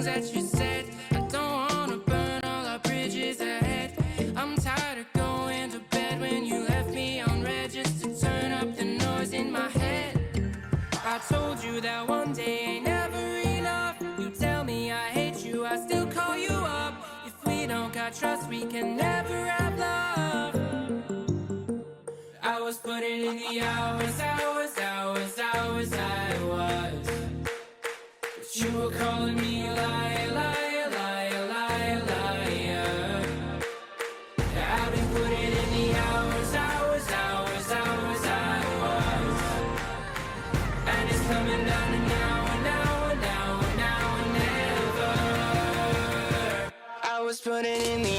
that you said. I don't wanna burn all our bridges ahead. I'm tired of going to bed when you left me on red just to turn up the noise in my head. I told you that one day ain't never enough. You tell me I hate you, I still call you up. If we don't got trust, we can never have love. I was putting in the hours, I was. But you were calling me a liar, liar, liar, liar, liar. I've been putting in the hours, I was. And it's coming down to now and never. I was putting in the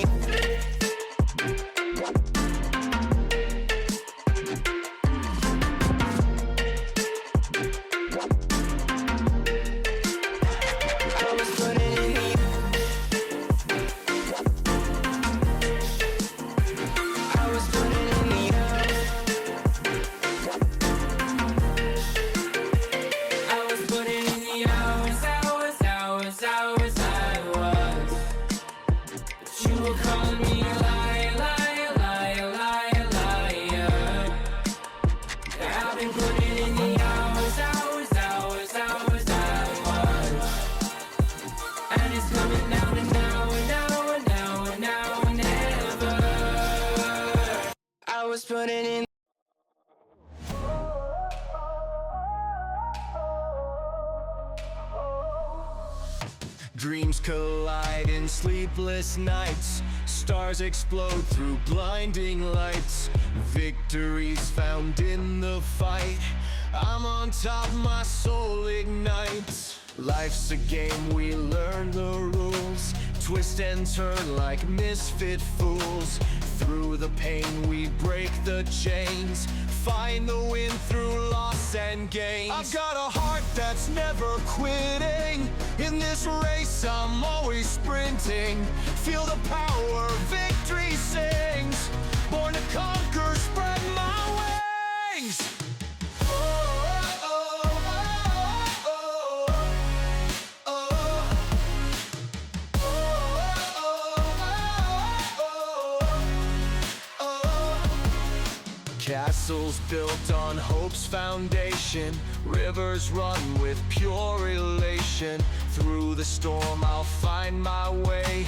putting in. Dreams collide in sleepless nights. Stars explode through blinding lights. Victories found in the fight. I'm on top, my soul ignites. Life's a game, we learn the rules. Twist and turn like misfit fools. Through the pain we break the chains. Find the win through loss and gains. I've got a heart that's never quitting. In this race I'm always sprinting. Feel the power, victory sings. Born to conquer, spread my wings. Castles built on hope's foundation. Rivers run with pure elation. Through the storm I'll find my way.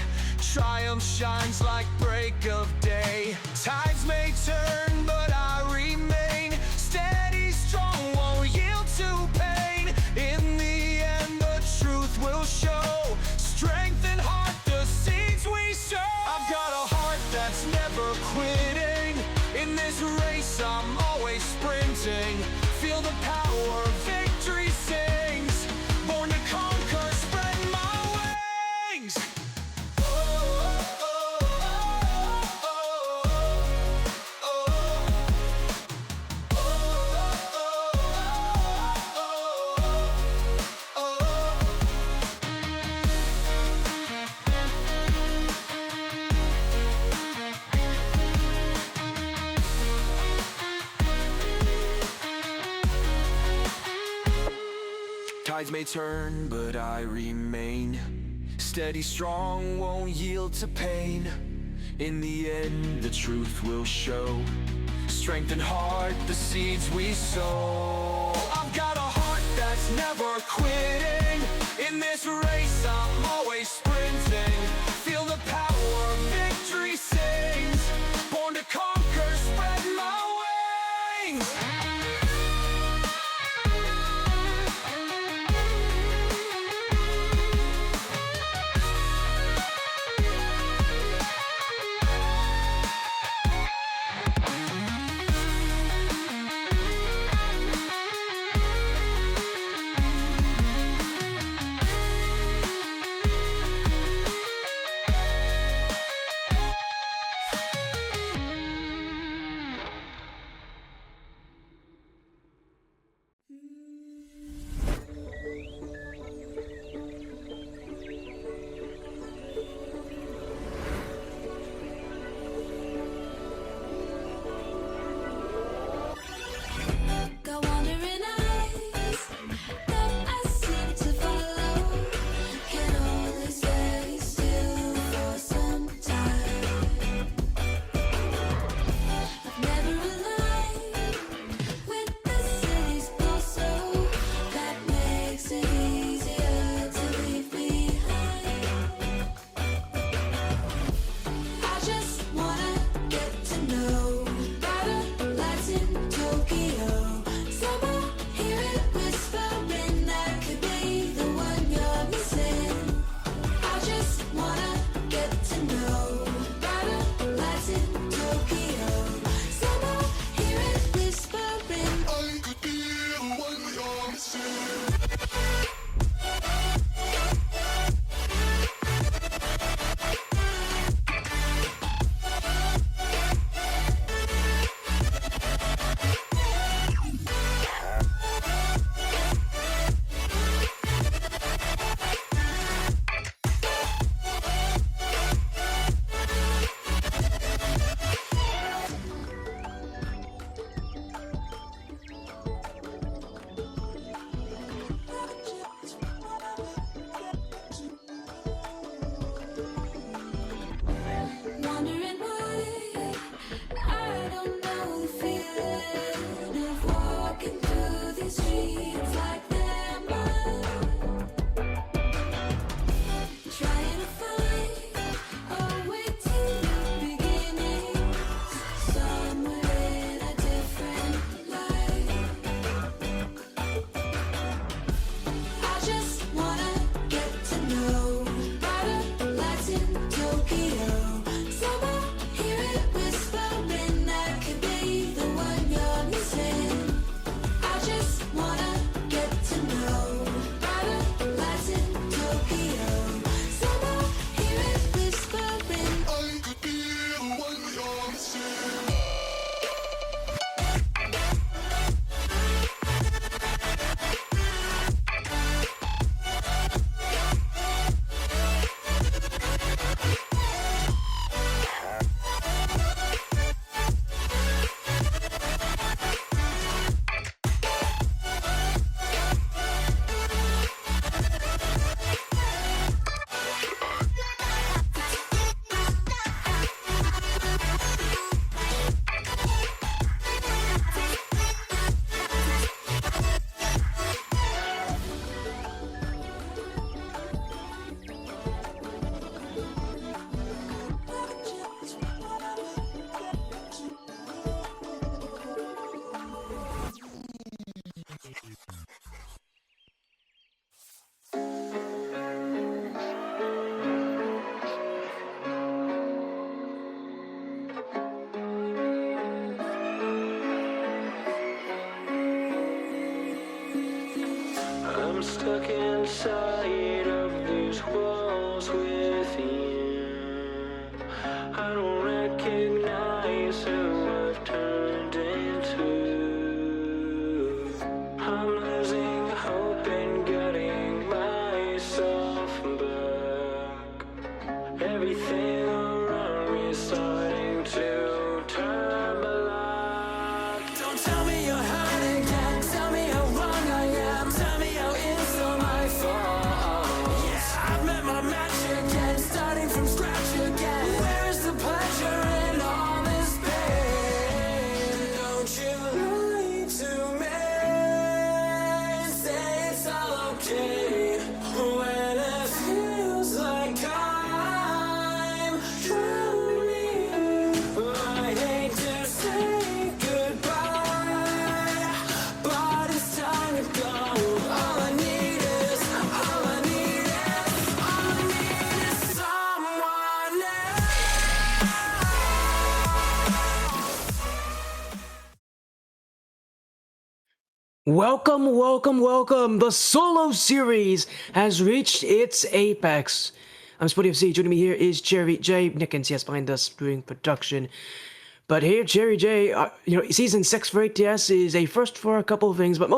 Triumph shines like break of day. Tides may turn but I remain. Steady, strong, won't yield to pain. In the end the truth will show. Strength and heart, the seeds we sow. I've got a heart that's never quitting. In this race I'm always sprinting. Feel the power, victory sings. Born to conquer, spread my wings. Tides may turn, but I remain. Steady, strong, won't yield to pain. In the end, the truth will show. Strength and heart, the seeds we sow. I've got a heart that's never quitting. In this race, I'm always sprinting. Feel the power, victory sings. Born to conquer, spread my wings. Everything around me is starting to turn black. Don't tell me you're hurt again. Tell me how wrong I am. Tell me how it's all my fault. Yeah, I've met my match again, starting from scratch again. Where's the pleasure in all this pain? Don't you lie to me. Say it's all okay when it feels like I'm drowning. I hate to say goodbye, but it's time to go. All I need is someone Welcome. The solo series has reached its apex. I'm SpottyFC. Joining me here is CherryJ. Nickens, yes, behind us doing production. But here, CherryJ, season 6 for ATS is a first for a couple of things, but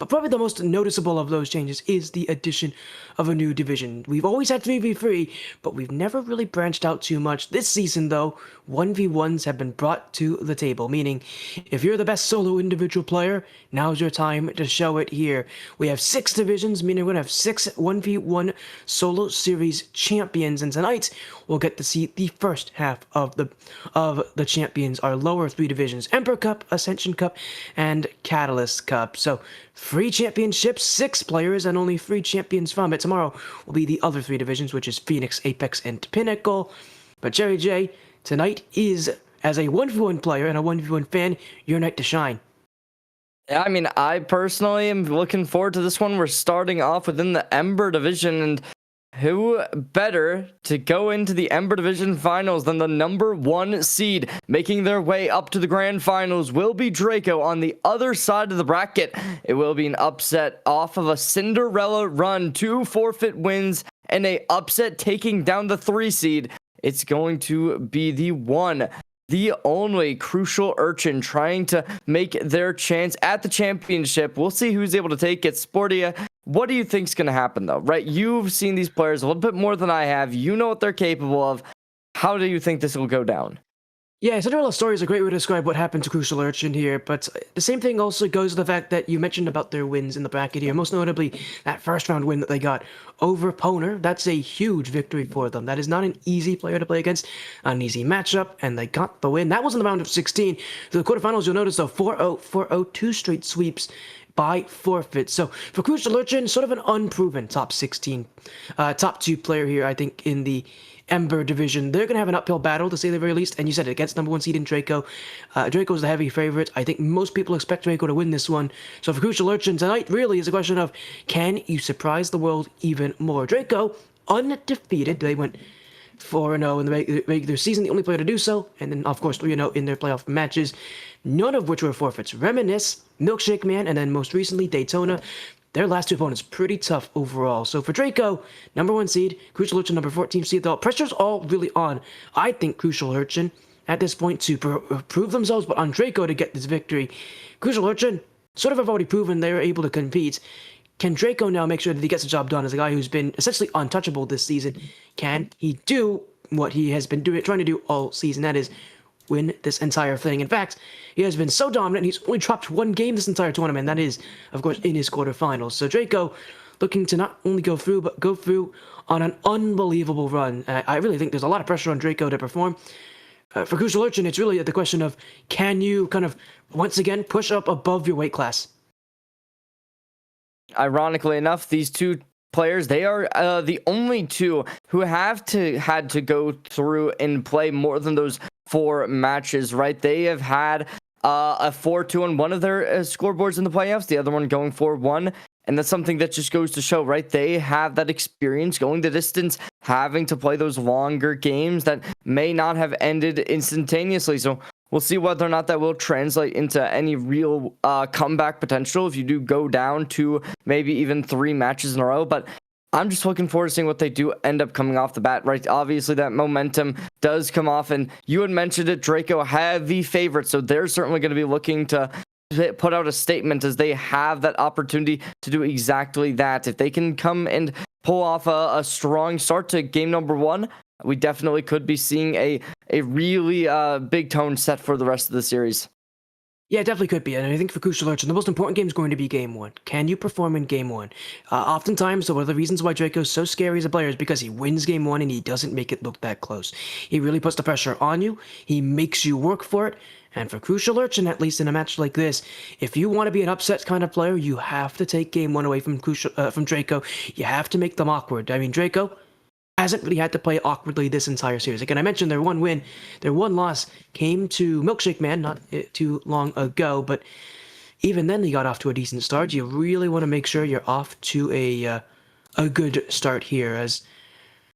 probably the most noticeable of those changes is the addition of a new division. We've always had 3v3, but we've never really branched out too much. This season, though, 1v1s have been brought to the table, meaning if you're the best solo individual player, now's your time to show it here. We have 6 divisions, meaning we're going to have 6 1v1 solo series champions, and tonight we'll get to see the first half of the champions, our lower 3 divisions: Ember Cup, Ascension Cup, and Catalyst Cup. So 3 championships, 6 players, and only 3 champions from it. Tomorrow will be the other 3 divisions, which is Phoenix, Apex, and Pinnacle. But CherryJ, tonight is, as a 1v1 player and a 1v1 fan, your night to shine. Yeah, I mean, I personally am looking forward to this one. We're starting off within the Ember division, and who better to go into the Ember division finals than the number 1 seed? Making their way up to the grand finals will be Draco. On the other side of the bracket, it will be an upset off of a Cinderella run, 2 forfeit wins, and a upset taking down the 3 seed. It's going to be the only CrucialUrchin trying to make their chance at the championship. We'll see who's able to take it. Sportia, what do you think's going to happen, though? Right? You've seen these players a little bit more than I have. You know what they're capable of. How do you think this will go down? Yeah, Cinderella story is a great way to describe what happened to CrucialUrchin here, but the same thing also goes to the fact that you mentioned about their wins in the bracket here, most notably that first round win that they got over Poner. That's a huge victory for them. That is not an easy player to play against, an easy matchup, and they got the win. That was in the round of 16. To the quarterfinals, you'll notice, though, 4-0, 4-0, 2 straight sweeps by forfeit. So for CrucialUrchin, sort of an unproven top 2 player here, I think, in the Ember division. They're going to have an uphill battle, to say the very least, and you said it, against number 1 seed in Draco. Draco's the heavy favorite. I think most people expect Draco to win this one. So for CrucialUrchin tonight, really is a question of, can you surprise the world even more? Draco, undefeated. They went 4-0 in the regular season, the only player to do so, and then, of course, 3-0 in their playoff matches, none of which were forfeits. Reminisce, Milkshake Man, and then most recently, Daytona. Their last 2 opponents, pretty tough overall. So for Draco, number 1 seed, CrucialUrchin, number 14 seed, though, pressure's all really on, I think, CrucialUrchin at this point to prove themselves, but on Draco to get this victory. CrucialUrchin sort of have already proven they were able to compete. Can Draco now make sure that he gets the job done as a guy who's been essentially untouchable this season? Can he do what he has been trying to do all season? That is, win this entire thing. In fact, he has been so dominant, he's only dropped 1 game this entire tournament. That is, of course, in his quarterfinals. So Draco looking to not only go through, but go through on an unbelievable run. I really think there's a lot of pressure on Draco to perform. For CrucialUrchin, it's really the question of, can you kind of, once again, push up above your weight class? Ironically enough, these 2 players, they are the only 2 who had to go through and play more than those 4 matches, right? They have had a 4-2 on one of their scoreboards in the playoffs, the other one going 4-1, and that's something that just goes to show, right? They have that experience going the distance, having to play those longer games that may not have ended instantaneously. So we'll see whether or not that will translate into any real comeback potential if you do go down to maybe even 3 matches in a row. But I'm just looking forward to seeing what they do end up coming off the bat, right? Obviously, that momentum does come off, and you had mentioned it, Draco, heavy favorite, so they're certainly going to be looking to put out a statement as they have that opportunity to do exactly that. If they can come and pull off a strong start to game number 1, we definitely could be seeing a really big tone set for the rest of the series. Yeah, it definitely could be. And I think for CrucialUrchin, the most important game is going to be Game 1. Can you perform in Game 1? Oftentimes, one of the reasons why Draco's so scary as a player is because he wins Game 1 and he doesn't make it look that close. He really puts the pressure on you. He makes you work for it. And for CrucialUrchin, at least in a match like this, if you want to be an upset kind of player, you have to take Game 1 away from Draco. You have to make them awkward. I mean, Draco hasn't really had to play awkwardly this entire series. Again, I mentioned their one win, their one loss came to Milkshake Man not too long ago, but even then they got off to a decent start. You really want to make sure you're off to a good start here. As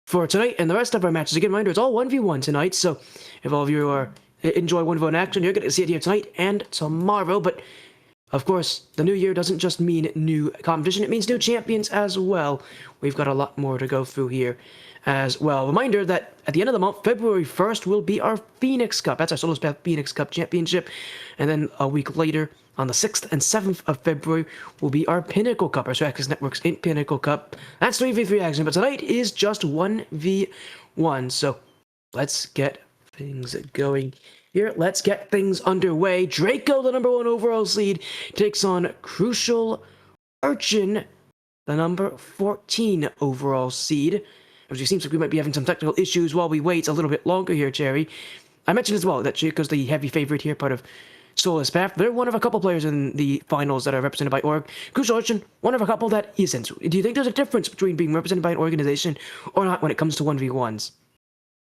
for tonight and the rest of our matches, again, reminder, it's all 1v1 tonight, so if all of you are enjoy 1v1 action, you're going to see it here tonight and tomorrow, but of course, the new year doesn't just mean new competition, it means new champions as well. We've got a lot more to go through here as well. Reminder that at the end of the month, February 1st, will be our Phoenix Cup. That's our Solo Path Phoenix Cup Championship. And then a week later, on the 6th and 7th of February, will be our Pinnacle Cup, our Straxis Networks in Pinnacle Cup. That's 3v3 action, but tonight is just 1v1. So let's get things going here. Let's get things underway. Draco, the #1 overall seed, takes on CrucialUrchin, the number 14 overall seed. It seems like we might be having some technical issues while we wait a little bit longer here, Cherry. I mentioned as well that Draco's the heavy favorite here, part of Solo's Path. They're one of a couple players in the finals that are represented by org. CrucialUrchin, one of a couple that isn't. Do you think there's a difference between being represented by an organization or not when it comes to 1v1s?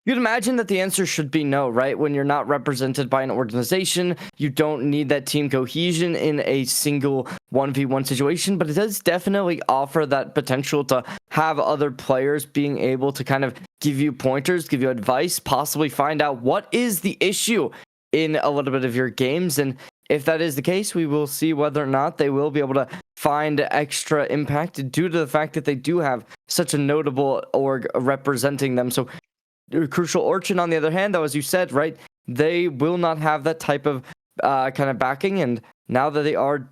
You'd imagine that the answer should be no, right? When you're not represented by an organization, you don't need that team cohesion in a single 1v1 situation, but it does definitely offer that potential to have other players being able to kind of give you pointers, give you advice, possibly find out what is the issue in a little bit of your games. And if that is the case, we will see whether or not they will be able to find extra impact due to the fact that they do have such a notable org representing them. So CrucialUrchin, on the other hand, though, as you said, right, they will not have that type of kind of backing, and now that they are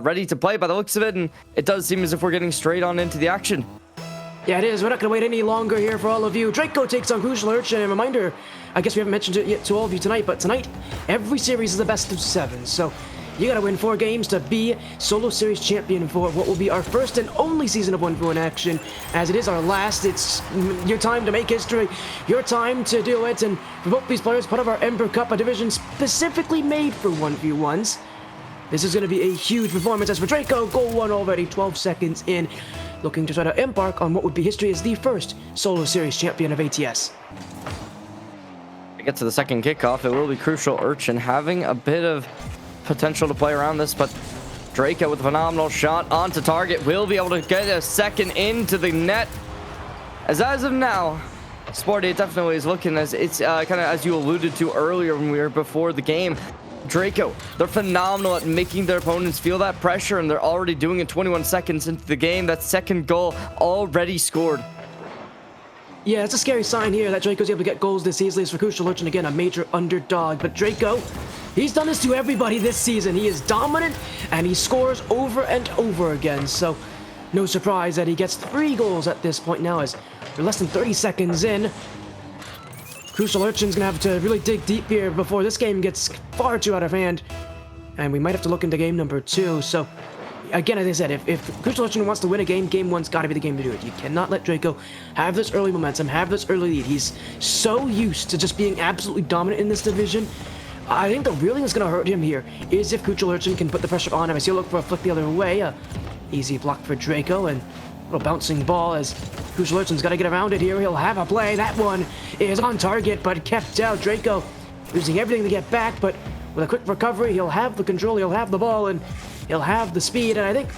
ready to play by the looks of it, and it does seem as if we're getting straight on into the action. Yeah, it is. We're not going to wait any longer here for all of you. Draco takes on CrucialUrchin. A reminder, I guess we haven't mentioned it yet to all of you tonight, but tonight, every series is a best of 7, so you gotta win 4 games to be Solo Series champion for what will be our first and only season of 1v1 action. As it is our last, it's your time to make history, your time to do it, and for both these players, part of our Ember Cup, a division specifically made for 1v1s. This is gonna be a huge performance. As for Draco, goal 1 already, 12 seconds in, looking to try to embark on what would be history as the first Solo Series champion of ATS. To get to the second kickoff, it will be CrucialUrchin having a bit of potential to play around this, but Draco with a phenomenal shot onto target will be able to get a second into the net. As of now, Sporty, it definitely is looking as it's kind of as you alluded to earlier when we were before the game. Draco, they're phenomenal at making their opponents feel that pressure, and they're already doing it 21 seconds into the game. That second goal already scored. Yeah, it's a scary sign here that Draco's able to get goals this easily. As for CrucialUrchin, again, a major underdog. But Draco, he's done this to everybody this season. He is dominant, and he scores over and over again. So, no surprise that he gets 3 goals at this point now, as we're less than 30 seconds in. CrucialUrchin's gonna have to really dig deep here before this game gets far too out of hand. And we might have to look into game number 2. So, again, as I said, if CrucialUrchin wants to win a game, game 1's got to be the game to do it. You cannot let Draco have this early momentum, have this early lead. He's so used to just being absolutely dominant in this division. I think the real thing that's going to hurt him here is if CrucialUrchin can put the pressure on him. I see he'll look for a flick the other way. Easy block for Draco, and a little bouncing ball as CrucialUrchin's got to get around it here. He'll have a play. That one is on target, but kept out. Draco losing everything to get back, but with a quick recovery, he'll have the control, he'll have the ball, and he'll have the speed. And I think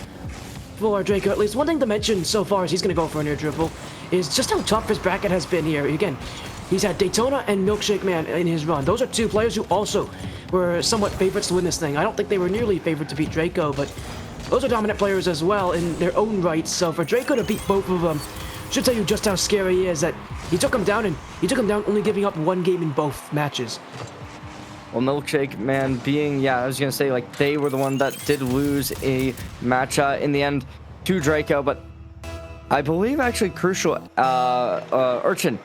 for Draco, at least one thing to mention so far as he's going to go for a near triple is just how tough his bracket has been here. Again, he's had Daytona and Milkshake Man in his run. Those are 2 players who also were somewhat favorites to win this thing. I don't think they were nearly favored to beat Draco, but those are dominant players as well in their own right. So for Draco to beat both of them should tell you just how scary he is, that he took him down, and he took him down only giving up 1 game in both matches. Well, Milkshake Man being, I was going to say, like, they were the one that did lose a match in the end to Draco, but I believe actually CrucialUrchin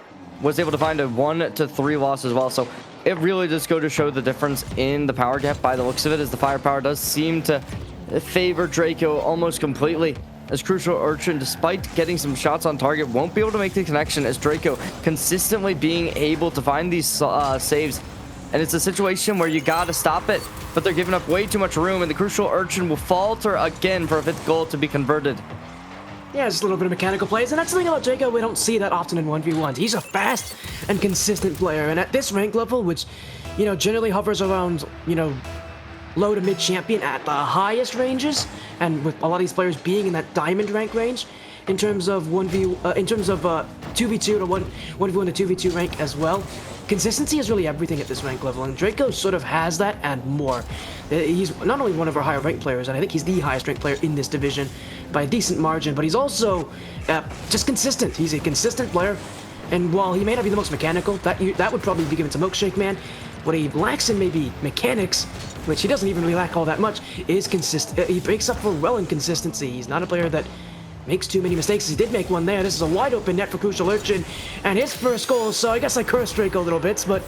was able to find a 1-3 loss as well. So it really does go to show the difference in the power gap by the looks of it, as the firepower does seem to favor Draco almost completely, as CrucialUrchin, despite getting some shots on target, won't be able to make the connection, as Draco consistently being able to find these saves. And it's a situation where you gotta stop it, but they're giving up way too much room, and the CrucialUrchin will falter again for a 5th goal to be converted. Yeah, just a little bit of mechanical plays, and that's the thing about Draco we don't see that often in 1v1s. He's a fast and consistent player, and at this rank level, which, you know, generally hovers around, you know, low to mid champion at the highest ranges, and with a lot of these players being in that diamond rank range, in terms of 2v2 to 1v1 to 2v2 rank as well. Consistency is really everything at this rank level, and Draco sort of has that and more. He's not only one of our higher ranked players, and I think he's the highest ranked player in this division by a decent margin, but he's also just consistent. He's a consistent player, and while he may not be the most mechanical, that would probably be given to Milkshake Man. What he lacks in maybe mechanics, which he doesn't even really lack all that much, is consistent. He breaks up for well in consistency. He's not a player that makes too many mistakes. He did make one there. This is a wide open net for CrucialUrchin, and his first goal, so I guess I cursed Draco a little bit, but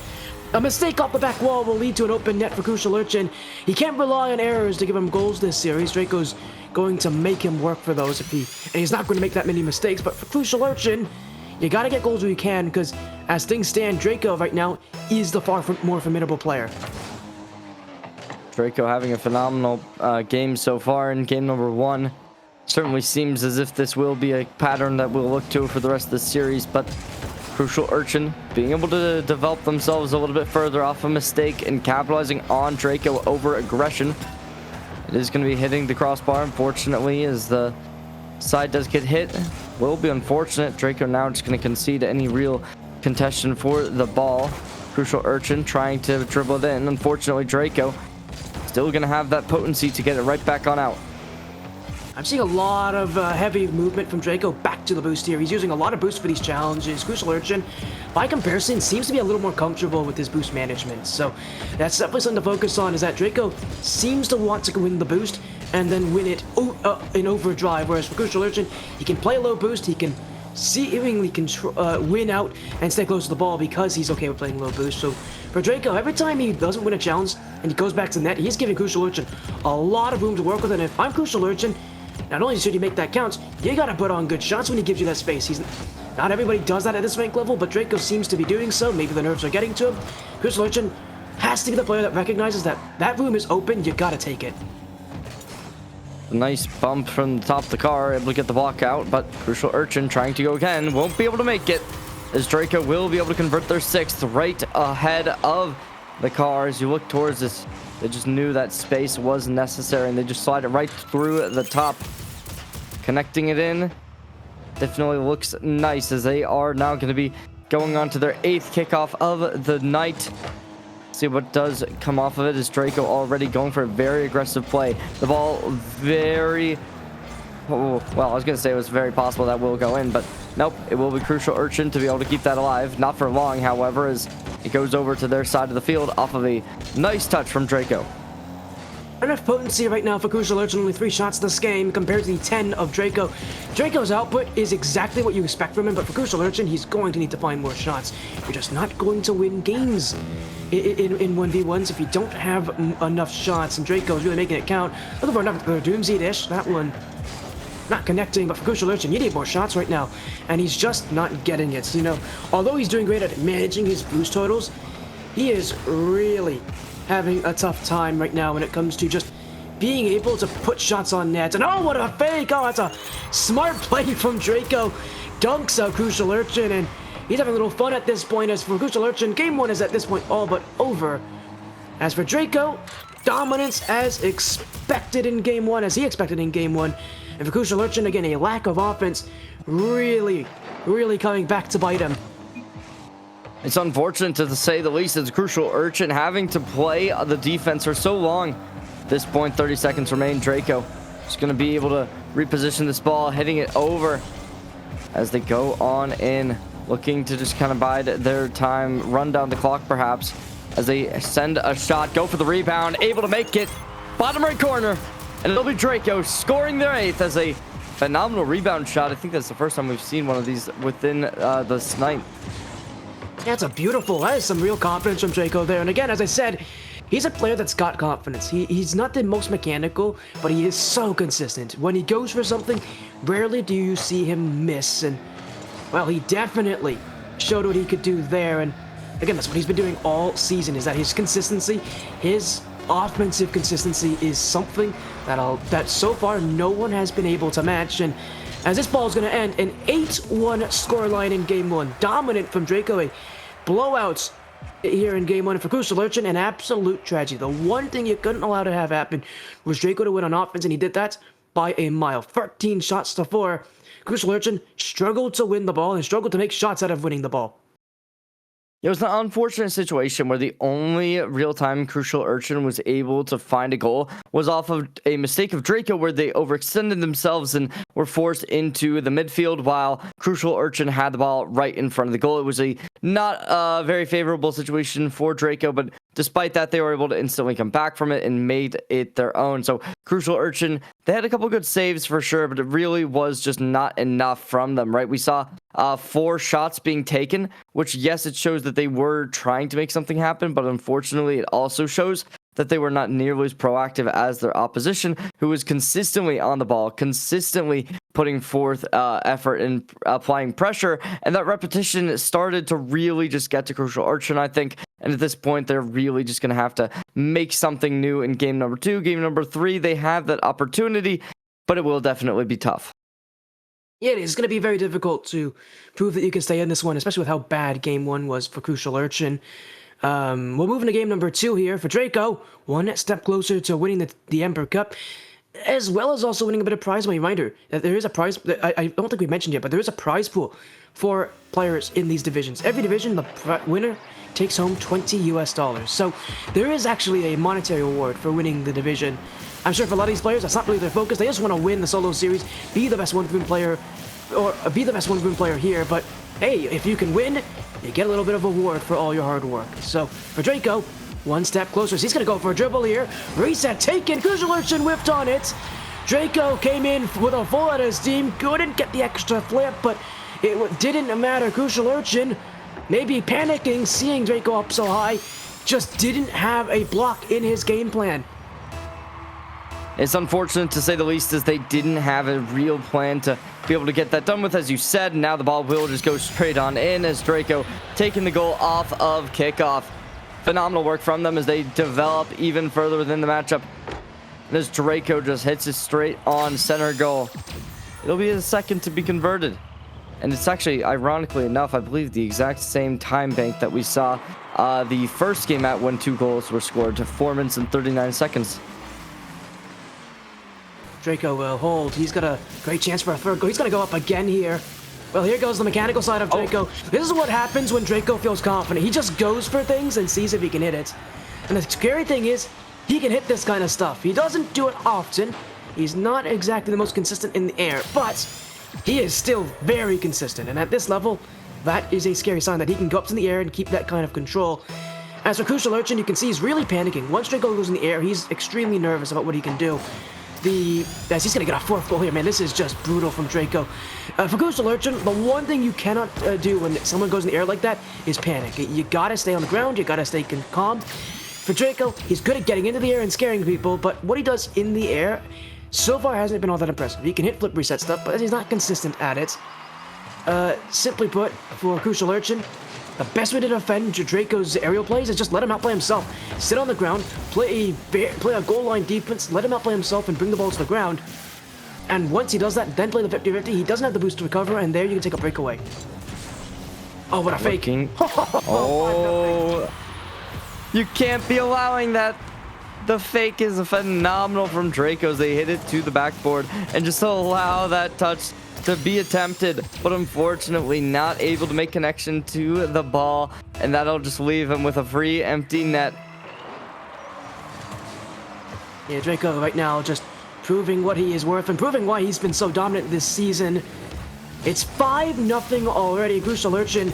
a mistake off the back wall will lead to an open net for CrucialUrchin. He can't rely on errors to give him goals this series. Draco's going to make him work for those, and he's not going to make that many mistakes, but for CrucialUrchin, you gotta get goals where you can, because as things stand, Draco right now is the far more formidable player. Draco having a phenomenal game so far in game number 1. Certainly seems as if this will be a pattern that we'll look to for the rest of the series, but CrucialUrchin being able to develop themselves a little bit further off a mistake and capitalizing on Draco over aggression. It is going to be hitting the crossbar, unfortunately, as the side does get hit. Will be unfortunate. Draco now just going to concede any real contention for the ball. CrucialUrchin trying to dribble it in. Unfortunately, Draco still going to have that potency to get it right back on out. I'm seeing a lot of heavy movement from Draco back to the boost here. He's using a lot of boost for these challenges. CrucialUrchin, by comparison, seems to be a little more comfortable with his boost management. So that's definitely something to focus on, is that Draco seems to want to win the boost and then win it in overdrive, whereas for CrucialUrchin, he can play low boost, he can seemingly win out and stay close to the ball because he's okay with playing low boost. So for Draco, every time he doesn't win a challenge and he goes back to the net, he's giving CrucialUrchin a lot of room to work with, and if I'm CrucialUrchin, not only should you make that count, you gotta put on good shots when he gives you that space. Not everybody does that at this rank level, but Draco seems to be doing so. Maybe the nerves are getting to him. CrucialUrchin has to be the player that recognizes that that room is open, you gotta take it. A nice bump from the top of the car, able to get the block out, but CrucialUrchin trying to go again, won't be able to make it, as Draco will be able to convert their 6th right ahead of the car. As you look towards this, they just knew that space was necessary, and they just slide it right through the top, connecting it in. Definitely looks nice, as they are now going to be going on to their 8th kickoff of the night. See what does come off of it, is Draco already going for a very aggressive play. The ball very... well, I was going to say it was very possible that will go in, but nope, it will be CrucialUrchin to be able to keep that alive. Not for long, however, as it goes over to their side of the field off of a nice touch from Draco. Enough potency right now for CrucialUrchin, only 3 shots this game compared to the 10 of Draco. Draco's output is exactly what you expect from him, but for CrucialUrchin, he's going to need to find more shots. You're just not going to win games in 1v1s if you don't have enough shots, and Draco's really making it count. Looking for another Doomsday dish, that one not connecting, but for CrucialUrchin, you need more shots right now, and he's just not getting it. So, you know, although he's doing great at managing his boost totals, he is really having a tough time right now when it comes to just being able to put shots on net. And oh, what a fake! Oh, that's a smart play from Draco. Dunks out CrucialUrchin, and he's having a little fun at this point. As for CrucialUrchin, game 1 is at this point all but over. As for Draco, dominance as expected in game 1, as he expected in game 1. And for CrucialUrchin, again, a lack of offense really coming back to bite him. It's unfortunate, to say the least, as CrucialUrchin having to play the defense for so long. At this point, 30 seconds remain. Draco is going to be able to reposition this ball, hitting it over as they go on in, looking to just kind of bide their time, run down the clock perhaps, as they send a shot, go for the rebound, able to make it, bottom right corner, and it'll be Draco scoring their 8th as a phenomenal rebound shot. I think that's the first time we've seen one of these within this night. That's that is some real confidence from Draco there. And again, as I said, he's a player that's got confidence. He's not the most mechanical, but he is so consistent. When he goes for something, rarely do you see him miss. And, well, he definitely showed what he could do there. And again, that's what he's been doing all season, is that his consistency, his offensive consistency is something that so far no one has been able to match. And as this ball is going to end, an 8-1 scoreline in Game 1. Dominant from Draco, a blowout here in Game 1 for CrucialUrchin, an absolute tragedy. The one thing you couldn't allow to have happen was Draco to win on offense, and he did that by a mile. 13 shots to 4. CrucialUrchin struggled to win the ball and struggled to make shots out of winning the ball. It was an unfortunate situation where the only real-time CrucialUrchin was able to find a goal was off of a mistake of Draco, where they overextended themselves and were forced into the midfield while CrucialUrchin had the ball right in front of the goal. It was a not very favorable situation for Draco, but despite that, they were able to instantly come back from it and made it their own. So CrucialUrchin, they had a couple good saves for sure, but it really was just not enough from them, right? We saw 4 shots being taken, which, yes, it shows that they were trying to make something happen, but unfortunately, it also shows that they were not nearly as proactive as their opposition, who was consistently on the ball, consistently putting forth effort and applying pressure, and that repetition started to really just get to CrucialUrchin, I think. And at this point, they're really just going to have to make something new in game number 2. Game number 3, they have that opportunity, but it will definitely be tough. Yeah, it is going to be very difficult to prove that you can stay in this one, especially with how bad Game 1 was for CrucialUrchin. We'll move into game number 2 here for Draco. One step closer to winning the Ember Cup, as well as also winning a bit of prize money. Reminder that there is a prize, I don't think we mentioned yet, but there is a prize pool for players in these divisions. Every division, the winner takes home $20 US. So there is actually a monetary award for winning the division. I'm sure for a lot of these players, that's not really their focus. They just want to win the solo series, be the best one-room player, or be the best one-room player here. But hey, if you can win, you get a little bit of reward for all your hard work. So for Draco, one step closer. So he's going to go for a dribble here. Reset taken. CrucialUrchin whipped on it. Draco came in with a full out of steam. Couldn't get the extra flip, but it didn't matter. CrucialUrchin, maybe panicking, seeing Draco up so high, just didn't have a block in his game plan. It's unfortunate, to say the least, as they didn't have a real plan to be able to get that done with, as you said. And now the ball will just go straight on in as Draco taking the goal off of kickoff. Phenomenal work from them as they develop even further within the matchup. And as Draco just hits it straight on center goal. It'll be the second to be converted. And it's actually, ironically enough, I believe the exact same time bank that we saw the first game at when 2 goals were scored, to 4 minutes and 39 seconds. Draco will hold. He's got a great chance for a third goal. He's going to go up again here. Well, here goes the mechanical side of Draco. This is what happens when Draco feels confident. He just goes for things and sees if he can hit it. And the scary thing is, he can hit this kind of stuff. He doesn't do it often. He's not exactly the most consistent in the air, but he is still very consistent. And at this level, that is a scary sign that he can go up in the air and keep that kind of control. As for CrucialUrchin, you can see he's really panicking. Once Draco goes in the air, he's extremely nervous about what he can do. As he's going to get a 4th goal here, man, this is just brutal from Draco. For CrucialUrchin, the one thing you cannot do when someone goes in the air like that is panic. You gotta stay on the ground, you gotta stay calm. For Draco, he's good at getting into the air and scaring people, but what he does in the air so far hasn't been all that impressive. He can hit flip reset stuff, but he's not consistent at it. Simply put, for CrucialUrchin, the best way to defend Draco's aerial plays is just let him outplay himself. Sit on the ground, play a goal line defense, let him outplay himself and bring the ball to the ground. And once he does that, then play the 50-50. He doesn't have the boost to recover, and there you can take a breakaway. Oh, what a fake. Oh, you can't be allowing that. The fake is phenomenal from Draco as they hit it to the backboard and just allow that touch to be attempted, but unfortunately not able to make connection to the ball, and that'll just leave him with a free empty net. Yeah, Draco right now just proving what he is worth and proving why he's been so dominant this season. It's 5-0 already. CrucialUrchin,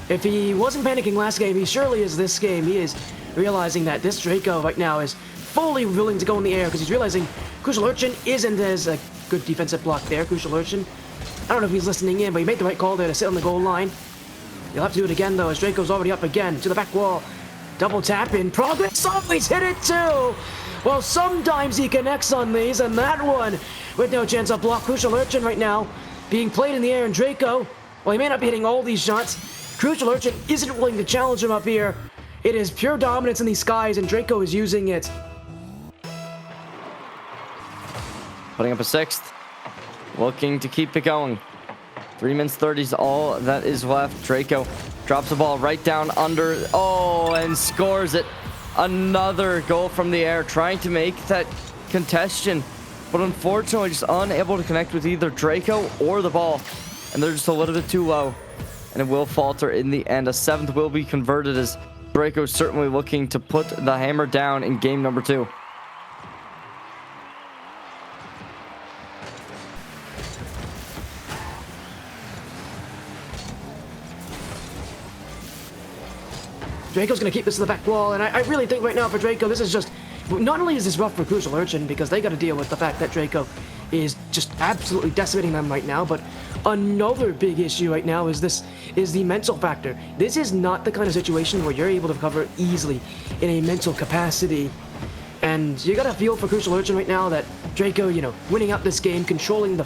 if he wasn't panicking last game, he surely is this game. He is realizing that this Draco right now is fully willing to go in the air because he's realizing CrucialUrchin isn't as a good defensive block there. CrucialUrchin, I don't know if he's listening in, but he made the right call there to sit on the goal line. You'll have to do it again, though, as Draco's already up again to the back wall. Double tap in progress. Oh, he's hit it too. Well, sometimes he connects on these, and that one with no chance of block. CrucialUrchin right now being played in the air, and Draco, well, he may not be hitting all these shots. CrucialUrchin isn't willing to challenge him up here. It is pure dominance in these skies, and Draco is using it. Putting up a 6th. Looking to keep it going. 3 minutes 30 is all that is left. Draco drops the ball right down under. Oh, and scores it. Another goal from the air, trying to make that contention, but unfortunately just unable to connect with either Draco or the ball, and they're just a little bit too low, and it will falter in the end. A 7th will be converted, as Draco certainly looking to put the hammer down in game number 2. Draco's going to keep this to the back wall, and I really think right now for Draco, this is just... Not only is this rough for CrucialUrchin, because they got to deal with the fact that Draco is just absolutely decimating them right now, but another big issue right now is the mental factor. This is not the kind of situation where you're able to recover easily in a mental capacity. And you got to feel for CrucialUrchin right now that Draco, you know, winning out this game, controlling the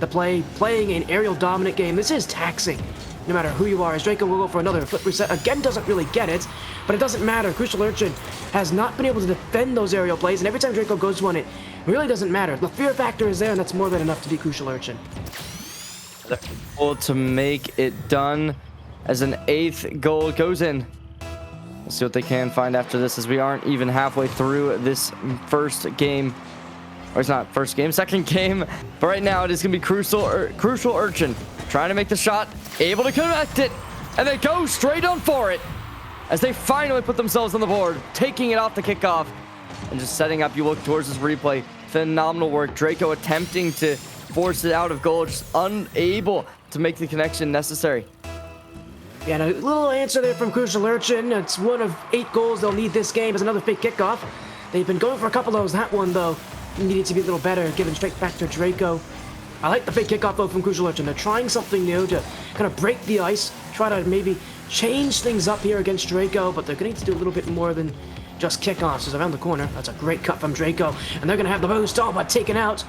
play, playing an aerial dominant game, this is taxing. No matter who you are, as Draco will go for another flip reset. Again, doesn't really get it, but it doesn't matter. CrucialUrchin has not been able to defend those aerial plays, and every time Draco goes one, it really doesn't matter. The fear factor is there, and that's more than enough to beat CrucialUrchin. They're able to make it done as an 8th goal goes in. We'll see what they can find after this, as we aren't even halfway through this first game. Or it's not first game, second game. But right now, it is going to be CrucialUrchin trying to make the shot, able to connect it, and they go straight on for it as they finally put themselves on the board, taking it off the kickoff and just setting up. You look towards this replay, phenomenal work. Draco attempting to force it out of goal, just unable to make the connection necessary. Yeah, and a little answer there from CrucialUrchin. It's one of 8 goals they'll need this game as another fake kickoff. They've been going for a couple of those. That one, though, needed to be a little better, given straight back to Draco. I like the fake kickoff, though, from CrucialUrchin. They're trying something new to kind of break the ice, try to maybe change things up here against Draco, but they're going to need to do a little bit more than just kickoffs. Is around the corner. That's a great cut from Draco, and they're going to have the boost, all but taken out.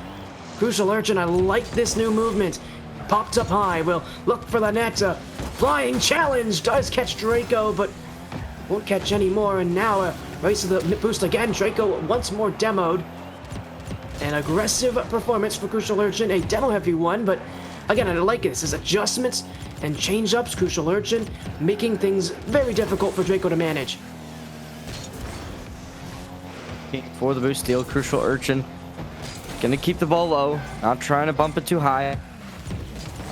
CrucialUrchin, I like this new movement. Popped up high, will look for the net. Flying challenge does catch Draco, but won't catch any more, and now a race to the boost again. Draco once more demoed. An aggressive performance for CrucialUrchin, a demo-heavy one, but again, I like it. This is adjustments and change-ups. CrucialUrchin making things very difficult for Draco to manage. For the boost steal, CrucialUrchin gonna keep the ball low, not trying to bump it too high.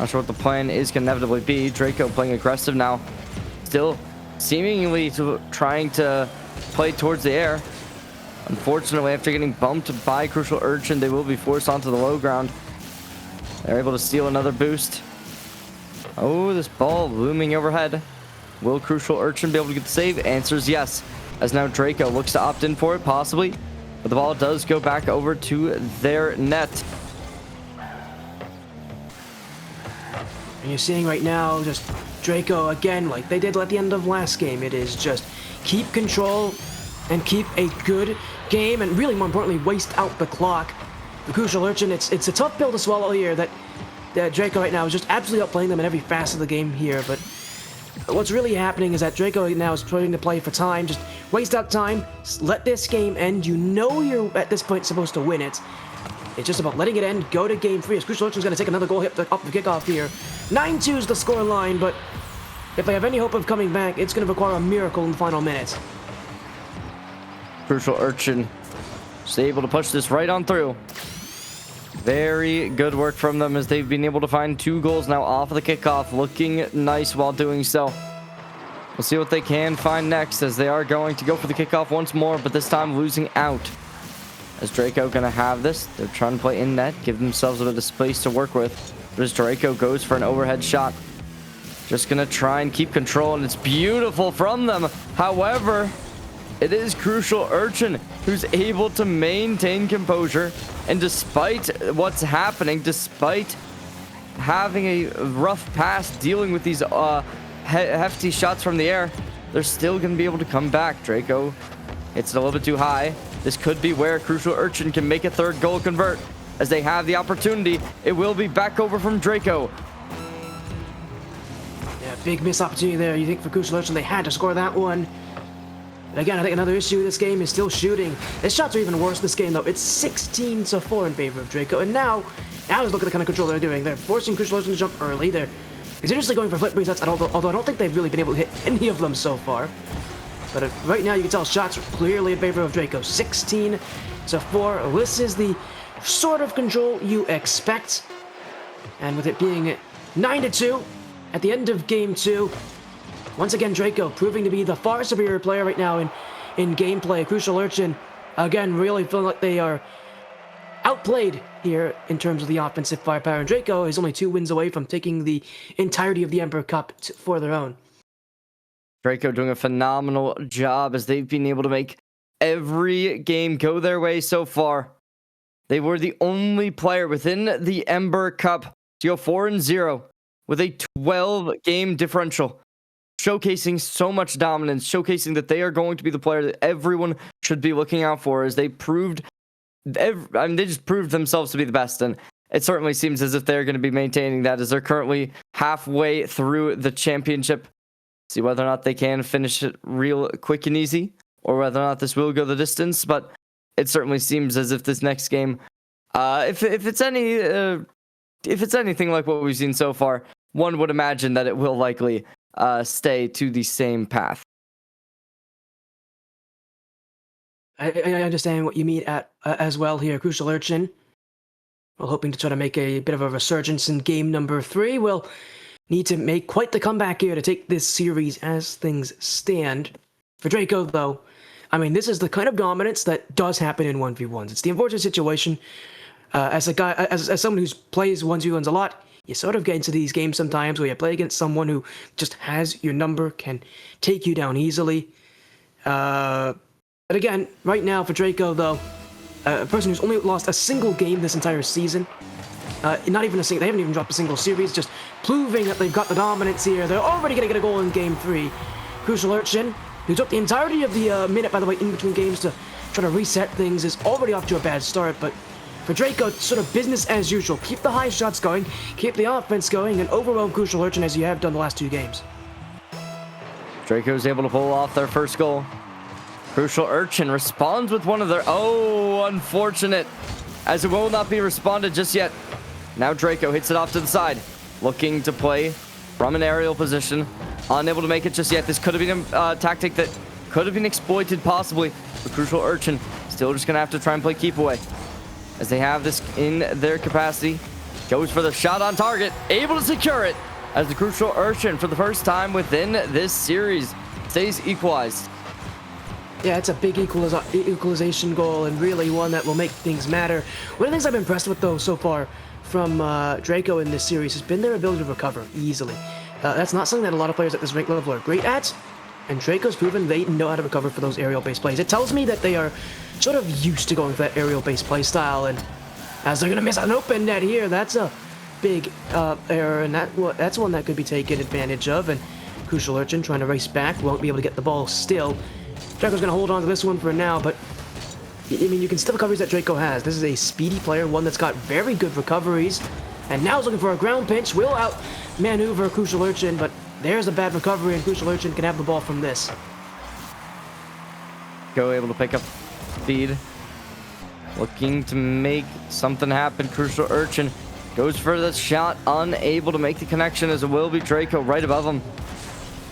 Not sure what the plan is gonna inevitably be. Draco playing aggressive now, still seemingly trying to play towards the air. Unfortunately, after getting bumped by CrucialUrchin, they will be forced onto the low ground. They're able to steal another boost. Oh, this ball looming overhead. Will CrucialUrchin be able to get the save? Answer is yes, as now Draco looks to opt in for it, possibly. But the ball does go back over to their net. And you're seeing right now just Draco, again, like they did at the end of last game. It is just keep control and keep a good game, and really more importantly, waste out the clock. The CrucialUrchin, it's a tough pill to swallow here that Draco right now is just absolutely outplaying them in every facet of the game here, but what's really happening is that Draco now is trying to play for time, just waste out time, let this game end. You know you're at this point supposed to win it. It's just about letting it end, go to game 3, as CrucialUrchin's going to take another goal hit off the kickoff here. 9-2 is the score line, but if they have any hope of coming back, it's going to require a miracle in the final minutes. CrucialUrchin is able to push this right on through. Very good work from them, as they've been able to find 2 goals now off of the kickoff, looking nice while doing so. We'll see what they can find next, as they are going to go for the kickoff once more, but this time losing out. As Draco gonna have this, they're trying to play in net, give themselves a bit of space to work with. But as Draco goes for an overhead shot, just gonna try and keep control, and it's beautiful from them. However, it is CrucialUrchin who's able to maintain composure, and despite what's happening, despite having a rough pass dealing with these hefty shots from the air, they're still going to be able to come back. Draco hits it a little bit too high. This could be where CrucialUrchin can make a third goal convert. As they have the opportunity, it will be back over from Draco. Yeah, big missed opportunity there. You think for CrucialUrchin they had to score that one. But again, I think another issue with this game is still shooting. His shots are even worse this game, though. It's 16-4 in favor of Draco. And now let's look at the kind of control they're doing. They're forcing CrucialUrchin to jump early. They're continuously going for flip resets, although I don't think they've really been able to hit any of them so far. But right now, you can tell shots are clearly in favor of Draco. 16-4. This is the sort of control you expect. And with it being 9-2 at the end of Game 2, once again, Draco proving to be the far superior player right now in gameplay. CrucialUrchin, again, really feeling like they are outplayed here in terms of the offensive firepower. And Draco is only 2 wins away from taking the entirety of the Ember Cup for their own. Draco doing a phenomenal job as they've been able to make every game go their way so far. They were the only player within the Ember Cup to go 4-0 with a 12-game differential, showcasing so much dominance, showcasing that they are going to be the player that everyone should be looking out for, as they just proved themselves to be the best, and it certainly seems as if they're going to be maintaining that, as they're currently halfway through the championship. See whether or not they can finish it real quick and easy, or whether or not this will go the distance. But it certainly seems as if this next game, if it's anything like what we've seen so far, one would imagine that it will likely stay to the same path. I understand what you mean as well here. CrucialUrchin, well, hoping to try to make a bit of a resurgence in game number 3. Will need to make quite the comeback here to take this series as things stand. For Draco, though, I mean, this is the kind of dominance that does happen in 1v1s. It's the unfortunate situation. As someone who plays 1v1s a lot, you sort of get into these games sometimes where you play against someone who just has your number, can take you down easily. But again, right now for Draco, though, a person who's only lost a single game this entire season, not even a single, they haven't even dropped a single series, just proving that they've got the dominance here. They're already going to get a goal in Game 3. CrucialUrchin, who took the entirety of the minute, by the way, in between games to try to reset things, is already off to a bad start, but for Draco, it's sort of business as usual. Keep the high shots going, keep the offense going, and overwhelm CrucialUrchin as you have done the last 2 games. Draco's able to pull off their first goal. CrucialUrchin responds with one of their... Oh, unfortunate, as it will not be responded just yet. Now Draco hits it off to the side, looking to play from an aerial position. Unable to make it just yet. This could have been a tactic that could have been exploited possibly. But CrucialUrchin still just going to have to try and play keep away, as they have this in their capacity. Goes for the shot on target, able to secure it, as the CrucialUrchin, for the first time within this series, stays equalized. Yeah, it's a big equalization goal, and really one that will make things matter. One of the things I've been impressed with, though, so far from Draco in this series has been their ability to recover easily. That's not something that a lot of players at this rank level are great at, and Draco's proven they know how to recover for those aerial-based plays. It tells me that they are sort of used to going for that aerial-based play style, and as they're going to miss an open net here, that's a big error, and that's one that could be taken advantage of, and CrucialUrchin trying to race back, won't be able to get the ball still. Draco's going to hold on to this one for now, but I mean, you can still recoveries that Draco has. This is a speedy player, one that's got very good recoveries, and now he's looking for a ground pinch. Will out-maneuver CrucialUrchin, but there's a bad recovery, and CrucialUrchin can have the ball from this. Go able to pick up speed, looking to make something happen. CrucialUrchin goes for the shot, unable to make the connection, as it will be Draco right above him.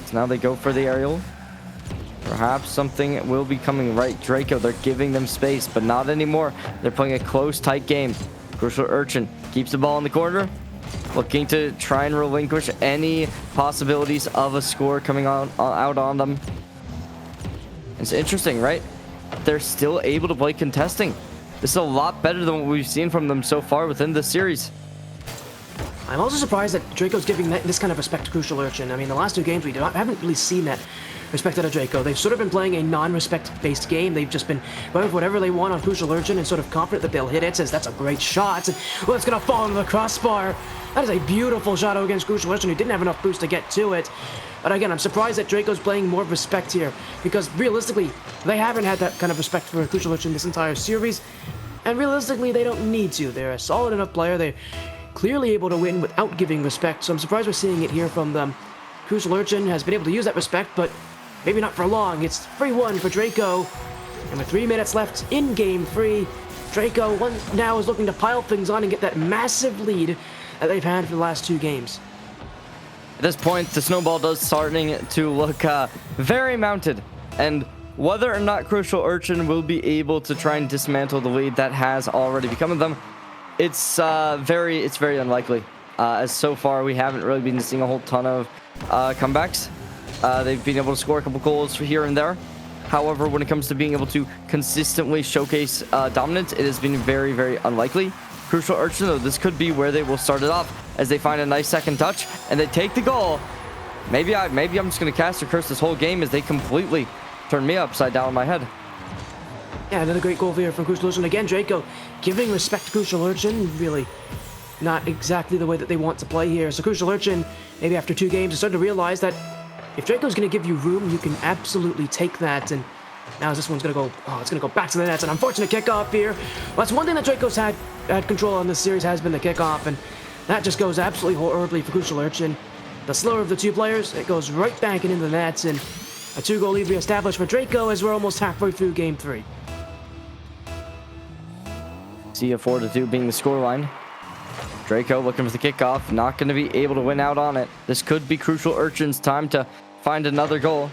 So now they go for the aerial. Perhaps something will be coming right. Draco, they're giving them space, but not anymore. They're playing a close, tight game. CrucialUrchin keeps the ball in the corner, looking to try and relinquish any possibilities of a score coming out on them. It's interesting, right? They're still able to play contesting. This is a lot better than what we've seen from them so far within this series. I'm also surprised that Draco's giving this kind of respect to CrucialUrchin. I mean, the last 2 games we haven't really seen that respect out of Draco. They've sort of been playing a non-respect-based game. They've just been going for whatever they want on CrucialUrchin and sort of confident that they'll hit it, says that's a great shot, and well, it's gonna fall into the crossbar. That is a beautiful shot against CrucialUrchin, who didn't have enough boost to get to it. But again, I'm surprised that Draco's playing more respect here, because realistically, they haven't had that kind of respect for CrucialUrchin this entire series, and realistically, they don't need to. They're a solid enough player. They're clearly able to win without giving respect, so I'm surprised we're seeing it here from them. CrucialUrchin has been able to use that respect, but maybe not for long. It's 3-1 for Draco, and with 3 minutes left in Game 3, Draco now is looking to pile things on and get that massive lead that they've had for the last 2 games. At this point, the snowball does starting to look very mounted, and whether or not CrucialUrchin will be able to try and dismantle the lead that has already become of them, it's very unlikely. As so far, we haven't really been seeing a whole ton of comebacks. They've been able to score a couple goals here and there. However, when it comes to being able to consistently showcase dominance, it has been very unlikely. CrucialUrchin, though, this could be where they will start it off, as they find a nice second touch and they take the goal. Maybe I'm just gonna cast a curse this whole game, as they completely turn me upside down in my head. Yeah, another great goal here from CrucialUrchin. Again, Draco giving respect to CrucialUrchin, really not exactly the way that they want to play here. So CrucialUrchin, maybe after 2 games, is starting to realize that if Draco's going to give you room, you can absolutely take that. And now this one's going to go, it's going to go back to the net. It's an unfortunate kickoff here. Well, that's one thing that Draco's had control on this series, has been the kickoff, and that just goes absolutely horribly for CrucialUrchin. The slower of the 2 players, it goes right back into the nets, and a 2-goal lead re-established for Draco as we're almost halfway through Game 3. See a 4-2 being the scoreline. Draco looking for the kickoff, not going to be able to win out on it. This could be CrucialUrchin's time to find another goal.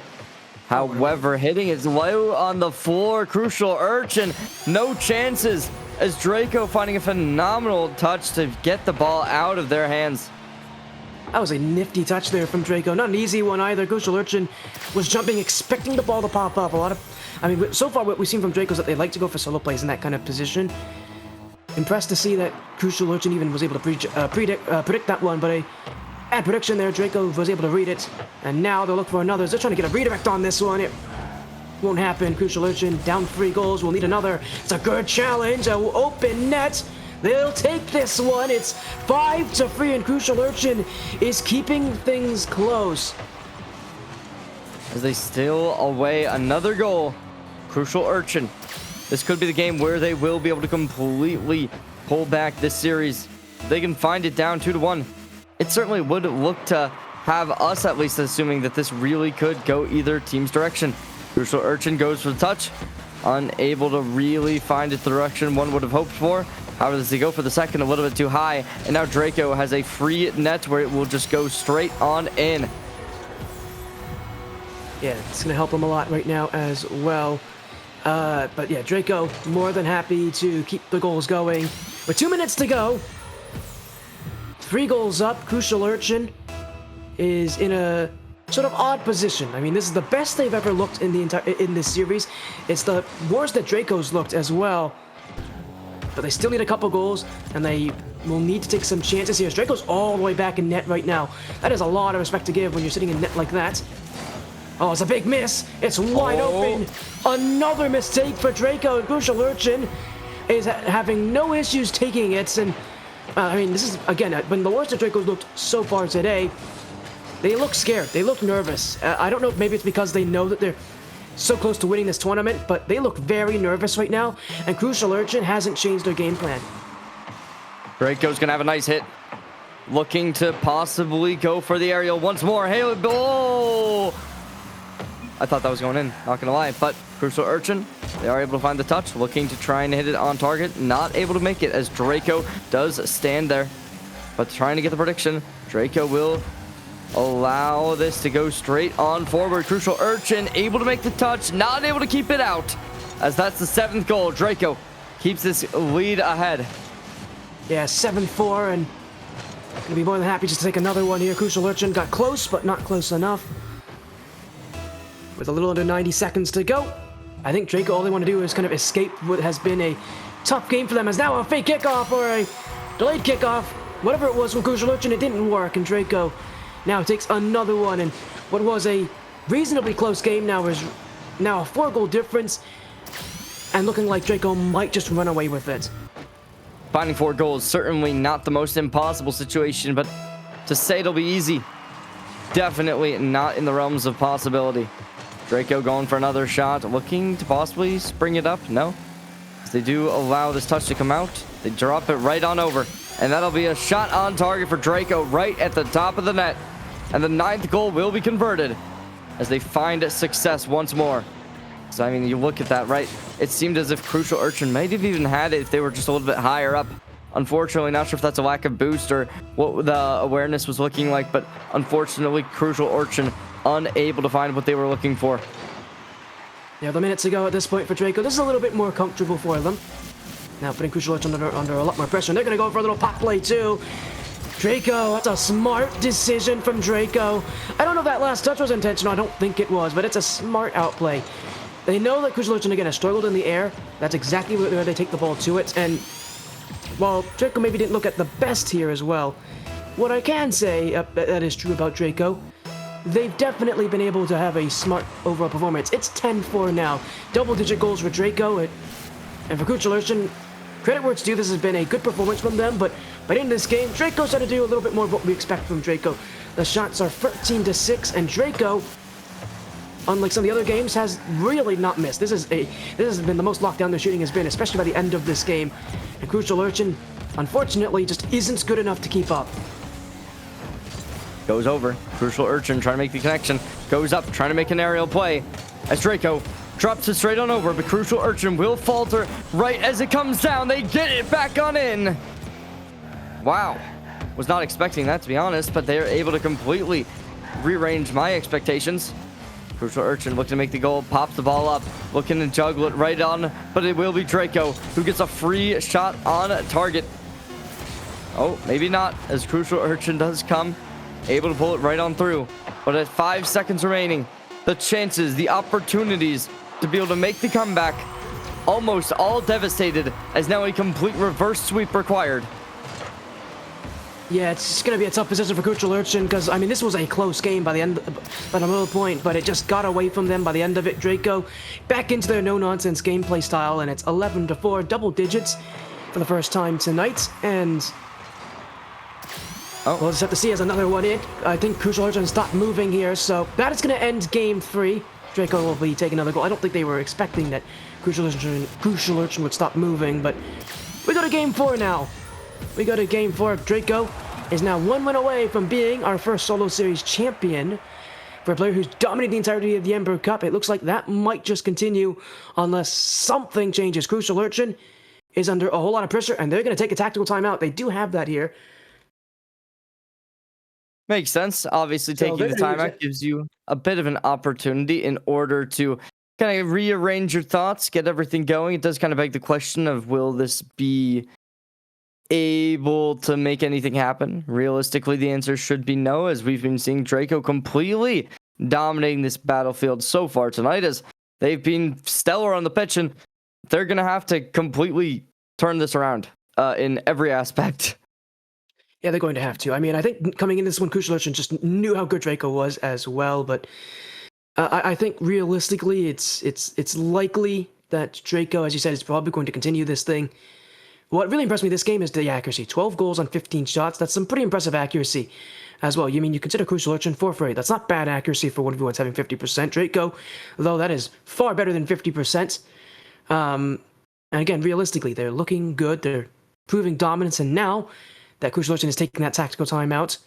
However, hitting is low on the floor. CrucialUrchin, no chances, as Draco finding a phenomenal touch to get the ball out of their hands. That was a nifty touch there from Draco. Not an easy one either. CrucialUrchin was jumping, expecting the ball to pop up. So far what we've seen from Draco is that they like to go for solo plays in that kind of position. Impressed to see that CrucialUrchin even was able to predict that one, but a bad prediction there. Draco was able to read it, and now they'll look for another. They're trying to get a redirect on this one. It won't happen. CrucialUrchin down 3 goals. We'll need another. It's a good challenge. An open net. They'll take this one. It's 5-3, and CrucialUrchin is keeping things close. As they steal away another goal, CrucialUrchin. This could be the game where they will be able to completely pull back this series. If they can find it down 2-1, it certainly would look to have us at least assuming that this really could go either team's direction. CrucialUrchin goes for the touch, unable to really find the direction one would have hoped for. However, as they go for the second, a little bit too high, and now Draco has a free net where it will just go straight on in. Yeah, it's going to help them a lot right now as well. But yeah, Draco more than happy to keep the goals going. With 2 minutes to go, 3 goals up. CrucialUrchin is in a sort of odd position. I mean, this is the best they've ever looked in this series. It's the worst that Draco's looked as well. But they still need a couple goals, and they will need to take some chances here. Draco's all the way back in net right now. That is a lot of respect to give when you're sitting in net like that. Oh, it's a big miss. It's wide open. Another mistake for Draco. CrucialUrchin is having no issues taking it. And I mean, this is, again, when the worst of Draco's looked so far today, they look scared. They look nervous. I don't know if maybe it's because they know that they're so close to winning this tournament, but they look very nervous right now. And CrucialUrchin hasn't changed their game plan. Draco's going to have a nice hit. Looking to possibly go for the aerial once more. Hey, oh! I thought that was going in, not gonna lie, but CrucialUrchin, they are able to find the touch, looking to try and hit it on target, not able to make it as Draco does stand there, but trying to get the prediction. Draco will allow this to go straight on forward. CrucialUrchin able to make the touch, not able to keep it out, as that's the 7th goal. Draco keeps this lead ahead. Yeah, 7-4, and gonna be more than happy just to take another one here. CrucialUrchin got close, but not close enough. With a little under 90 seconds to go, I think Draco, all they want to do is kind of escape what has been a tough game for them. As now a fake kickoff or a delayed kickoff whatever it was from CrucialUrchin, it didn't work, and Draco now takes another one, and what was a reasonably close game now is now a 4-goal difference, and looking like Draco might just run away with it. Finding 4 goals, certainly not the most impossible situation, but to say it'll be easy, definitely not in the realms of possibility. Draco going for another shot, looking to possibly spring it up. No, as they do allow this touch to come out. They drop it right on over, and that'll be a shot on target for Draco right at the top of the net. And the 9th goal will be converted as they find success once more. So, I mean, you look at that, right? It seemed as if CrucialUrchin might have even had it if they were just a little bit higher up. Unfortunately, not sure if that's a lack of boost or what the awareness was looking like, but unfortunately, CrucialUrchin unable to find what they were looking for. Yeah, the minutes to go at this point for Draco. This is a little bit more comfortable for them. Now putting CrucialUrchin under a lot more pressure, and they're going to go for a little pop play too. Draco, that's a smart decision from Draco. I don't know if that last touch was intentional. I don't think it was, but it's a smart outplay. They know that CrucialUrchin, again, has struggled in the air. That's exactly where they take the ball to it, and while Draco maybe didn't look at the best here as well, what I can say that is true about Draco, they've definitely been able to have a smart overall performance. It's 10-4 now. Double-digit goals for Draco, and for CrucialUrchin, credit where it's due, this has been a good performance from them, but in this game, Draco's trying to do a little bit more of what we expect from Draco. The shots are 13-6, and Draco, unlike some of the other games, has really not missed. This has been the most lockdown their shooting has been, especially by the end of this game. And CrucialUrchin, unfortunately, just isn't good enough to keep up. Goes over. CrucialUrchin trying to make the connection. Goes up, trying to make an aerial play. As Draco drops it straight on over, but CrucialUrchin will falter right as it comes down. They get it back on in. Wow. Was not expecting that, to be honest, but they are able to completely rearrange my expectations. CrucialUrchin looking to make the goal, pops the ball up, looking to juggle it right on, but it will be Draco who gets a free shot on target. Oh, maybe not, as CrucialUrchin does come, able to pull it right on through. But at 5 seconds remaining, the chances, the opportunities to be able to make the comeback, almost all devastated, as now a complete reverse sweep required. Yeah, it's going to be a tough position for CrucialUrchin because, I mean, this was a close game by the middle point, but it just got away from them by the end of it. Draco back into their no-nonsense gameplay style, and it's 11-4, double digits for the first time tonight, and we'll just have to see as another one in. I think CrucialUrchin stopped moving here, so that is going to end game 3. Draco will be taking another goal. I don't think they were expecting that CrucialUrchin would stop moving, but we go to game 4 now. We go to game 4. Draco is now 1 win away from being our first solo series champion. For a player who's dominated the entirety of the Ember Cup, it looks like that might just continue unless something changes. CrucialUrchin is under a whole lot of pressure, and they're going to take a tactical timeout. They do have that here. Makes sense. Obviously, taking the timeout gives you a bit of an opportunity in order to kind of rearrange your thoughts, get everything going. It does kind of beg the question of, will this be able to make anything happen? Realistically, the answer should be no, as we've been seeing Draco completely dominating this battlefield so far tonight, as they've been stellar on the pitch, and they're going to have to completely turn this around in every aspect. Yeah, they're going to have to. I mean, I think coming in this one, CrucialUrchin just knew how good Draco was as well, but I think realistically, it's likely that Draco, as you said, is probably going to continue this thing. What really impressed me this game is the accuracy. 12 goals on 15 shots. That's some pretty impressive accuracy as well. You mean, you consider CrucialUrchin 4 for 8. That's not bad accuracy for one of everyone's having 50%. Draco, though, that is far better than 50%. And again, realistically, they're looking good. They're proving dominance. And now that CrucialUrchin is taking that tactical timeout,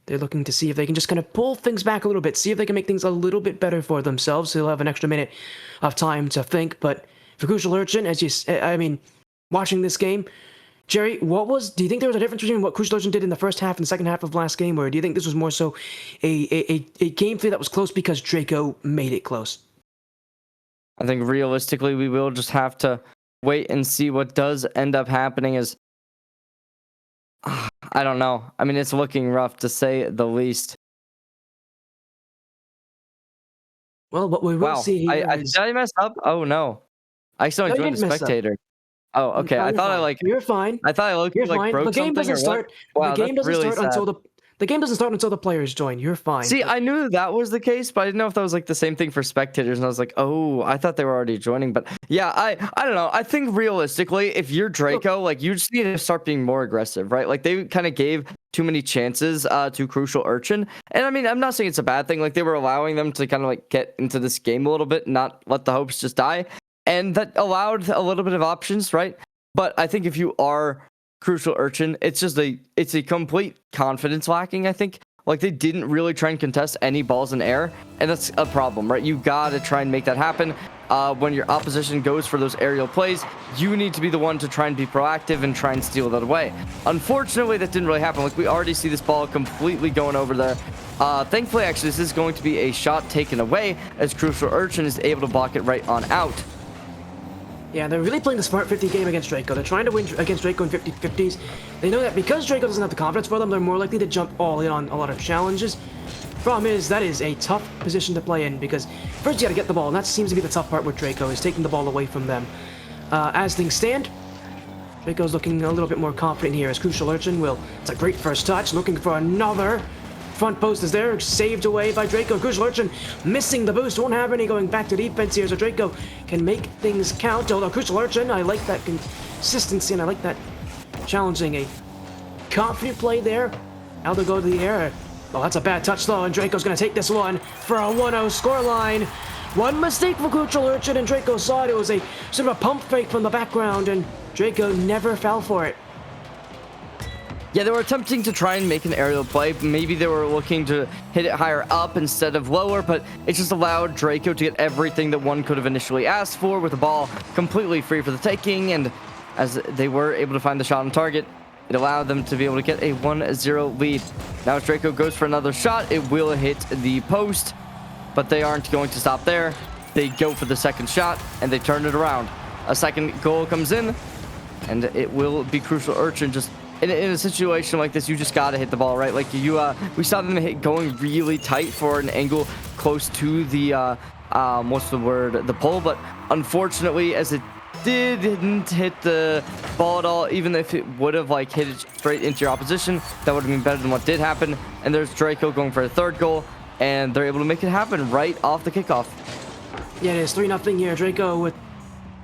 they're looking to see if they can just kind of pull things back a little bit, see if they can make things a little bit better for themselves. So they'll have an extra minute of time to think. But for CrucialUrchin, as you, I mean, watching this game, Jerry, do you think there was a difference between what CrucialUrchin did in the first half and the second half of last game, or do you think this was more so a gameplay that was close because Draco made it close? I think realistically, we will just have to wait and see what does end up happening. As I don't know. I mean, it's looking rough to say the least. Well, what we will see here did I mess up? Oh no. I accidentally joined the spectator. Oh, okay. No, I you're thought I fine. like. You're fine. I thought I looked You're like fine. broke The game something doesn't or what? start. Wow, The game that's doesn't really start sad. until the game doesn't start until the players join. You're fine. See, I knew that was the case, but I didn't know if that was like the same thing for spectators. And I was like, oh, I thought they were already joining. But yeah, I don't know. I think realistically, if you're Draco, like you just need to start being more aggressive, right? Like they kind of gave too many chances to CrucialUrchin. And I mean, I'm not saying it's a bad thing. Like they were allowing them to kind of like get into this game a little bit, not let the hopes just die. And that allowed a little bit of options, right? But I think if you are CrucialUrchin, it's a complete confidence lacking, I think. Like they didn't really try and contest any balls in air, and that's a problem, right? You gotta try and make that happen. When your opposition goes for those aerial plays, you need to be the one to try and be proactive and try and steal that away. Unfortunately, that didn't really happen. Like we already see this ball completely going over there. Thankfully, actually, this is going to be a shot taken away as CrucialUrchin is able to block it right on out. Yeah, they're really playing the smart 50 game against Draco. They're trying to win against Draco in 50-50s. They know that because Draco doesn't have the confidence for them, they're more likely to jump all in on a lot of challenges. Problem is, that is a tough position to play in because first you gotta get the ball, and that seems to be the tough part with Draco, is taking the ball away from them. As things stand, Draco's looking a little bit more confident here as CrucialUrchin will. It's a great first touch, looking for another. Front post is there, saved away by Draco. CrucialUrchin missing the boost, won't have any going back to defense here, so Draco can make things count. Although CrucialUrchin, I like that consistency and I like that challenging a confident play there. Now they'll go to the air. Oh, that's a bad touch though, and Draco's gonna take this one for a 1-0 scoreline. One mistake for CrucialUrchin, and Draco saw it. It was a sort of a pump fake from the background, and Draco never fell for it. Yeah, they were attempting to try and make an aerial play. Maybe they were looking to hit it higher up instead of lower, but it just allowed Draco to get everything that one could have initially asked for with the ball completely free for the taking. And as they were able to find the shot on target, it allowed them to be able to get a 1-0 lead. Now as Draco goes for another shot, it will hit the post, but they aren't going to stop there. They go for the second shot, and they turn it around. A second goal comes in, and it will be CrucialUrchin just... In a situation like this, you just gotta hit the ball, right? Like we saw them going really tight for an angle close to the what's the word? The pole, but unfortunately, as it didn't hit the ball at all, even if it would have like hit it straight into your opposition, that would have been better than what did happen. And there's Draco going for a third goal, and they're able to make it happen right off the kickoff. Yeah, it is 3-0 here. Draco with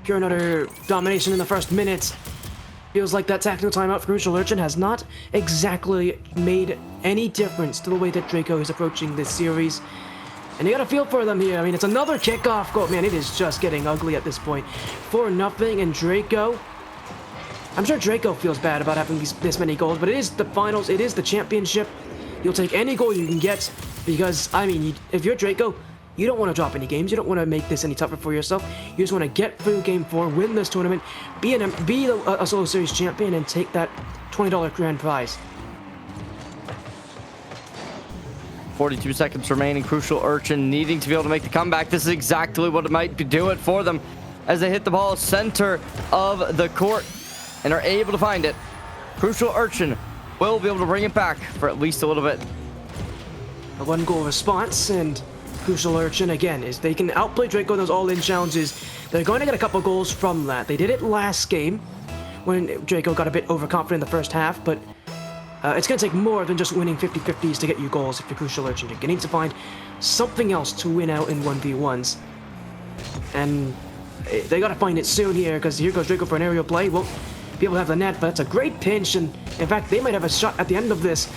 pure and utter domination in the first minute. Feels like that tactical timeout for CrucialUrchin has not exactly made any difference to the way that Draco is approaching this series. And you got a feel for them here. I mean, it's another kickoff goal. Man, it is just getting ugly at this point. 4-0, and Draco... I'm sure Draco feels bad about having this many goals, but it is the finals. It is the championship. You'll take any goal you can get because, I mean, if you're Draco, you don't want to drop any games. You don't want to make this any tougher for yourself. You just want to get through Game 4, win this tournament, be a solo series champion, and take that $20 grand prize. 42 seconds remaining. CrucialUrchin needing to be able to make the comeback. This is exactly what it might do it for them as they hit the ball center of the court and are able to find it. CrucialUrchin will be able to bring it back for at least a little bit. A 1-goal response, and CrucialUrchin, again, is they can outplay Draco in those all-in challenges. They're going to get a couple goals from that. They did it last game when Draco got a bit overconfident in the first half, but it's going to take more than just winning 50-50s to get you goals if you're CrucialUrchin. You need to find something else to win out in 1v1s. And they got to find it soon here, because here goes Draco for an aerial play. Won't be able to have the net, but it's a great pinch, and in fact, they might have a shot at the end of this.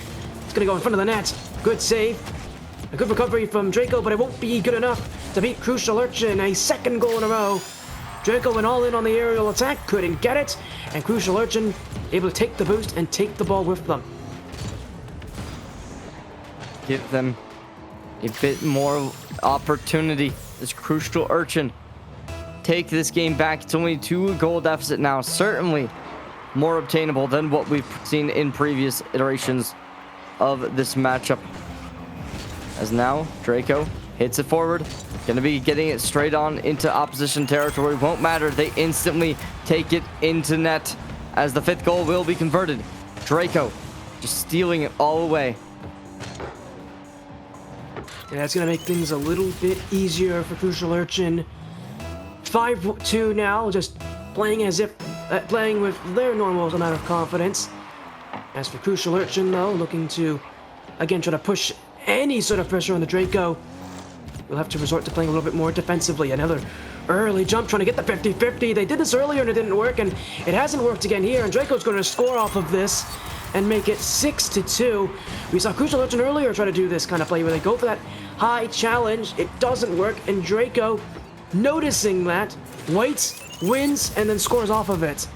It's going to go in front of the net. Good save. A good recovery from Draco, but it won't be good enough to beat CrucialUrchin. A second goal in a row. Draco went all in on the aerial attack, couldn't get it, and CrucialUrchin able to take the boost and take the ball with them. Give them a bit more opportunity as CrucialUrchin take this game back. It's only 2-goal deficit now. Certainly more obtainable than what we've seen in previous iterations of this matchup. As now, Draco hits it forward. Gonna be getting it straight on into opposition territory. Won't matter. They instantly take it into net as the 5th goal will be converted. Draco just stealing it all away. And that's going to make things a little bit easier for CrucialUrchin. 5-2 now, just playing as if playing with their normal amount of confidence. As for CrucialUrchin, though, looking to, again, try to push any sort of pressure on the Draco. We'll have to resort to playing a little bit more defensively. Another early jump trying to get the 50-50. They did this earlier and it didn't work, and it hasn't worked again here, and Draco's going to score off of this and make it 6-2. We saw CrucialUrchin earlier try to do this kind of play where they go for that high challenge. It doesn't work, and Draco, noticing that, waits, wins, and then scores off of it.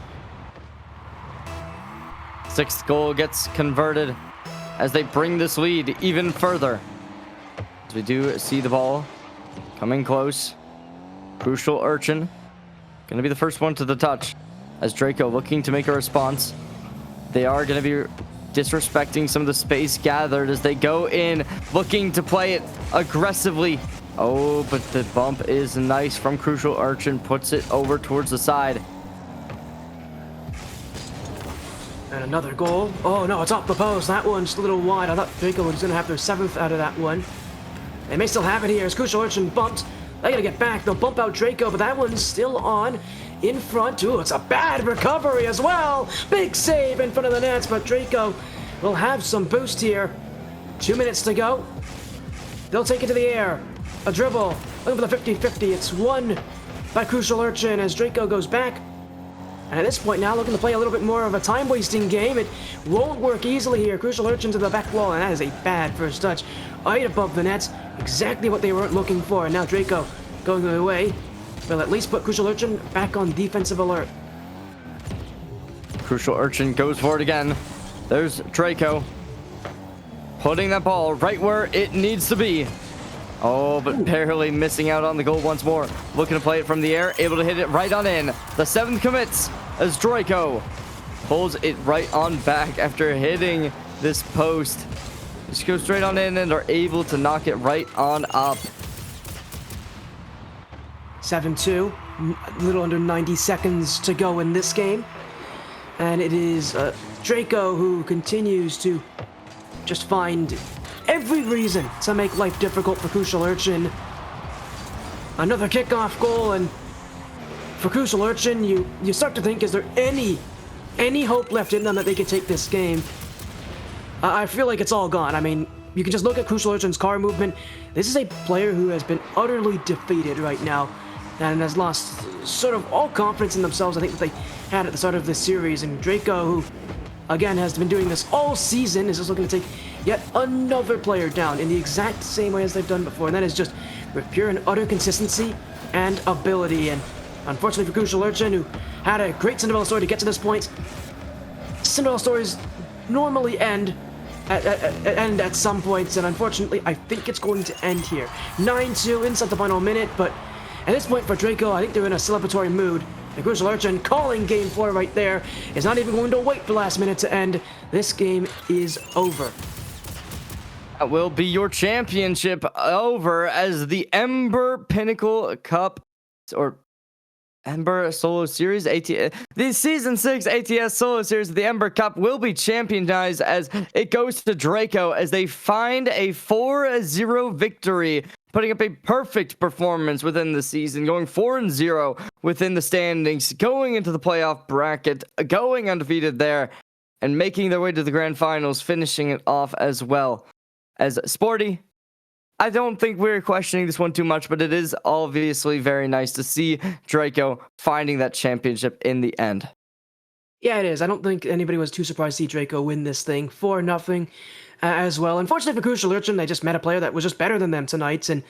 Sixth goal gets converted as they bring this lead even further. As we do see the ball coming close. CrucialUrchin going to be the first one to the touch as Draco looking to make a response. They are going to be disrespecting some of the space gathered as they go in, looking to play it aggressively. Oh, but the bump is nice from CrucialUrchin, puts it over towards the side. And another goal. Oh no, it's off the post. That one's just a little wide. I thought Draco was going to have their 7th out of that one. They may still have it here as CrucialUrchin bumped. They gotta get back. They'll bump out Draco, but that one's still on in front. Ooh, it's a bad recovery as well. Big save in front of the nets, but Draco will have some boost here. 2 minutes to go. They'll take it to the air. A dribble. Looking for the 50-50. It's won by CrucialUrchin as Draco goes back. And at this point now, looking to play a little bit more of a time-wasting game. It won't work easily here. CrucialUrchin to the back wall, and that is a bad first touch. Right above the nets. Exactly what they weren't looking for. And now Draco going away will at least put CrucialUrchin back on defensive alert. CrucialUrchin goes for it again. There's Draco putting that ball right where it needs to be. Oh, but barely missing out on the goal once more. Looking to play it from the air, able to hit it right on in. The 7th commits as Draco pulls it right on back after hitting this post. Just go straight on in and are able to knock it right on up. 7-2. A little under 90 seconds to go in this game. And it is Draco who continues to just find every reason to make life difficult for CrucialUrchin. Another kickoff goal, and for CrucialUrchin, you start to think, is there any hope left in them that they could take this game? I feel like it's all gone. I mean, you can just look at CrucialUrchin's car movement. This is a player who has been utterly defeated right now and has lost sort of all confidence in themselves, I think, that they had at the start of this series. And Draco, who, again, has been doing this all season, is just looking to take yet another player down in the exact same way as they've done before, and that is just with pure and utter consistency and ability. And unfortunately for CrucialUrchin, who had a great Cinderella story to get to this point, Cinderella stories normally end at some points, and unfortunately, I think it's going to end here. 9-2 inside the final minute, but at this point for Draco, I think they're in a celebratory mood. And CrucialUrchin calling Game 4 right there is not even going to wait for last minute to end. This game is over. That will be your championship over as the Ember Pinnacle Cup, or Ember Solo Series, the Season 6 ATS Solo Series of the Ember Cup will be championized as it goes to Draco as they find a 4-0 victory, putting up a perfect performance within the season, going 4-0 within the standings, going into the playoff bracket, going undefeated there, and making their way to the grand finals, finishing it off as well. As Sporty, I don't think we're questioning this one too much, but it is obviously very nice to see Draco finding that championship in the end. Yeah, it is. I don't think anybody was too surprised to see Draco win this thing 4-0 as well. Unfortunately for CrucialUrchin, they just met a player that was just better than them tonight, and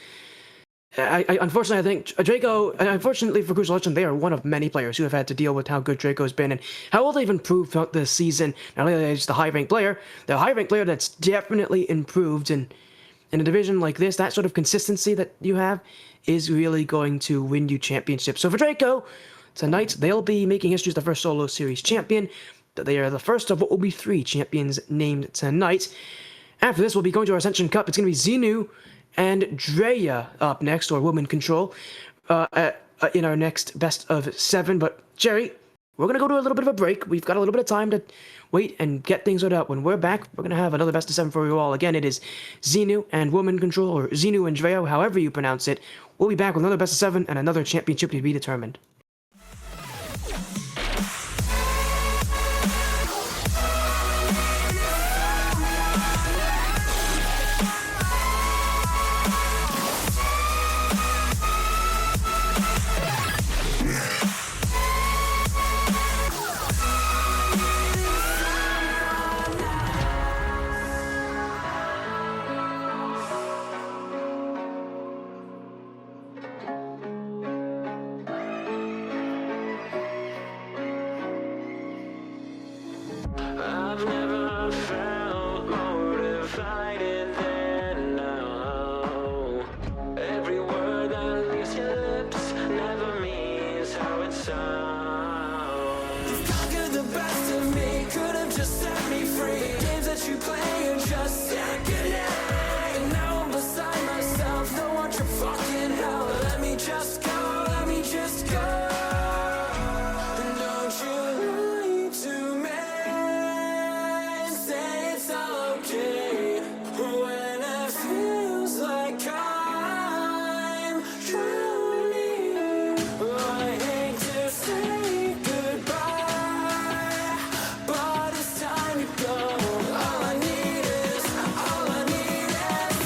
unfortunately, I think Draco, unfortunately for CrucialUrchin, they are one of many players who have had to deal with how good Draco's been and how well they've improved throughout this season. Not only are they just a high-ranked player, they're a high-ranked player that's definitely improved, and in a division like this, that sort of consistency that you have is really going to win you championships. So for Draco, tonight they'll be making history as the first solo series champion. They are the first of what will be 3 champions named tonight. After this, we'll be going to our Ascension Cup. It's going to be Xenu and Drea up next, or WomanControl, in our next best of 7. But Cherry, we're going to go to a little bit of a break. We've got a little bit of time to wait and get things sorted out. When we're back, we're going to have another best of 7 for you all. Again, it is Xenu and WomanControl, or Xenu and Drea, however you pronounce it. We'll be back with another best of 7 and another championship to be determined. Fucking hell, let me just go, let me just go. And don't you lie to me and say it's all okay when it feels like I'm drowning. I hate to say goodbye, but it's time to go. All I need is someone else.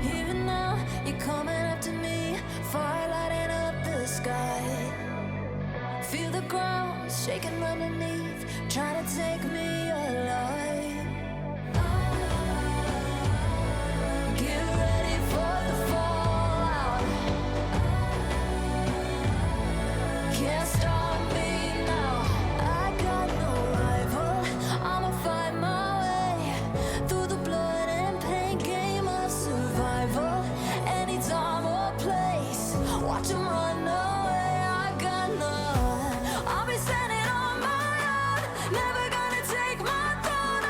Even now, you're coming up to me, fire lighting up the sky. Feel the ground shaking underneath, trying to take me alive. Get ready for the fallout. Can't stop me now. I got no rival. I'ma find my way through the blood and pain game of survival. Any time or place, watch 'em run away. I got none. I'll be standing on my own, never gonna take my throne.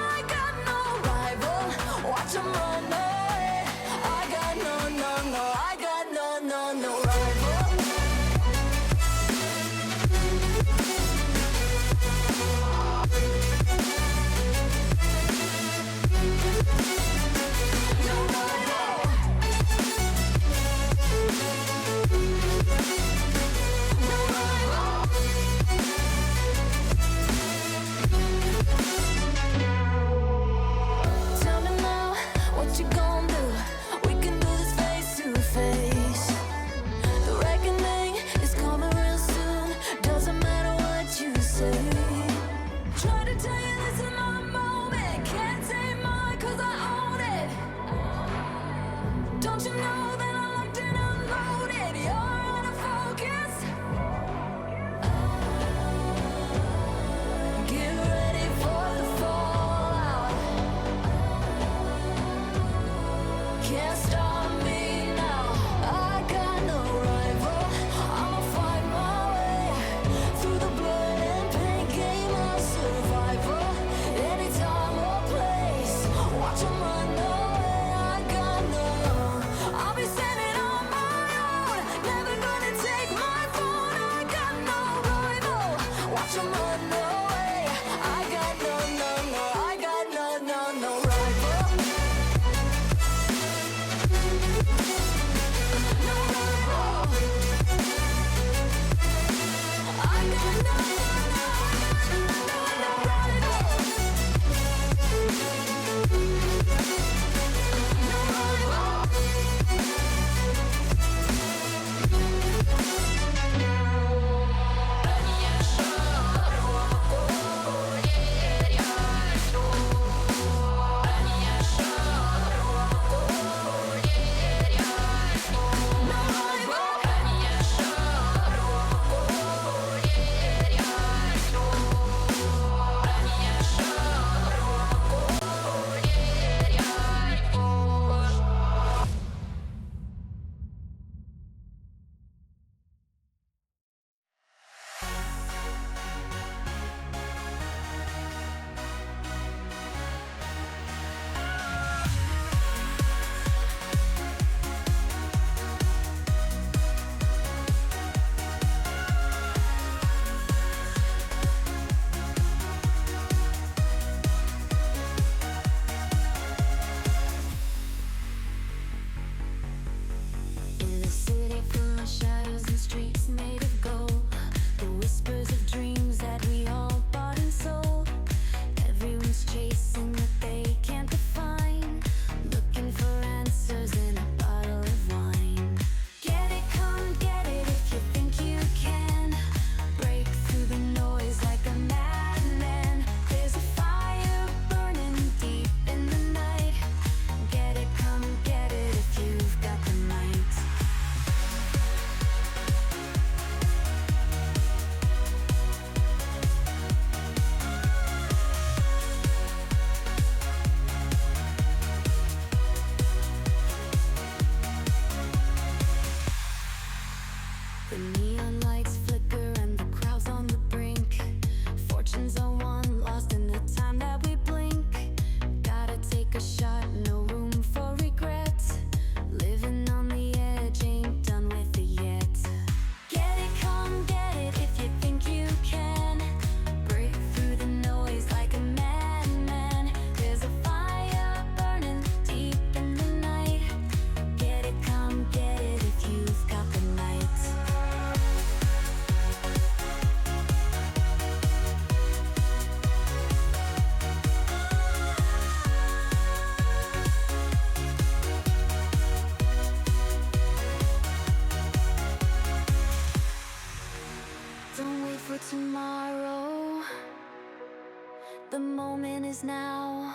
The moment is now.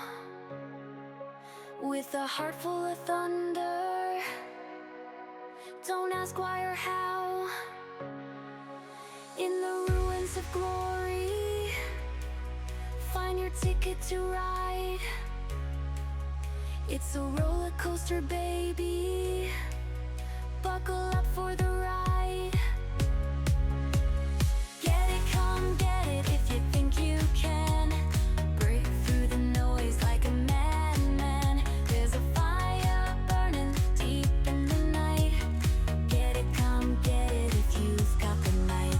With a heart full of thunder, don't ask why or how. In the ruins of glory, find your ticket to ride. It's a roller coaster, baby. Buckle up for the ride. Get it, come get it if you think you can. Break through the noise like a madman. There's a fire burning deep in the night. Get it, come get it if you've got the night.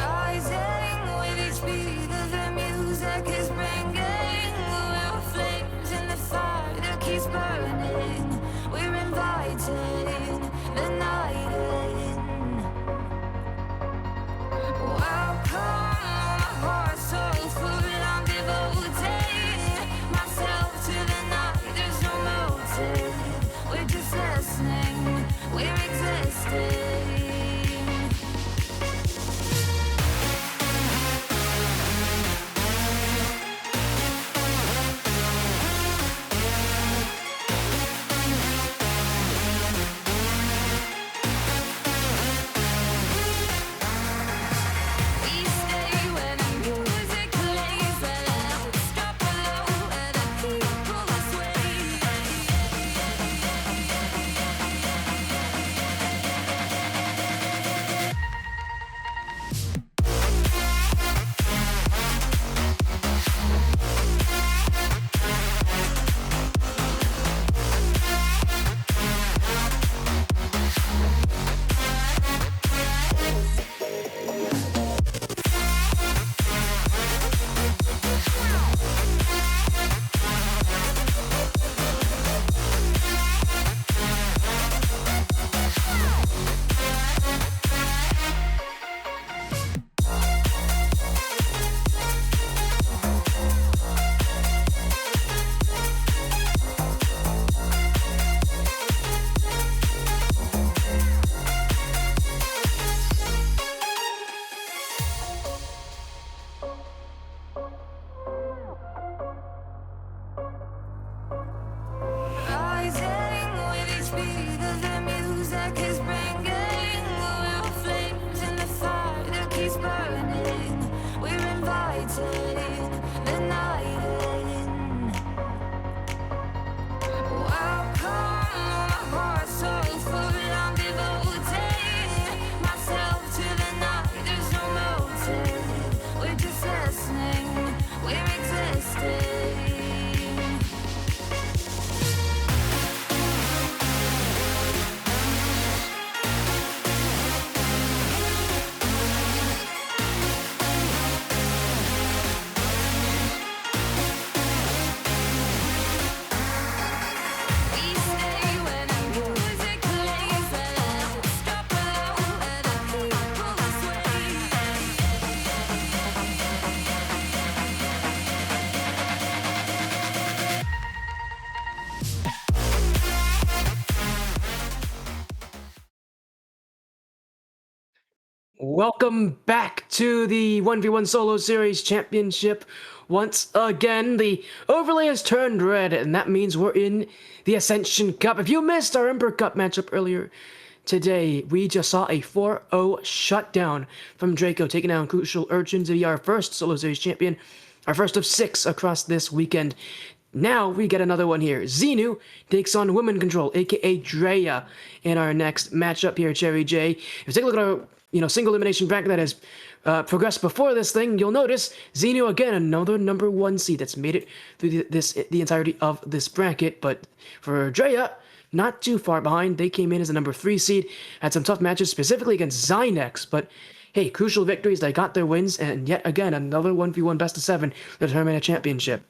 Rising with each beat of the music is bringing. We're flames in the fire that keeps burning. We're inviting the night in. Welcome, my heart so full. I'm devoting myself to the night. There's no motive. We're just listening. We're existing. We stay when the music plays. Let's drop low and the people sway. Rising with each beat of the music is bringing. We're flames in the fire that keeps burning. We're inviting the night in. Welcome, my heart so full. I'm devoting myself to the night. There's no motive. We're just listening. We're existing. We stay when the music plays. Let's drop low and the people sway. Welcome back to the 1v1 Solo Series Championship. Once again, the overlay has turned red, and that means we're in the Ascension Cup. If you missed our Ember Cup matchup earlier today, we just saw a 4-0 shutdown from Draco, taking down CrucialUrchin to be our first Solo Series champion, our first of 6 across this weekend. Now we get another one here. Xenu takes on WomanControl, aka Drea, in our next matchup here, CherryJ. If you take a look at our single elimination bracket that has progressed before this thing, you'll notice Xenu again, another number 1 seed that's made it through the entirety of this bracket. But for Drea, not too far behind. They came in as a number 3 seed, had some tough matches specifically against Zynex, but hey, crucial victories. They got their wins, and yet again another 1v1 best of 7 to determine a championship.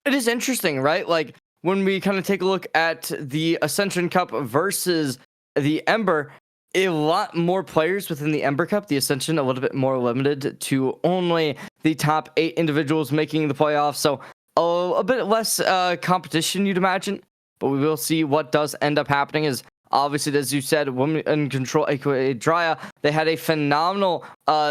It is interesting, right? Like when we kind of take a look at the Ascension Cup versus the Ember, a lot more players within the Ember Cup, the Ascension a little bit more limited to only the top 8 individuals making the playoffs. So a bit less competition, you'd imagine. But we will see what does end up happening. Is obviously, as you said, WomanControl, aka Drea, they had a phenomenal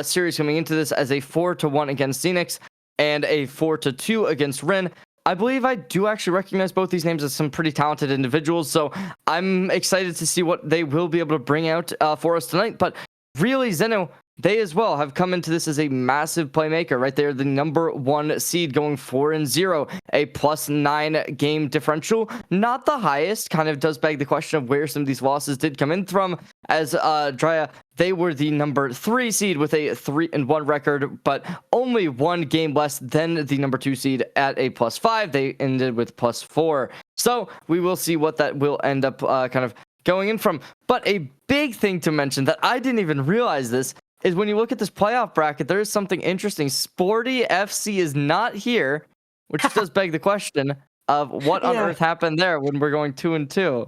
series coming into this as a 4-1 against Xenix and a 4-2 against Rin. I believe I do actually recognize both these names as some pretty talented individuals, so I'm excited to see what they will be able to bring out for us tonight. But really, Xenu, they as well have come into this as a massive playmaker, right? They're the number 1 seed going 4-0, a +9 game differential. Not the highest, kind of does beg the question of where some of these losses did come in from. As Drea, they were the number 3 seed with a 3-1 record, but only 1 game less than the number 2 seed at a +5. They ended with +4. So we will see what that will end up kind of going in from. But a big thing to mention that I didn't even realize this is when you look at this playoff bracket, there is something interesting. Sporty FC is not here, which does beg the question of what on earth happened there when we're going 2-2.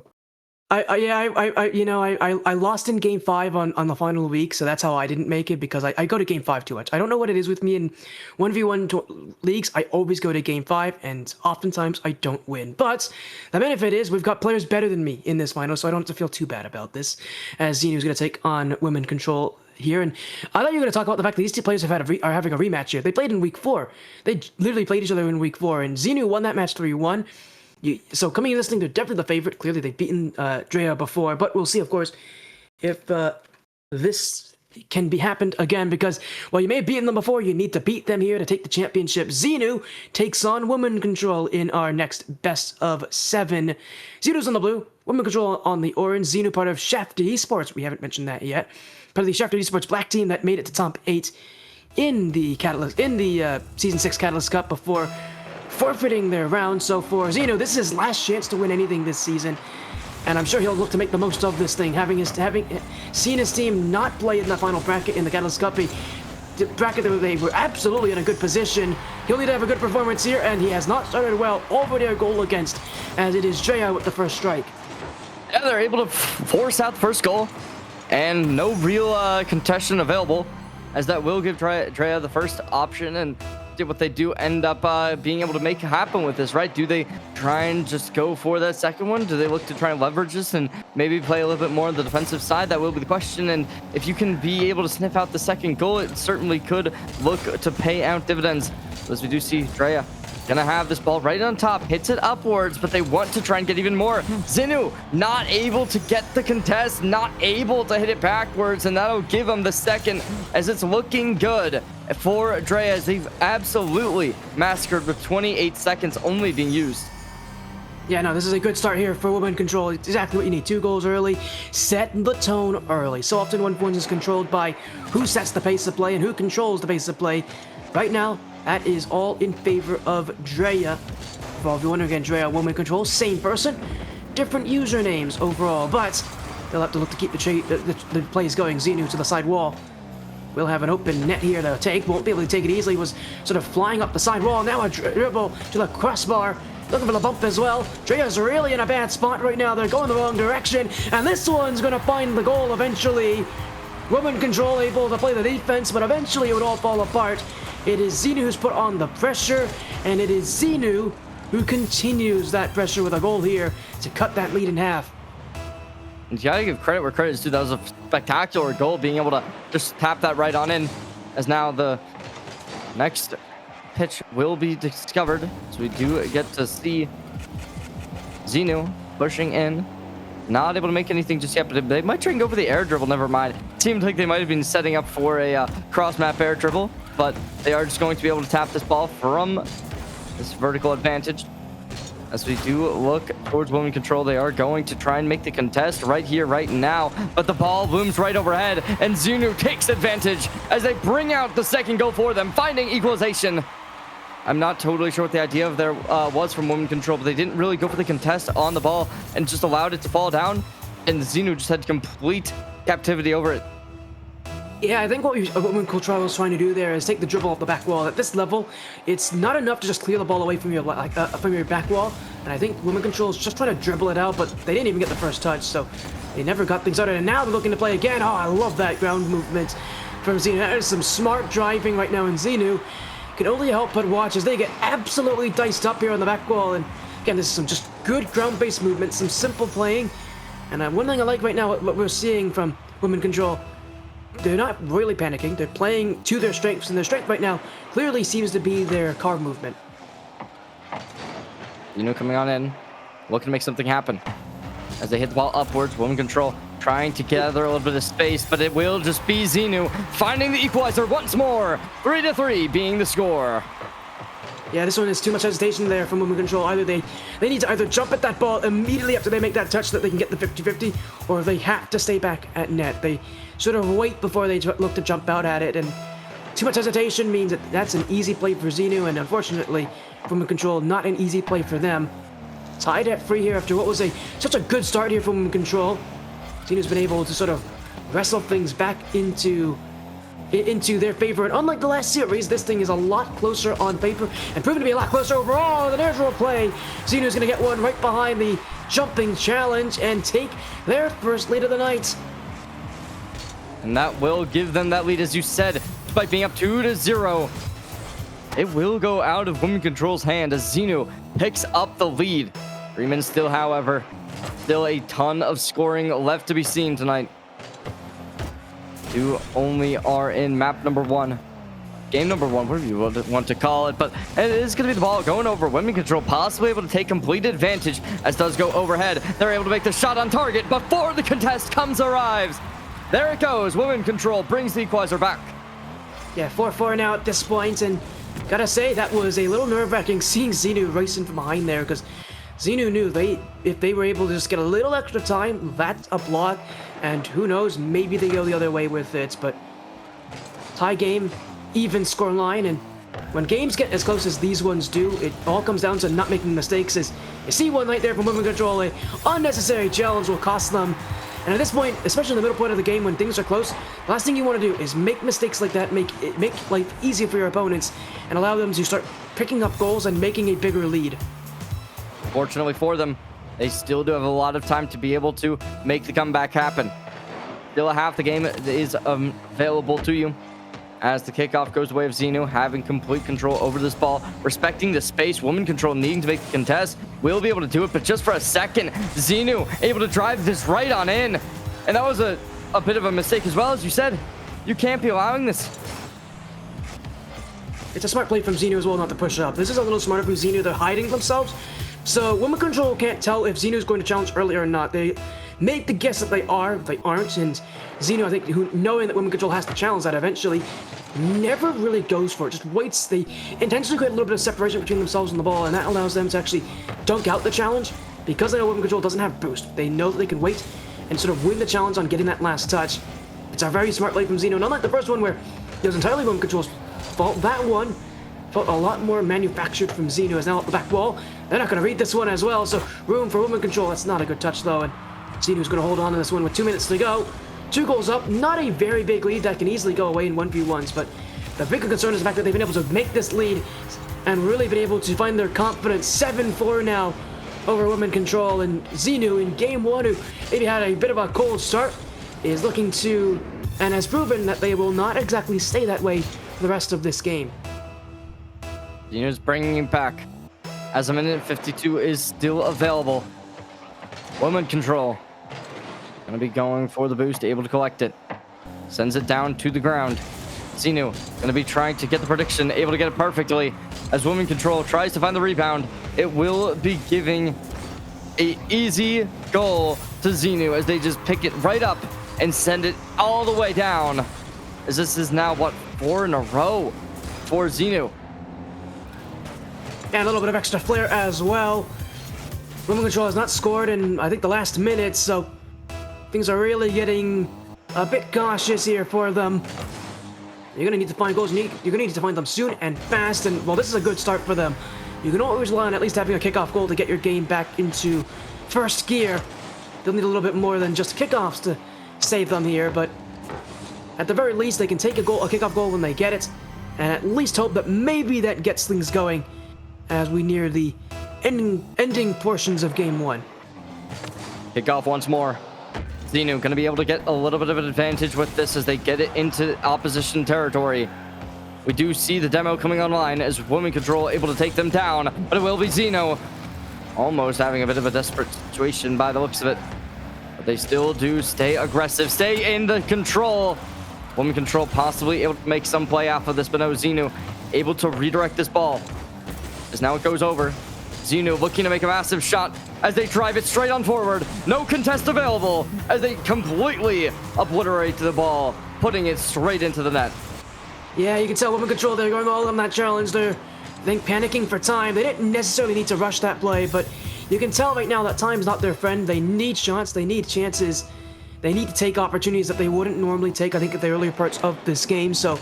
I lost in game 5 on the final week, so that's how I didn't make it, because I go to game 5 too much. I don't know what it is with me in 1v1 leagues. I always go to game 5, and oftentimes I don't win. But the benefit is we've got players better than me in this final, so I don't have to feel too bad about this, as Xenu's going to take on WomanControl here. And I thought you were going to talk about the fact that these two players are having a rematch here. They played in week 4. They literally played each other in week 4, and Xenu won that match 3-1. So coming into this thing, they're definitely the favorite. Clearly, they've beaten Drea before, but we'll see, of course, if this can be happened again, because while you may have beaten them before, you need to beat them here to take the championship. Xenu takes on WomanControl in our next best of 7. Xenu's on the blue, WomanControl on the orange. Xenu part of Shafted Esports. We haven't mentioned that yet. Part of the Shafted Esports black team that made it to top 8 in the Season 6 Catalyst Cup before forfeiting their round. So for Xenu, this is his last chance to win anything this season, and I'm sure he'll look to make the most of this thing, having seen his team not play in the final bracket in the Catalyst Cup, a bracket that they were absolutely in a good position. He'll need to have a good performance here, and he has not started well over their goal against, as it is Drea with the first strike. Yeah, they're able to force out the first goal, and no real contestant available, as that will give Drea the first option. And what they do end up being able to make happen with this, right? Do they try and just go for that second one? Do they look to try and leverage this and maybe play a little bit more on the defensive side? That will be the question. And if you can be able to sniff out the second goal, it certainly could look to pay out dividends. As we do see Drea gonna have this ball right on top, hits it upwards, but they want to try and get even more. Xenu not able to get the contest, not able to hit it backwards, and that'll give them the second, as it's looking good for Drea, as they've absolutely massacred with 28 seconds only being used. Yeah, no, this is a good start here for WomanControl. It's exactly what you need. 2 goals early, set the tone early. So often 1v1 is controlled by who sets the pace of play and who controls the pace of play. Right now, that is all in favor of Drea. For all of you wondering, again, Drea, WomanControl, same person, different usernames overall, but they'll have to look to keep the plays going. Xenu to the side wall. We'll have an open net here to take. Won't be able to take it easily. Was sort of flying up the side wall. Now a dribble to the crossbar. Looking for the bump as well. Drea's really in a bad spot right now. They're going the wrong direction. And this one's going to find the goal eventually. WomanControl able to play the defense, but eventually it would all fall apart. It is Xenu who's put on the pressure, and it is Xenu who continues that pressure with a goal here to cut that lead in half. You gotta give credit where credit is due. That was a spectacular goal, being able to just tap that right on in, as now the next pitch will be discovered. So we do get to see Xenu pushing in. Not able to make anything just yet, but they might try and go for the air dribble. Never mind. Seemed like they might have been setting up for a cross-map air dribble, but they are just going to be able to tap this ball from this vertical advantage. As we do look towards WomanControl, they are going to try and make the contest right here, right now. But the ball looms right overhead, and xenu takes advantage as they bring out the second goal for them, finding equalization. I'm not totally sure what the idea of there was from WomanControl, but they didn't really go for the contest on the ball and just allowed it to fall down. And xenu just had complete captivity over it. Yeah, I think what WomanControl was trying to do there is take the dribble off the back wall. At this level, it's not enough to just clear the ball away from your back wall. And I think WomanControl is just trying to dribble it out, but they didn't even get the first touch, so they never got things out of it. And now they're looking to play again. Oh, I love that ground movement from xenu. That is some smart driving right now, in xenu can only help but watch as they get absolutely diced up here on the back wall. And again, this is some just good ground-based movement, some simple playing. And one thing I like right now, what we're seeing from WomanControl, they're not really panicking. They're playing to their strengths, and their strength right now clearly seems to be their car movement. Coming on in, looking to make something happen. As they hit the ball upwards, WomanControl trying to gather a little bit of space, but it will just be xenu finding the equalizer once more. 3-3 being the score. Yeah, this one is too much hesitation there from WomanControl. Either they need to either jump at that ball immediately after they make that touch so that they can get the 50-50, or they have to stay back at net. They sort of wait before they look to jump out at it, and too much hesitation means that that's an easy play for xenu, and unfortunately, WomanControl, not an easy play for them. Tied at 3 here after what was such a good start here from WomanControl. xenu's been able to sort of wrestle things back into their favor, and unlike the last series, this thing is a lot closer on paper and proven to be a lot closer overall. The neutral play, xenu's gonna get one right behind the jumping challenge and take their first lead of the night. And that will give them that lead, as you said, despite being up 2-0. It will go out of WomanControl's hand as xenu picks up the lead. 3 minutes still, however. Still a ton of scoring left to be seen tonight. 2 only are in map number 1. Game number 1, whatever you want to call it. But it is going to be the ball going over WomanControl, possibly able to take complete advantage as does go overhead. They're able to make the shot on target before the contest arrives. There it goes. WomanControl brings the equalizer back. Yeah, 4-4 now at this point, and gotta say, that was a little nerve-wracking seeing xenu racing from behind there, because xenu knew if they were able to just get a little extra time, that's a block, and who knows, maybe they go the other way with it. But tie game, even score line, and when games get as close as these ones do, it all comes down to not making mistakes. As you see one right there from WomanControl, a unnecessary challenge will cost them. And at this point, especially in the middle point of the game when things are close, the last thing you want to do is make mistakes like that, make life easier for your opponents, and allow them to start picking up goals and making a bigger lead. Fortunately for them, they still do have a lot of time to be able to make the comeback happen. Still half the game is available to you. As the kickoff goes the way of xenu, having complete control over this ball, respecting the space, WomanControl needing to make the contest, will be able to do it, but just for a second, xenu able to drive this right on in. And that was a bit of a mistake as well. As you said, you can't be allowing this. It's a smart play from xenu as well not to push up. This is a little smarter from xenu. They're hiding themselves, so WomanControl can't tell if xenu is going to challenge early or not. They make the guess that they aren't, and xenu, I think, knowing that WomanControl has to challenge that eventually, never really goes for it, just waits. They intentionally create a little bit of separation between themselves and the ball, and that allows them to actually dunk out the challenge. Because they know WomanControl doesn't have boost, they know that they can wait and sort of win the challenge on getting that last touch. It's a very smart play from xenu, and unlike the first one where it was entirely WomanControl's fault, that one felt a lot more manufactured from xenu. As now up the back wall, they're not going to read this one as well, so room for WomanControl. That's not a good touch though, and xenu's going to hold on to this one with 2 minutes to go. 2 goals up, not a very big lead that can easily go away in 1v1s, but the bigger concern is the fact that they've been able to make this lead and really been able to find their confidence. 7-4 now over WomanControl, and xenu in game 1, who maybe had a bit of a cold start, is looking to, and has proven that they will not exactly stay that way for the rest of this game. xenu's bringing it back as a minute 52 is still available. WomanControl gonna be going for the boost, able to collect it. Sends it down to the ground. xenu gonna be trying to get the prediction, able to get it perfectly. As WomanControl tries to find the rebound, it will be giving a easy goal to xenu as they just pick it right up and send it all the way down. As this is now, what, 4 in a row for xenu. And a little bit of extra flare as well. WomanControl has not scored in, I think, the last minute, so things are really getting a bit cautious here for them. You're going to need to find goals. You're going to need to find them soon and fast, and, well, this is a good start for them. You can always rely on at least having a kickoff goal to get your game back into first gear. They'll need a little bit more than just kickoffs to save them here, but at the very least, they can take a kickoff goal when they get it, and at least hope that maybe that gets things going as we near the ending portions of Game 1. Kick off once more. Xenu going to be able to get a little bit of an advantage with this as they get it into opposition territory. We do see the demo coming online as WomanControl able to take them down, but it will be Xenu almost having a bit of a desperate situation by the looks of it. But they still do stay aggressive, stay in the control. WomanControl possibly able to make some play off of this, but no, Xenu able to redirect this ball as now it goes over. Xenu looking to make a massive shot as they drive it straight on forward. No contest available as they completely obliterate the ball, putting it straight into the net. Yeah, you can tell WomanControl, they're going all on that challenge. They're, I think, panicking for time. They didn't necessarily need to rush that play, but you can tell right now that time's not their friend. They need shots, they need chances. They need to take opportunities that they wouldn't normally take, I think, at the earlier parts of this game. So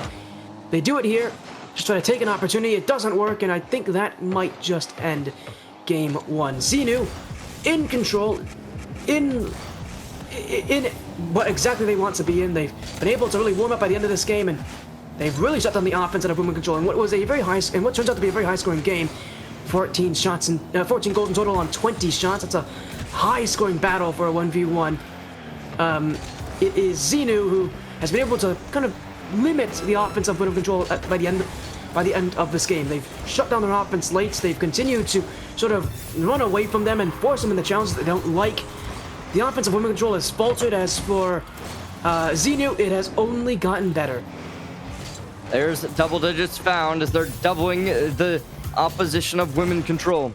they do it here. Just try to take an opportunity. It doesn't work, and I think that might just end Game 1. Xenu in control, in what exactly they want to be in. They've been able to really warm up by the end of this game, and they've really shut down the offense out of WomanControl in what was a very high, and what turns out to be a very high-scoring game. 14 shots and 14 goals in total on 20 shots. That's a high-scoring battle for a 1v1. It is Xenu who has been able to kind of limit the offense of WomanControl by the end of this game. They've shut down their offense late. They've continued to sort of run away from them and force them into challenges they don't like. The offense of WomanControl has faltered. As for Xenu, it has only gotten better. There's double digits found as they're doubling the opposition of WomanControl.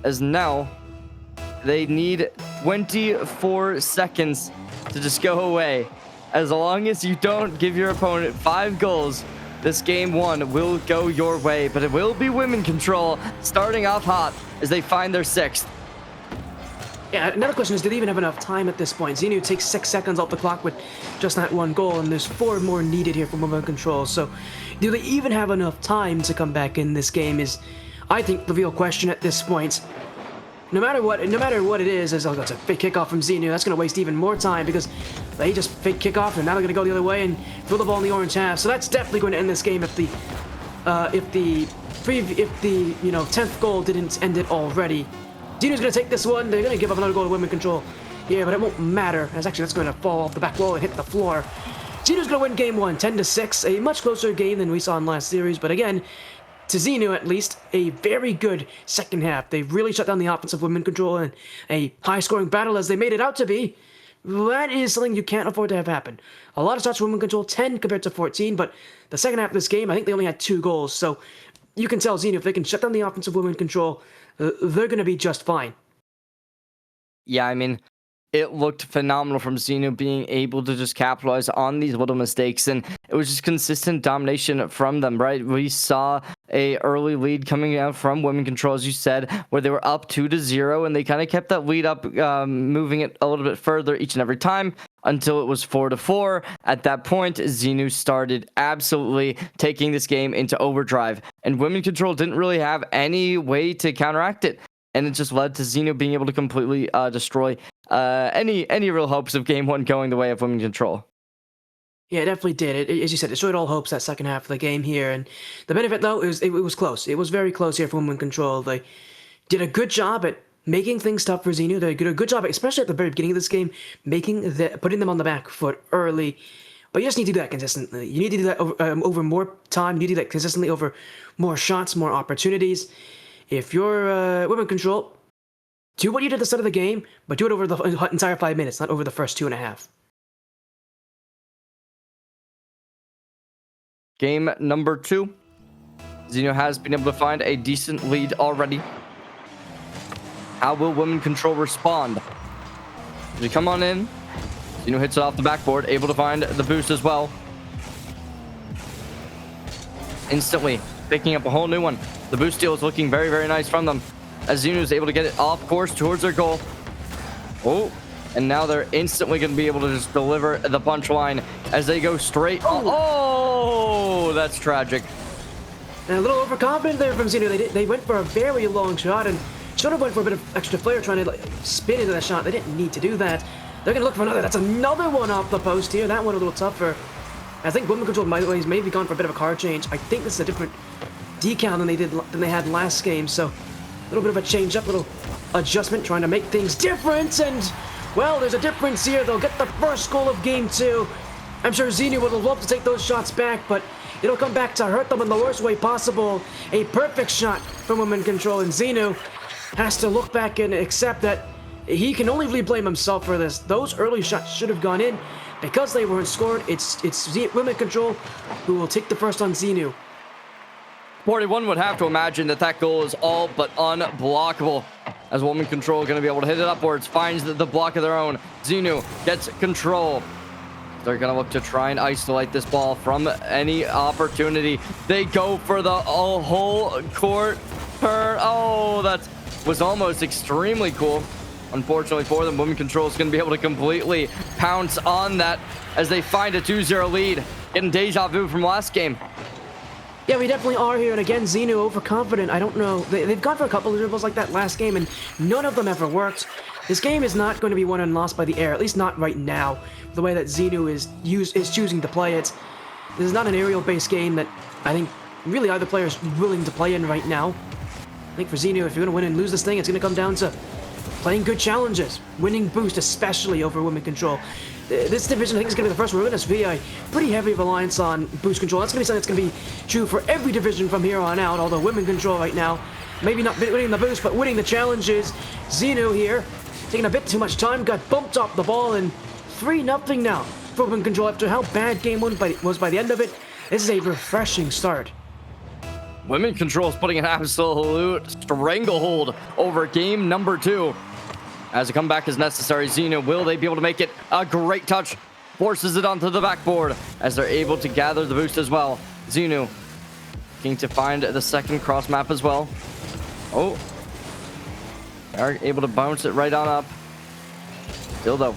As now they need 24 seconds to just go away. As long as you don't give your opponent 5 goals, this Game 1 will go your way, but it will be WomanControl starting off hot as they find their 6th. Yeah, another question is, do they even have enough time at this point? Xenu takes 6 seconds off the clock with just that 1 goal, and there's 4 more needed here from WomanControl. So, do they even have enough time to come back in this game is, I think, the real question at this point. No matter what it is, as that's a fake kickoff from Xenu, that's going to waste even more time because they just fake kickoff, and now they're going to go the other way and throw the ball in the orange half. So that's definitely going to end this game if the 10th goal didn't end it already. Xenu's going to take this one. They're going to give up another goal to WomanControl. Yeah, but it won't matter, as actually that's going to fall off the back wall and hit the floor. Xenu's going to win Game 1, 10-6, a much closer game than we saw in last series, but again, to Xenu at least, a very good second half. They really shut down the offense of WomanControl and a high-scoring battle as they made it out to be. That is something you can't afford to have happen. A lot of shots for WomanControl, 10 compared to 14, but the second half of this game, I think they only had 2 goals, so you can tell Xenu, if they can shut down the offense of WomanControl, they're going to be just fine. Yeah, I mean, it looked phenomenal from Xenu being able to just capitalize on these little mistakes, and it was just consistent domination from them, right? We saw a early lead coming out from WomanControl, as you said, where they were up 2-0, and they kind of kept that lead up, moving it a little bit further each and every time until it was 4-4. At that point, Xenu started absolutely taking this game into overdrive, and WomanControl didn't really have any way to counteract it. And it just led to Xenu being able to completely destroy any real hopes of Game 1 going the way of WomanControl. Yeah, it definitely did. As you said, it destroyed all hopes that second half of the game here. And the benefit, though, is it was close. It was very close here for WomanControl. They did a good job at making things tough for Xenu. They did a good job, especially at the very beginning of this game, putting them on the back foot early. But you just need to do that consistently. You need to do that over more time. You need to do that consistently over more shots, more opportunities. If you're WomanControl, do what you did at the start of the game, but do it over the entire 5 minutes, not over the first 2.5. Game number 2. Xenu has been able to find a decent lead already. How will WomanControl respond? As we come on in, Xenu hits it off the backboard, able to find the boost as well. Instantly picking up a whole new one. The boost steal is looking very, very nice from them, as xenu is able to get it off course towards their goal. Oh, and now they're instantly going to be able to just deliver the punchline as they go straight. Oh, that's tragic. And a little overconfident there from xenu. They went for a very long shot and should have went for a bit of extra flair trying to like spin into that shot. They didn't need to do that. They're going to look for another. That's another one off the post here. That one a little tougher. I think WomanControl might have maybe gone for a bit of a card change. I think this is a different decal than they had last game. So a little bit of a change up, little adjustment, trying to make things different. And well, there's a difference here. They'll get the first goal of game 2. I'm sure xenu would love to take those shots back, but it'll come back to hurt them in the worst way possible. A perfect shot from WomanControl, and xenu has to look back and accept that he can only really blame himself for this. Those early shots should have gone in. Because they weren't scored, it's WomanControl who will take the first on xenu. 41 would have to imagine that goal is all but unblockable, as WomanControl going to be able to hit it upwards, finds the block of their own. xenu gets control. They're going to look to try and isolate this ball from any opportunity. They go for the whole court turn. Oh, that was almost extremely cool. Unfortunately for them, WomanControl is going to be able to completely pounce on that as they find a 2-0 lead. Getting deja vu from last game. Yeah, we definitely are here, and again, xenu overconfident. I don't know. They've gone for a couple of dribbles like that last game, and none of them ever worked. This game is not going to be won and lost by the air, at least not right now, the way that xenu is choosing to play it. This is not an aerial-based game that I think really either player is willing to play in right now. I think for xenu, if you're going to win and lose this thing, it's going to come down to playing good challenges, winning boost, especially over WomanControl. This division, I think, is going to be the first where we're going to see a pretty heavy reliance on boost control. That's going to be something that's going to be true for every division from here on out, although WomanControl right now, maybe not winning the boost, but winning the challenges. xenu here, taking a bit too much time, got bumped off the ball, and 3-0 now for WomanControl after how bad game 1 was by the end of it. This is a refreshing start. WomanControl is putting an absolute stranglehold over game number 2. As a comeback is necessary, xenu, will they be able to make it? A great touch, forces it onto the backboard as they're able to gather the boost as well. xenu looking to find the second cross map as well. Oh, are able to bounce it right on up. Still though,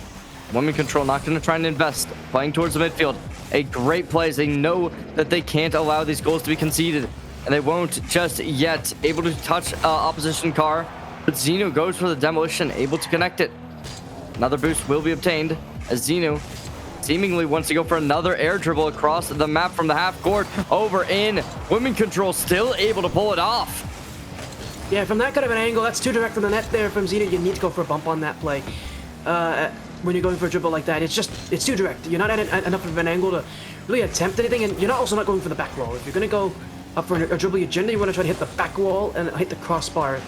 WomanControl not going to try and invest, playing towards the midfield. A great play as they know that they can't allow these goals to be conceded, and they won't just yet. Able to touch opposition car, but xenu goes for the demolition, able to connect it. Another boost will be obtained as xenu seemingly wants to go for another air dribble across the map from the half court over in. WomanControl still able to pull it off. Yeah, from that kind of an angle, that's too direct on the net there from xenu. You need to go for a bump on that play. When you're going for a dribble like that, it's too direct. You're not at enough of an angle to really attempt anything, and you're also not going for the back wall. If you're going to go up for a dribble, you generally want to try to hit the back wall and hit the crossbar.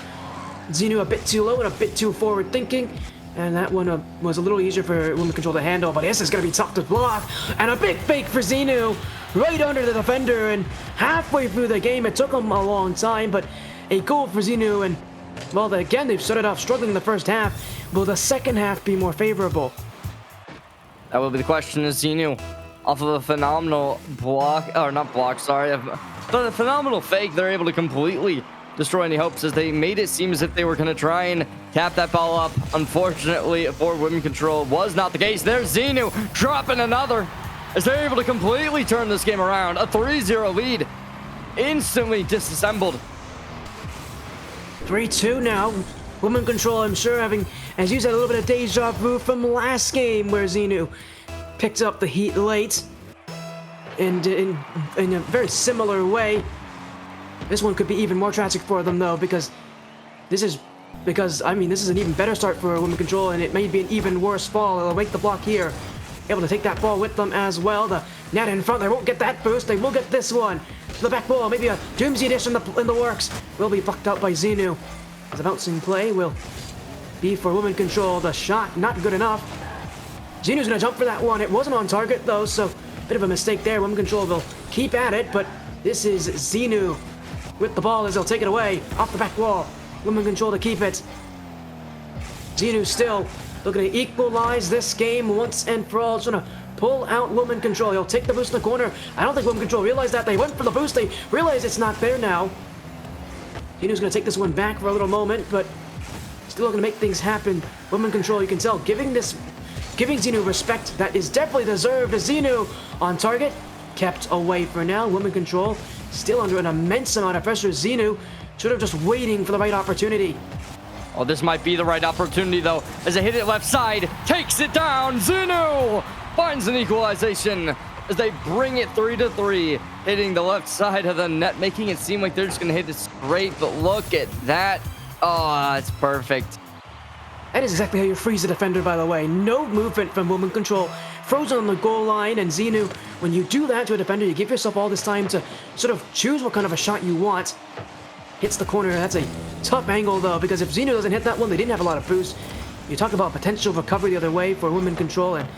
xenu a bit too low and a bit too forward thinking, and that one was a little easier for WomanControl to handle, but this is going to be tough to block, and a big fake for xenu right under the defender, and halfway through the game, it took them a long time, but a goal for xenu, and well, again, they've started off struggling in the first half. Will the second half be more favorable? That will be the question. Is xenu off of a phenomenal block, or not block, sorry, but a phenomenal fake, they're able to completely destroy any hopes as they made it seem as if they were going to try and tap that ball up. Unfortunately for WomanControl, was not the case. There's xenu dropping another as they're able to completely turn this game around. A 3-0 lead instantly disassembled. 3-2 now. WomanControl, I'm sure, having, as you said, a little bit of deja vu from last game where xenu picked up the heat late. And in a very similar way. This one could be even more tragic for them, though, because this is an even better start for WomanControl, and it may be an even worse fall. They'll make the block here, able to take that ball with them as well. The net in front, they won't get that boost. They will get this one. The back ball, maybe a Doomsday dish in the works, will be blocked out by xenu. The bouncing play will be for WomanControl. The shot, not good enough. xenu's going to jump for that one. It wasn't on target, though, so bit of a mistake there. WomanControl will keep at it, but this is xenu with the ball as they'll take it away off the back wall. WomanControl to keep it. xenu still looking to equalize this game once and for all. Just gonna pull out WomanControl. He'll take the boost in the corner. I don't think WomanControl realized that. They went for the boost. They realize it's not there now. Zenu's going to take this one back for a little moment, but still going to make things happen. WomanControl, you can tell, giving Xenu respect that is definitely deserved. Xenu on target, kept away for now. WomanControl still under an immense amount of pressure. Xenu sort of just waiting for the right opportunity. Oh, this might be the right opportunity, though, as they hit it left side, takes it down. Xenu finds an equalization as they bring it 3-3, hitting the left side of the net, making it seem like they're just going to hit it straight. But look at that. Oh, it's perfect. That is exactly how you freeze a defender, by the way. No movement from WomanControl. Frozen on the goal line, and Xenu, when you do that to a defender, you give yourself all this time to sort of choose what kind of a shot you want. Hits the corner. That's a tough angle, though, because if Xenu doesn't hit that one, they didn't have a lot of boost. You talk about potential recovery the other way for WomanControl, and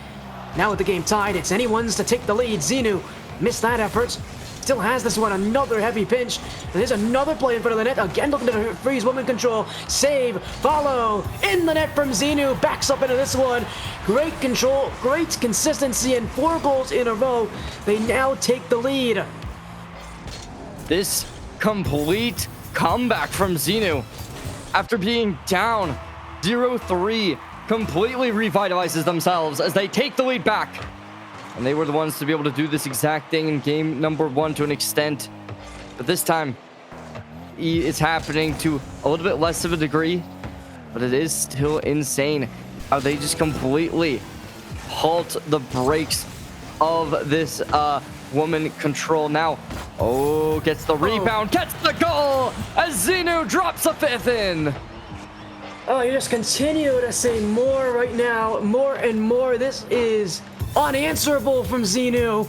now with the game tied, it's anyone's to take the lead. Xenu missed that effort. Still has this one, another heavy pinch. And there's another play in front of the net. Again, looking to freeze WomanControl. Save, follow, in the net from Xenu. Backs up into this one. Great control, great consistency, and 4 goals in a row. They now take the lead. This complete comeback from Xenu, after being down 0-3, completely revitalizes themselves as they take the lead back. And they were the ones to be able to do this exact thing in game number 1 to an extent. But this time, it's happening to a little bit less of a degree. But it is still insane how they just completely halt the brakes of this WomanControl. Now, oh, gets the rebound, gets the goal as Xenu drops a 5th in. Oh, you just continue to say more right now. More and more. This is unanswerable from Xenu.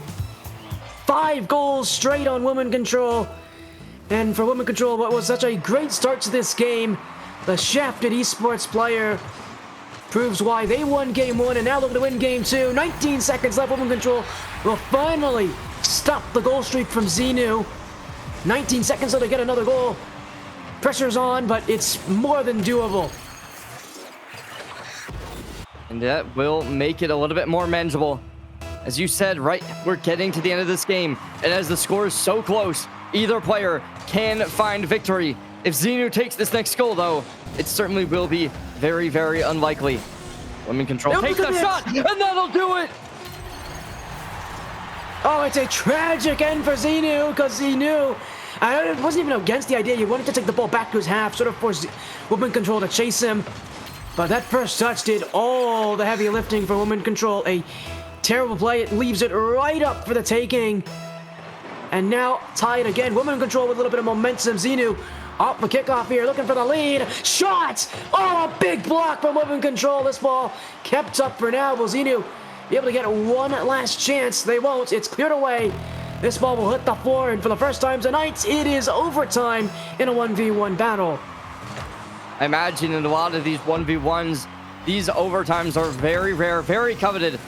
5 goals straight on WomanControl. And for WomanControl, what was such a great start to this game, the shafted esports player proves why they won game 1 and now looking to win game 2. 19 seconds left. WomanControl will finally stop the goal streak from Xenu. 19 seconds till they get another goal. Pressure's on, but it's more than doable. And that will make it a little bit more manageable. As you said, right, we're getting to the end of this game. And as the score is so close, either player can find victory. If Xenu takes this next goal, though, it certainly will be very, very unlikely. WomanControl takes the shot, and that'll do it! Oh, it's a tragic end for Xenu, because he knew. I wasn't even against the idea. He wanted to take the ball back to his half, sort of force WomanControl to chase him. But that first touch did all the heavy lifting for WomanControl. A terrible play. It leaves it right up for the taking. And now tied again. WomanControl with a little bit of momentum. Xenu off the kickoff here, looking for the lead. Shot! Oh, a big block from WomanControl. This ball kept up for now. Will Xenu be able to get one last chance? They won't. It's cleared away. This ball will hit the floor, and for the first time tonight, it is overtime in a 1v1 battle. I imagine in a lot of these 1v1s, these overtimes are very rare, very coveted.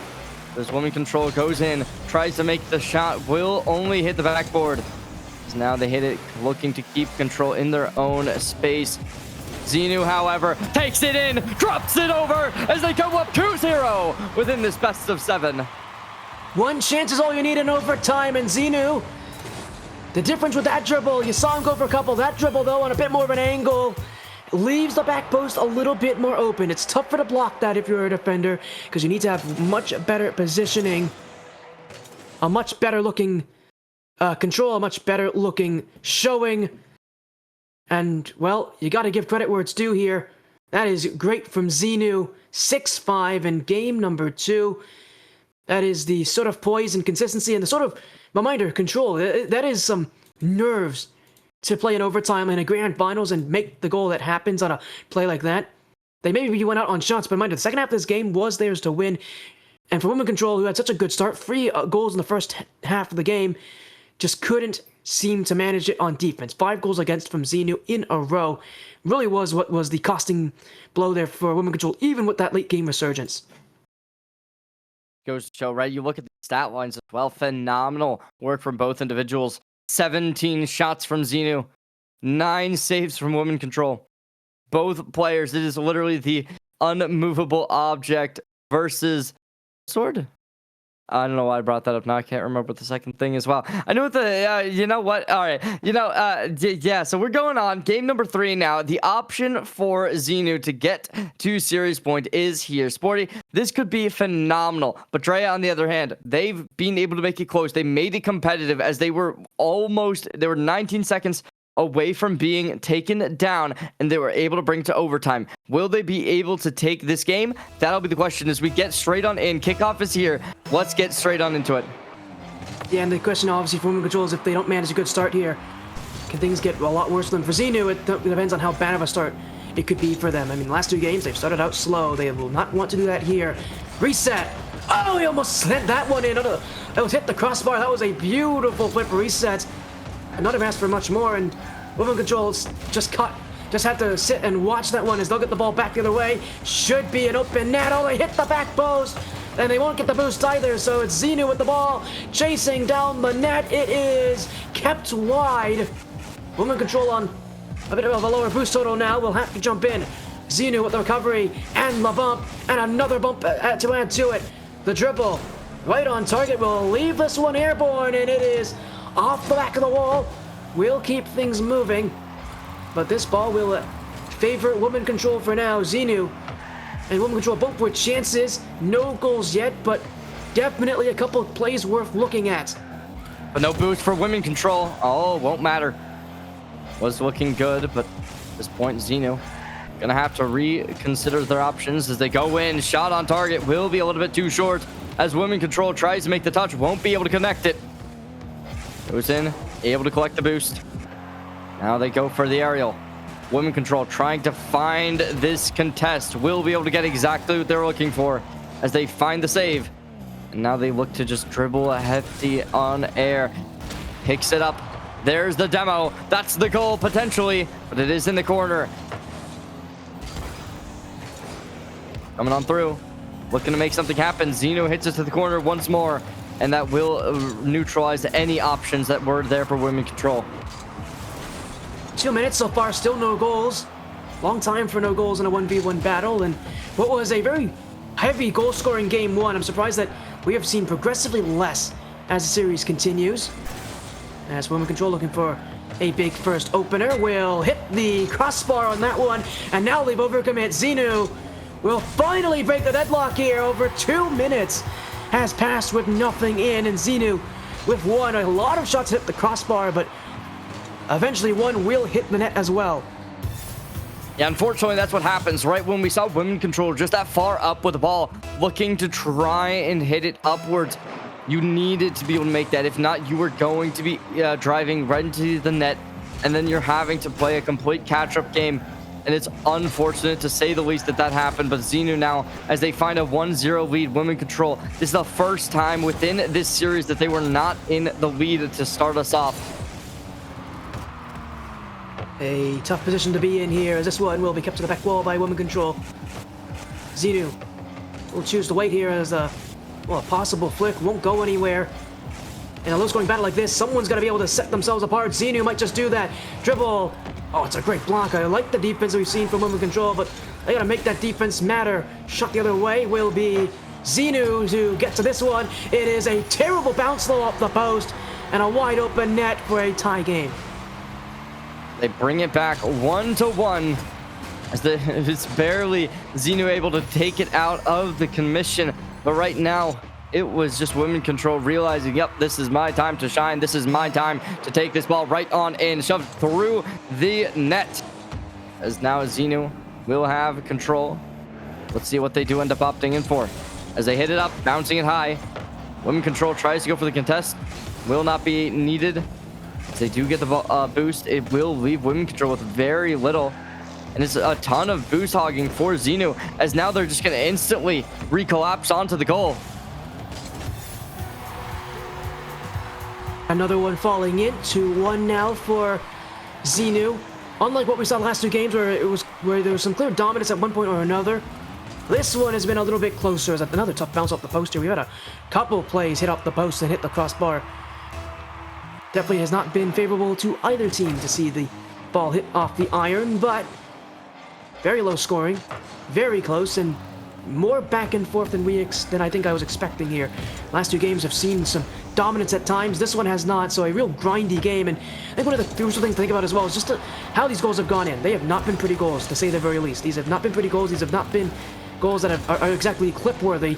As WomanControl goes in, tries to make the shot, will only hit the backboard. So now they hit it, looking to keep control in their own space. Xenu, however, takes it in, drops it over as they go up 2-0 within this best of 7. One chance is all you need in overtime, and Xenu, the difference with that dribble, you saw him go for a couple. That dribble, though, on a bit more of an angle, leaves the back post a little bit more open. It's tougher to block that if you're a defender, because you need to have much better positioning, a much better looking control, a much better looking showing. And, well, you got to give credit where it's due here. That is great from Xenu. 6-5 in game number 2. That is the sort of poise and consistency and the sort of reminder control. That is some nerves to play in overtime in a grand finals and make the goal that happens on a play like that. They maybe went out on shots, but mind you, the second half of this game was theirs to win. And for WomanControl, who had such a good start, 3 goals in the first half of the game, just couldn't seem to manage it on defense. 5 goals against from Xenu in a row really was what was the costing blow there for WomanControl, even with that late game resurgence. Goes to show, right? You look at the stat lines as well. Phenomenal work from both individuals. 17 shots from Xenu, 9 saves from WomanControl. Both players, it is literally the unmovable object versus sword. I don't know why I brought that up. Now I can't remember the second thing as well. I know what the, you know what? All right. Yeah, so we're going on game number 3 now. The option for xenu to get to series point is here. Sporty, this could be phenomenal. But Drea, on the other hand, they've been able to make it close. They made it competitive as they were 19 seconds away from being taken down, and they were able to bring it to overtime. Will they be able to take this game? That'll be the question as we get straight on in. Kickoff is here. Let's get straight on into it. Yeah, and the question obviously for WomanControl is if they don't manage a good start here, can things get a lot worse for them? For xenu, it depends on how bad of a start it could be for them. I mean, the last 2 games, they've started out slow. They will not want to do that here. Reset. Oh, he almost sent that one in. It was hit the crossbar. That was a beautiful flip reset. I'd not have asked for much more, and WomanControl just had to sit and watch that one as they'll get the ball back the other way. Should be an open net. Oh, they hit the back post, and they won't get the boost either, so it's xenu with the ball, chasing down the net. It is kept wide. WomanControl on a bit of a lower boost total now. We'll have to jump in. xenu with the recovery, and the bump, and another bump to add to it. The dribble, right on target, will leave this one airborne, and it is off the back of the wall. We'll keep things moving, but this ball will favor WomanControl for now. xenu and WomanControl both with chances. No goals yet, but definitely a couple of plays worth looking at. But no boost for WomanControl. Oh, won't matter. Was looking good, but at this point, xenu gonna have to reconsider their options as they go in. Shot on target will be a little bit too short as WomanControl tries to make the touch. Won't be able to connect it. Goes in, able to collect the boost. Now they go for the aerial. WomanControl trying to find this contest. Will be able to get exactly what they're looking for as they find the save. And now they look to just dribble a hefty on air. Picks it up. There's the demo. That's the goal potentially, but it is in the corner. Coming on through. Looking to make something happen. xenu hits it to the corner once more, and that will neutralize any options that were there for WomanControl. 2 minutes so far, still no goals. Long time for no goals in a 1v1 battle, and what was a very heavy goal-scoring game 1. I'm surprised that we have seen progressively less as the series continues. As WomanControl looking for a big first opener, will hit the crossbar on that one, and now they've overcommit. xenu will finally break the deadlock here. Over 2 minutes has passed with nothing in, and xenu with one. A lot of shots hit the crossbar, but eventually one will hit the net as well. Yeah, unfortunately, that's what happens right when we saw WomanControl just that far up with the ball, looking to try and hit it upwards. You needed to be able to make that. If not, you were going to be driving right into the net, and then you're having to play a complete catch-up game. And it's unfortunate to say the least that happened. But xenu now, as they find a 1-0 lead, WomanControl, this is the first time within this series that they were not in the lead to start us off. A tough position to be in here, as this one will be kept to the back wall by WomanControl. xenu will choose to wait here as a possible flick won't go anywhere. In a low-scoring battle like this, someone's got to be able to set themselves apart. xenu might just do that. Dribble. Oh, it's a great block. I like the defense we've seen from WomanControl, but they got to make that defense matter. Shot the other way will be xenu to get to this one. It is a terrible bounce low up the post and a wide open net for a tie game. They bring it back 1-1 as it's barely xenu able to take it out of the commission. But right now, it was just WomanControl realizing, yep, this is my time to shine. This is my time to take this ball right on in, shoved through the net. As now xenu will have control. Let's see what they do end up opting in for. As they hit it up, bouncing it high. WomanControl tries to go for the contest. Will not be needed. As they do get the boost, it will leave WomanControl with very little. And it's a ton of boost hogging for xenu, as now they're just going to instantly recollapse onto the goal. Another one falling in, 2-1 now for xenu. Unlike what we saw the last 2 games where there was some clear dominance at one point or another, this one has been a little bit closer. As another tough bounce off the post here. We've had a couple plays hit off the post and hit the crossbar. Definitely has not been favorable to either team to see the ball hit off the iron, but very low scoring, very close, and more back and forth than I think I was expecting here. Last 2 games have seen some dominance at times. This one has not, so a real grindy game. And I think one of the crucial things to think about as well is just how these goals have gone in. They have not been pretty goals, to say the very least. These have not been pretty goals. These have not been goals that are exactly clip-worthy.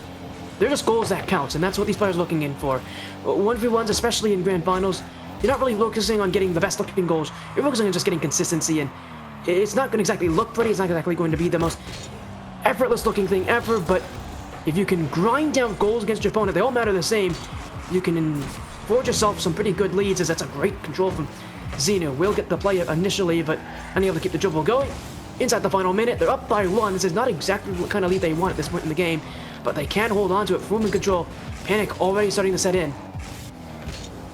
They're just goals that count, and that's what these players are looking in for. 1v1s, especially in grand finals, you're not really focusing on getting the best looking goals. You're focusing on just getting consistency, and it's not going to exactly look pretty. It's not exactly going to be the most effortless looking thing ever, but if you can grind down goals against your opponent, they all matter the same. You can forge yourself some pretty good leads, as that's a great control from xenu. Will get the play initially, but unable to keep the dribble going. Inside the final minute, they're up by 1. This is not exactly the kind of lead they want at this point in the game, but they can hold on to it. WomanControl, panic already starting to set in.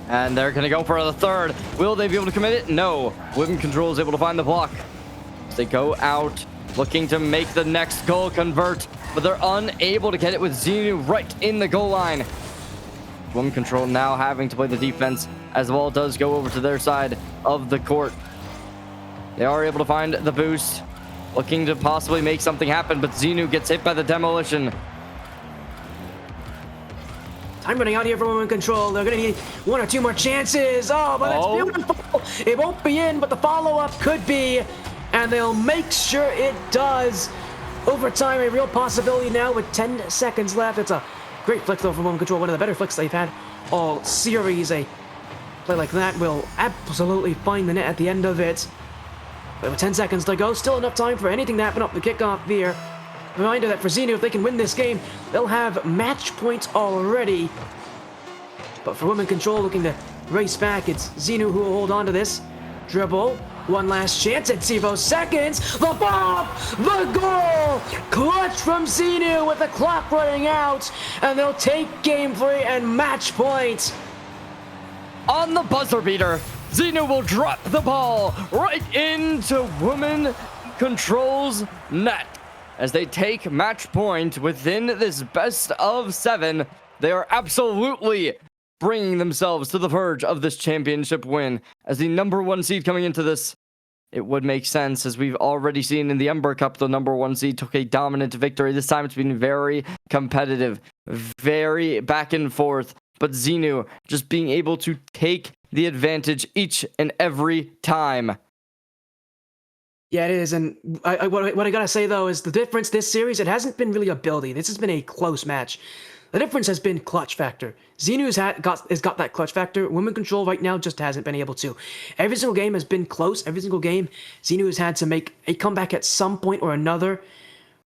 And they're going to go for the third. Will they be able to commit it? No. WomanControl is able to find the block. As they go out, looking to make the next goal convert, but they're unable to get it with xenu right in the goal line. WomanControl now having to play the defense as the ball does go over to their side of the court. They are able to find the boost, looking to possibly make something happen, but xenu gets hit by the demolition. Time running out here for WomanControl. They're going to need 1 or 2 more chances. Oh, but that's beautiful. It won't be in, but the follow-up could be, and they'll make sure it does. Overtime, a real possibility now with 10 seconds left. It's a great flick, though, from WomanControl. One of the better flicks they've had all series. A play like that will absolutely find the net at the end of it. But with 10 seconds to go, still enough time for anything to happen up the kickoff here. Reminder that for xenu, if they can win this game, they'll have match points already. But for WomanControl, looking to race back, it's xenu who will hold on to this. Dribble. One last chance at 0 seconds. The bomb! The goal! Clutch from xenu with the clock running out. And they'll take game 3 and match point. On the buzzer beater, xenu will drop the ball right into WomanControl's net. As they take match point within this best of 7, they are absolutely bringing themselves to the verge of this championship win. As the #1 seed coming into this, it would make sense, as we've already seen in the Ember Cup, the #1 seed took a dominant victory. This time it's been very competitive, very back and forth, but xenu just being able to take the advantage each and every time. Yeah, it is, and what I gotta say, though, is the difference this series, it hasn't been really ability. This has been a close match. The difference has been clutch factor. xenu has got that clutch factor. WomanControl right now just hasn't been able to. Every single game has been close. Every single game, xenu has had to make a comeback at some point or another.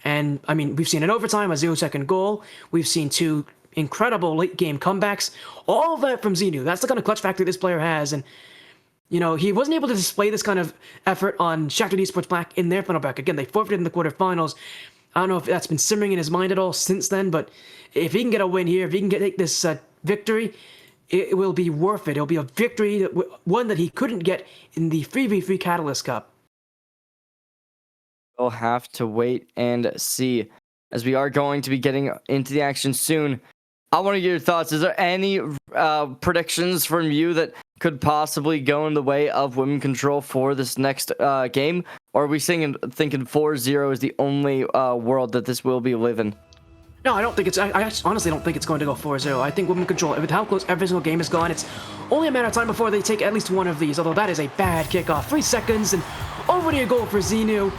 And, I mean, we've seen an overtime, a 0-second goal. We've seen 2 incredible late-game comebacks. All of that from xenu. That's the kind of clutch factor this player has, and you know, he wasn't able to display this kind of effort on Shakhtar Esports Black in their final bracket. Again, they forfeited in the quarterfinals. I don't know if that's been simmering in his mind at all since then, but if he can get a win here, if he can take this victory, it will be worth it. It'll be a victory, one that he couldn't get in the 3v3 Catalyst Cup. We'll have to wait and see, as we are going to be getting into the action soon. I want to get your thoughts. Is there any predictions from you that could possibly go in the way of WomanControl for this next game? Or are we thinking 4-0 is the only world that this will be living? No, I don't think it's... I honestly don't think it's going to go 4-0. I think WomanControl, with how close every single game is gone, it's only a matter of time before they take at least one of these. Although that is a bad kickoff. 3 seconds and already a goal for xenu.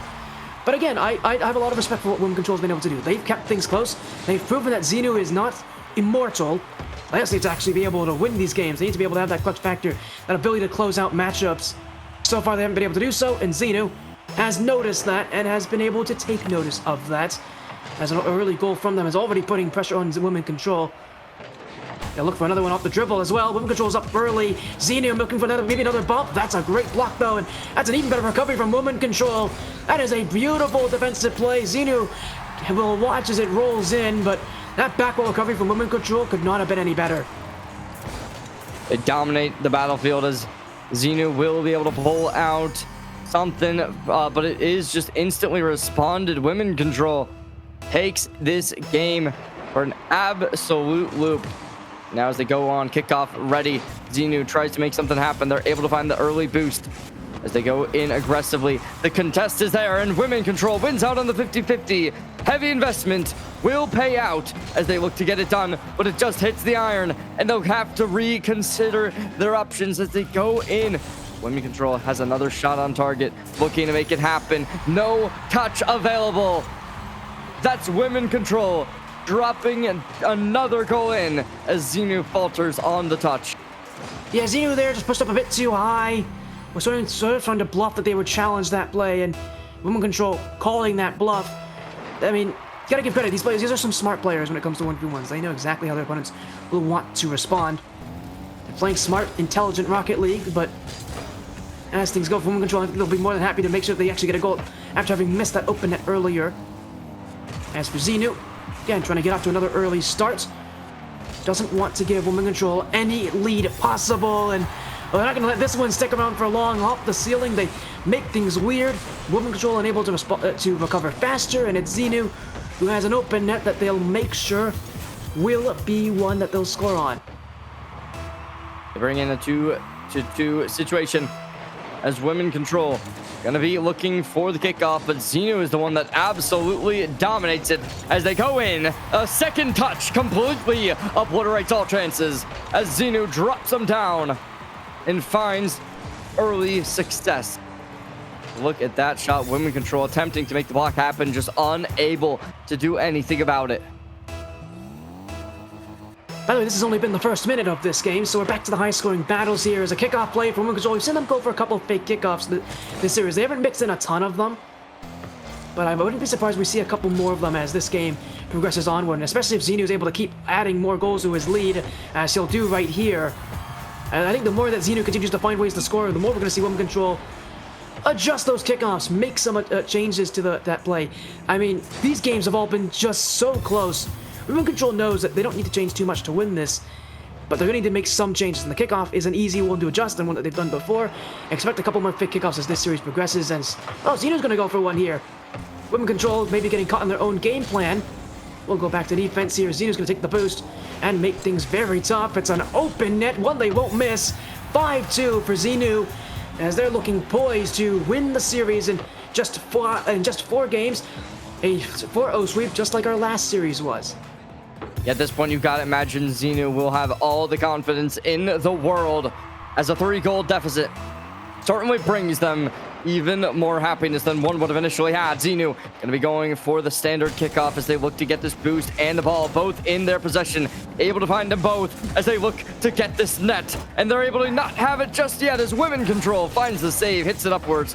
But again, I have a lot of respect for what WomanControl's been able to do. They've kept things close. They've proven that xenu is not immortal. They just need to actually be able to win these games. They need to be able to have that clutch factor, that ability to close out matchups. So far, they haven't been able to do so, and xenu has noticed that and has been able to take notice of that. As an early goal from them is already putting pressure on WomanControl. They'll look for another one off the dribble as well. WomanControl's up early. xenu looking for maybe another bump. That's a great block, though, and that's an even better recovery from WomanControl. That is a beautiful defensive play. xenu will watch as it rolls in, but that backward recovery from WomanControl could not have been any better. They dominate the battlefield, as xenu will be able to pull out something, but it is just instantly responded. WomanControl takes this game for an absolute loop. Now as they go on, kickoff ready, xenu tries to make something happen. They're able to find the early boost. as they go in aggressively. The contest is there, and Women Control wins out on the 50-50. Heavy investment will pay out as they look to get it done, but it just hits the iron, and they'll have to reconsider their options as they go in. Women Control has another shot on target, looking to make it happen. No touch available. That's Women Control dropping another goal in as xenu falters on the touch. Yeah, xenu there just pushed up a bit too high. Was sort of trying to bluff that they would challenge that play, and Women Control calling that bluff. I mean, you gotta give credit. These players, these are some smart players when it comes to 1v1s. They know exactly how their opponents will want to respond. They're playing smart, intelligent Rocket League, but as things go for Women Control, I think they'll be more than happy to make sure that they actually get a goal after having missed that open net earlier. As for xenu, again, trying to get off to another early start. Doesn't want to give Women Control any lead possible, and well, they're not going to let this one stick around for long. Off the ceiling, they make things weird. Women Control unable to recover faster, and it's xenu who has an open net that they'll make sure will be one that they'll score on. They bring in a 2-2 situation as Women Control gonna be looking for the kickoff, but xenu is the one that absolutely dominates it as they go in. A second touch completely obliterates all chances as xenu drops them down and finds early success. Look at that shot. Women Control attempting to make the block happen, just unable to do anything about it. By the way, this has only been the first minute of this game, so we're back to the high-scoring battles here as a kickoff play for Women Control. We've seen them go for a couple of fake kickoffs this series. They haven't mixed in a ton of them, but I wouldn't be surprised if we see a couple more of them as this game progresses onward, and especially if xenu is able to keep adding more goals to his lead, as he'll do right here. And I think the more that xenu continues to find ways to score, the more we're going to see Women Control adjust those kickoffs, make some changes to that play. I mean, these games have all been just so close. Women Control knows that they don't need to change too much to win this, but they're going to need to make some changes, and the kickoff is an easy one to adjust and one that they've done before. Expect a couple more fake kickoffs as this series progresses, and oh, xenu's going to go for one here. Women Control maybe getting caught in their own game plan. We'll go back to defense here. xenu's going to take the boost and make things very tough. It's an open net, one they won't miss. 5-2 for xenu, as they're looking poised to win the series in just four games. A 4-0 sweep, just like our last series was. At this point, you've got to imagine xenu will have all the confidence in the world, as a 3-goal deficit certainly brings them even more happiness than one would have initially had. xenu going to be going for the standard kickoff as they look to get this boost and the ball both in their possession, able to find them both as they look to get this net, and they're able to not have it just yet as Women Control finds the save, hits it upwards,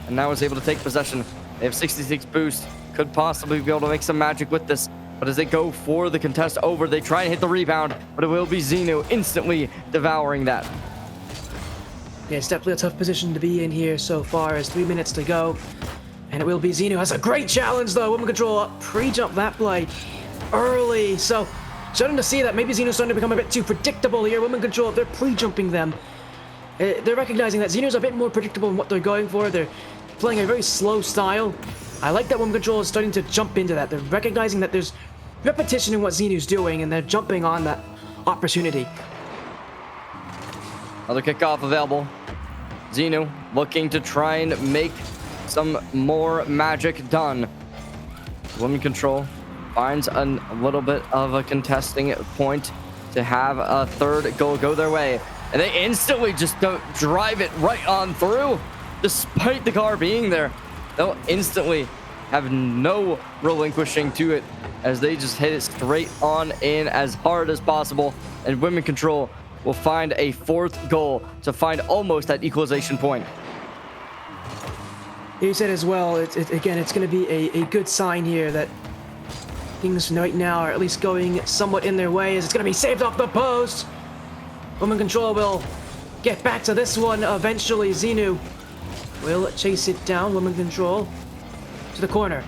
and now is able to take possession. They have 66 boost, could possibly be able to make some magic with this. But as they go for the contest over, they try and hit the rebound, but it will be xenu instantly devouring that. Yeah, it's definitely a tough position to be in here so far as 3 minutes to go. And it will be xenu. Has a great challenge though. Women Control pre-jump that play early. So starting to see that maybe xenu's starting to become a bit too predictable here. Women Control, they're pre-jumping them. They're recognizing that xenu's a bit more predictable in what they're going for. They're playing a very slow style. I like that Women Control is starting to jump into that. They're recognizing that there's repetition in what xenu's doing, and they're jumping on that opportunity. Another kickoff available. xenu looking to try and make some more magic done. Women Control finds a little bit of a contesting point to have a third goal go their way, and they instantly just don't drive it right on through, despite the car being there. They'll instantly have no relinquishing to it as they just hit it straight on in as hard as possible, and Women Control will find a fourth goal to find almost that equalization point. You said as well, again, it's going to be a good sign here that things right now are at least going somewhat in their way, as it's going to be saved off the post. Women Control will get back to this one eventually. xenu will chase it down. Women Control to the corner.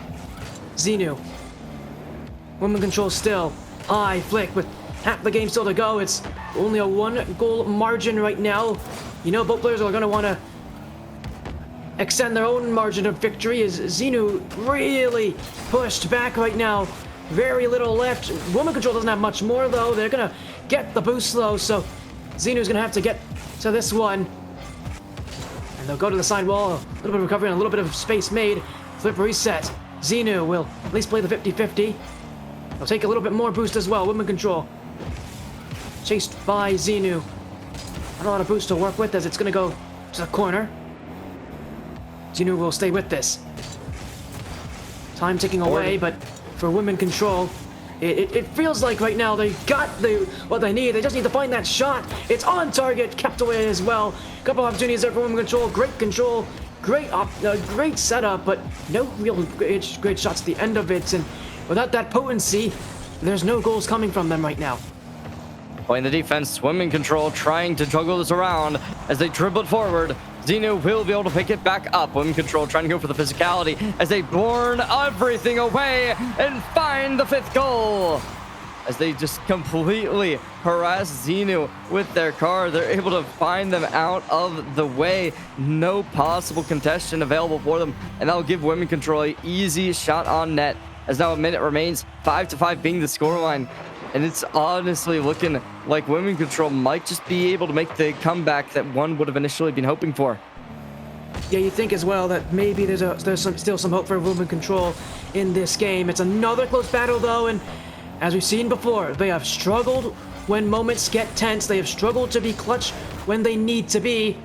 xenu. Women Control still. Eye flick with half the game still to go. It's only a 1-goal margin right now. You know both players are going to want to extend their own margin of victory as xenu really pushed back right now. Very little left. Women Control doesn't have much more though. They're going to get the boost though, so xenu's going to have to get to this one. And they'll go to the side wall. A little bit of recovery and a little bit of space made. Flip reset. Xenu will at least play the 50-50. They'll take a little bit more boost as well. Woman control. Chased by Xenu. Not a lot of boost to work with as it's going to go to the corner. Xenu will stay with this. Time ticking away, but for women control, it feels like right now they got what they need. They just need to find that shot. It's on target, kept away as well. Couple opportunities there for women control. Great setup, but no real great shots at the end of it. And without that potency, there's no goals coming from them right now. Playing the defense, women control trying to juggle this around as they dribble it forward. Xenu will be able to pick it back up. Women control trying to go for the physicality as they burn everything away and find the 5th goal. As they just completely harass Xenu with their car, they're able to find them out of the way. No possible contestation available for them, and that'll give women control an easy shot on net. As now a minute remains, 5-5 being the scoreline. And it's honestly looking like women control might just be able to make the comeback that one would have initially been hoping for. Yeah, you think as well that maybe there's still some hope for women control in this game. It's another close battle though, and as we've seen before, they have struggled when moments get tense. They have struggled to be clutch when they need to be.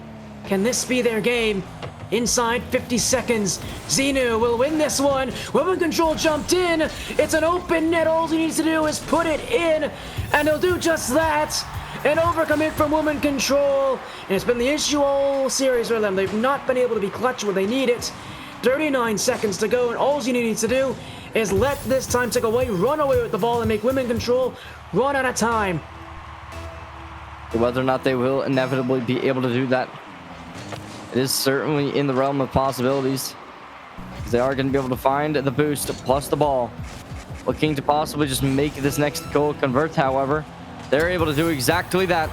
Can this be their game? Inside 50 seconds, Xenu will win this one. Woman control jumped in. It's an open net. All he needs to do is put it in, and he'll do just that. An overcommit from woman control. And it's been the issue all series for them. They've not been able to be clutch where they need it. 39 seconds to go, and all Xenu needs to do is let this time tick away, run away with the ball, and make women control run out of time. Whether or not they will inevitably be able to do that, it is certainly in the realm of possibilities. They are going to be able to find the boost plus the ball. Looking to possibly just make this next goal convert, however. They're able to do exactly that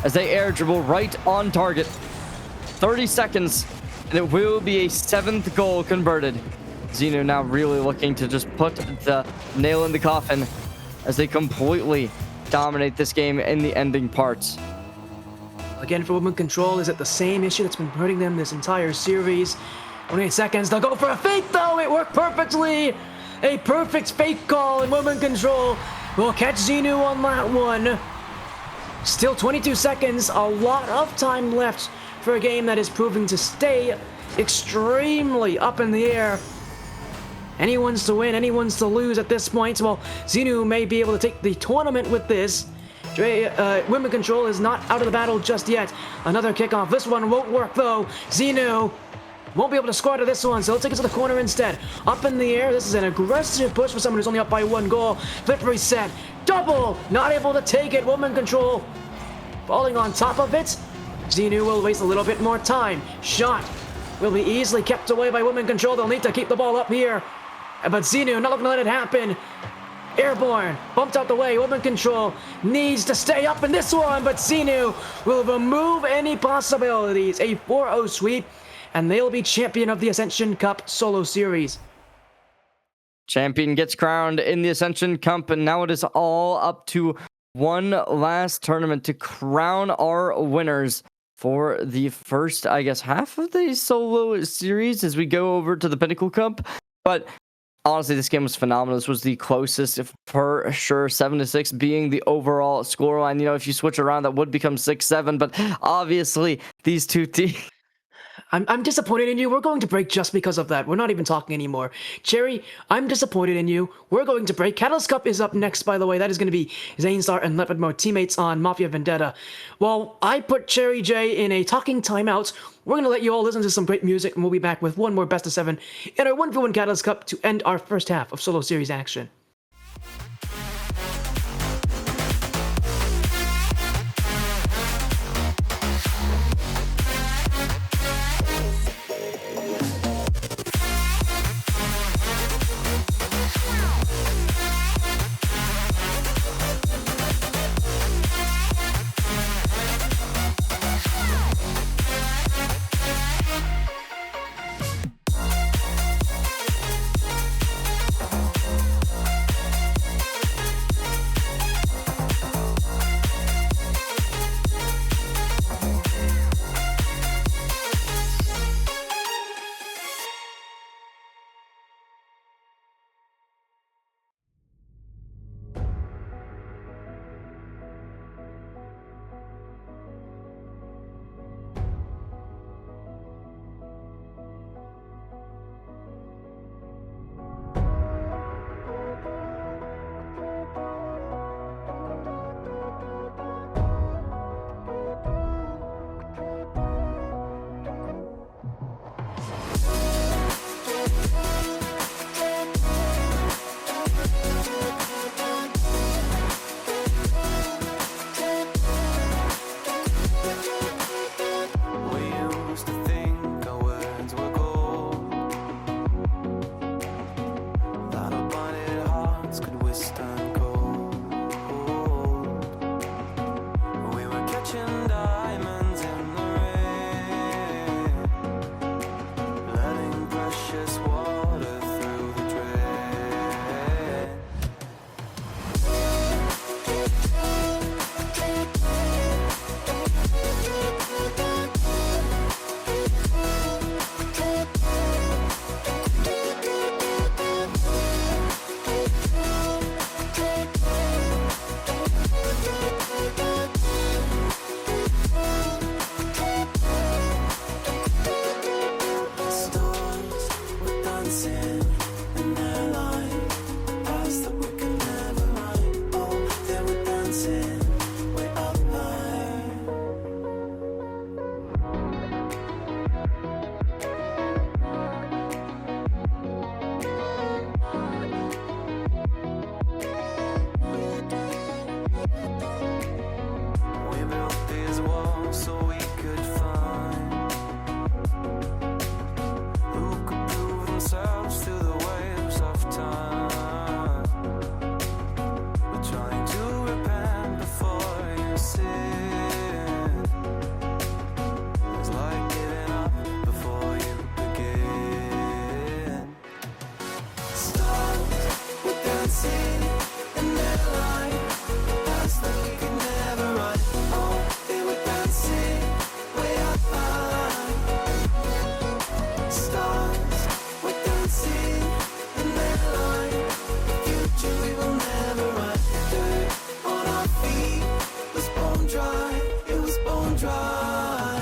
as they air dribble right on target. 30 seconds, and it will be a 7th goal converted. Xenu now really looking to just put the nail in the coffin as they completely dominate this game in the ending parts. Again, for women control, is it the same issue that's been hurting them this entire series? 28 seconds, they'll go for a fake though, it worked perfectly! A perfect fake call, and women control will catch Xenu on that one. Still 22 seconds, a lot of time left for a game that is proving to stay extremely up in the air. Anyone's to win, anyone's to lose at this point. Well, Xenu may be able to take the tournament with this. Women control is not out of the battle just yet. Another kickoff. This one won't work though. Xenu won't be able to score to this one, so he'll take it to the corner instead. Up in the air. This is an aggressive push for someone who's only up by 1 goal. Flip reset. Double. Not able to take it. Woman control falling on top of it. Xenu will waste a little bit more time. Shot will be easily kept away by women control. They'll need to keep the ball up here. But Xenu not looking to let it happen. Airborne, bumped out the way. Woman control needs to stay up in this one, but Xenu will remove any possibilities. A 4-0 sweep, and they'll be champion of the Ascension Cup solo series. Champion gets crowned in the Ascension Cup, and now it is all up to one last tournament to crown our winners for the first, I guess, half of the solo series as we go over to the Pinnacle Cup. But honestly, this game was phenomenal. This was the closest for sure. 7-6 being the overall scoreline. You know, if you switch around, that would become 6-7. But obviously, these two teams. I'm disappointed in you. We're going to break just because of that. We're not even talking anymore. Cherry, I'm disappointed in you. We're going to break. Catalyst Cup is up next, by the way. That is going to be ZaneStar and lepidmode teammates on Mafia Vendetta. While I put CherryJ in a talking timeout, we're going to let you all listen to some great music, and we'll be back with one more best of 7 in our 1v1 Catalyst Cup to end our first half of solo series action. dancing in their line, past that we could never run. Oh, they were dancing way up high. Stars were dancing in their line, the future we will never run. Dirt on our feet was bone dry, it was bone dry.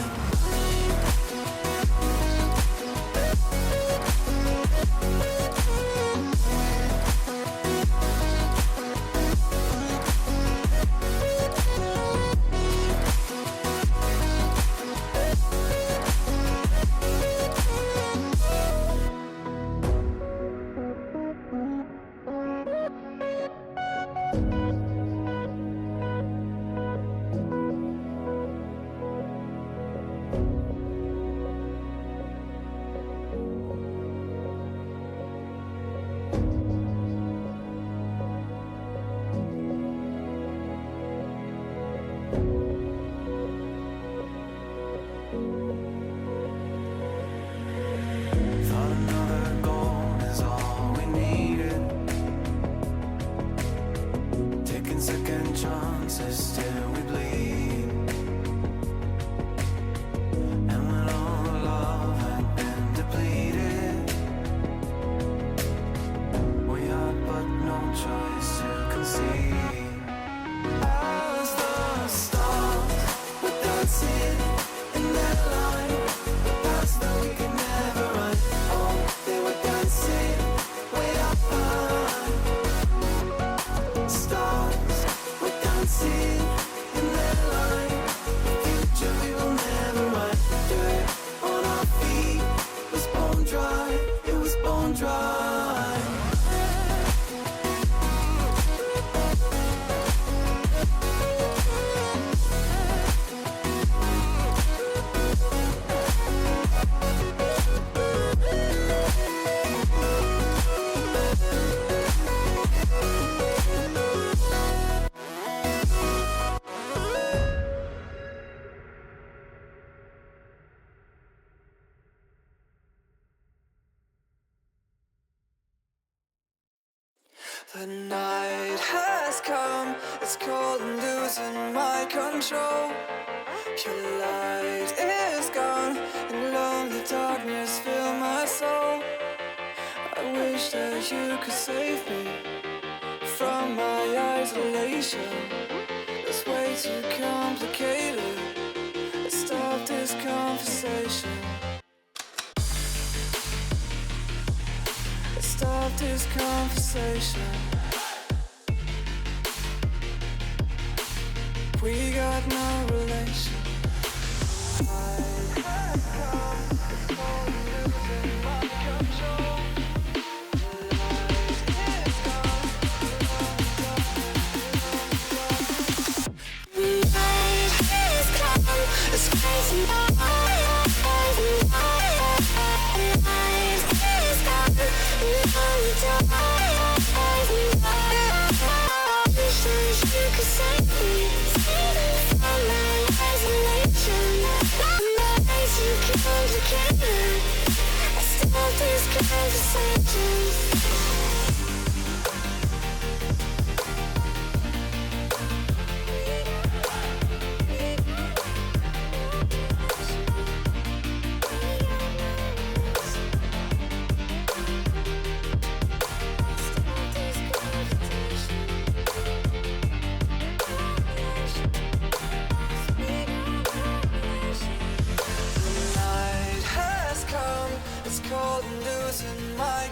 Thought another goal is all we needed. Taking second chances till we bleed. And when all the love had been depleted, we had but no choice to concede. As the stars were dancing in their line, past that we could never run. Oh, they were dancing way up high. Stars were dancing in their line, future we will never run. Dirt on our feet was bone dry, it was bone dry. The night has come, it's cold and losing my control. Your light is gone, and lonely darkness fill my soul. I wish that you could save me from my isolation. It's way too complicated. Let's stop this conversation. Let's stop this conversation. We got no relation. I have come, it's cold and losing my control. The light is gone, the night is come, it's crazy. The light is gone, I wish that you could save me from my isolation. My eyes are complicated. I stop these conversations.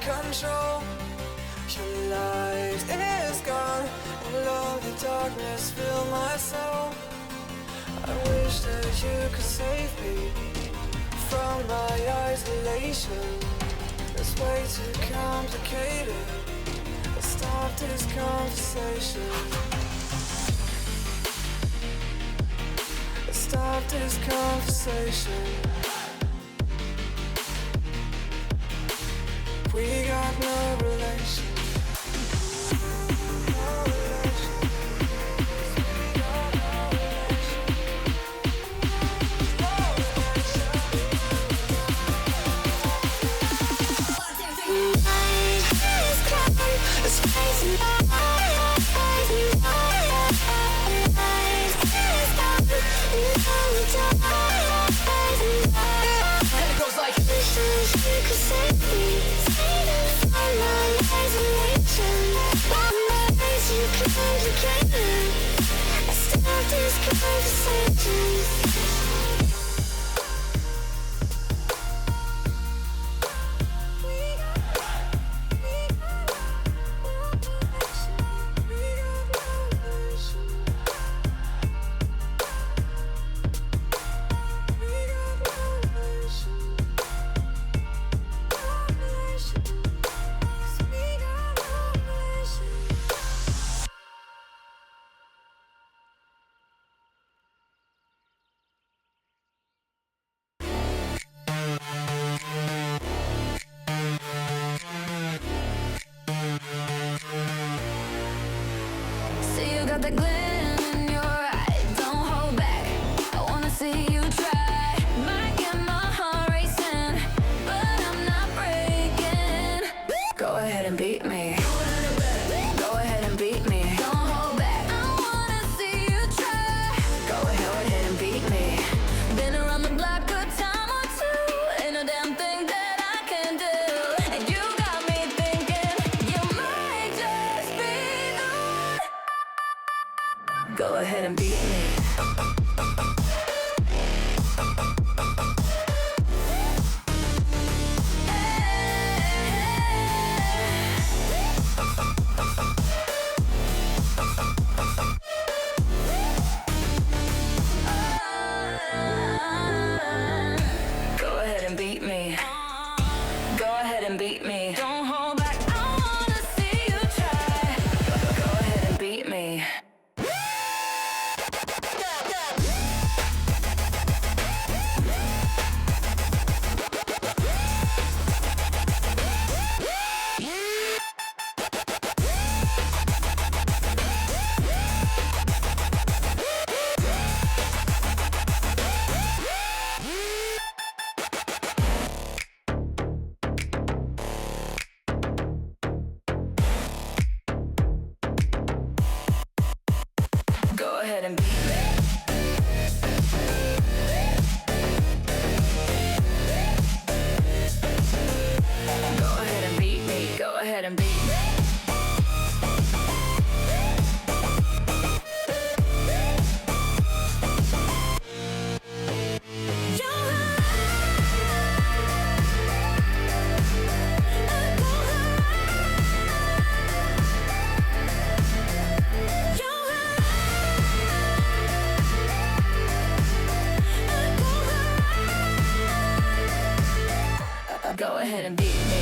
Control. Your light is gone, and lonely darkness fill my soul. I wish that you could save me from my isolation. It's way too complicated. Let's stop this conversation. Let's stop this conversation. We got no relation. No relation. We got no relation. No relation. The night is coming, it's crazy. got that gleam in your eye. Don't hold back, I wanna see you try. Might get my heart racing, but I'm not breaking. Go ahead and beat me. Go ahead and beat me. Don't hold back, I wanna see you try. Go ahead and beat me. Been around the block a time or two, ain't a damn thing that I can do. And you got me thinking you might just be the one. Go ahead and beat me. Go ahead and beat me. Go ahead and beat me. Don't hold back, I wanna see you try. Go ahead and beat me. Go ahead and beat me. Go ahead and beat me. Go ahead and beat me. Go ahead and beat me.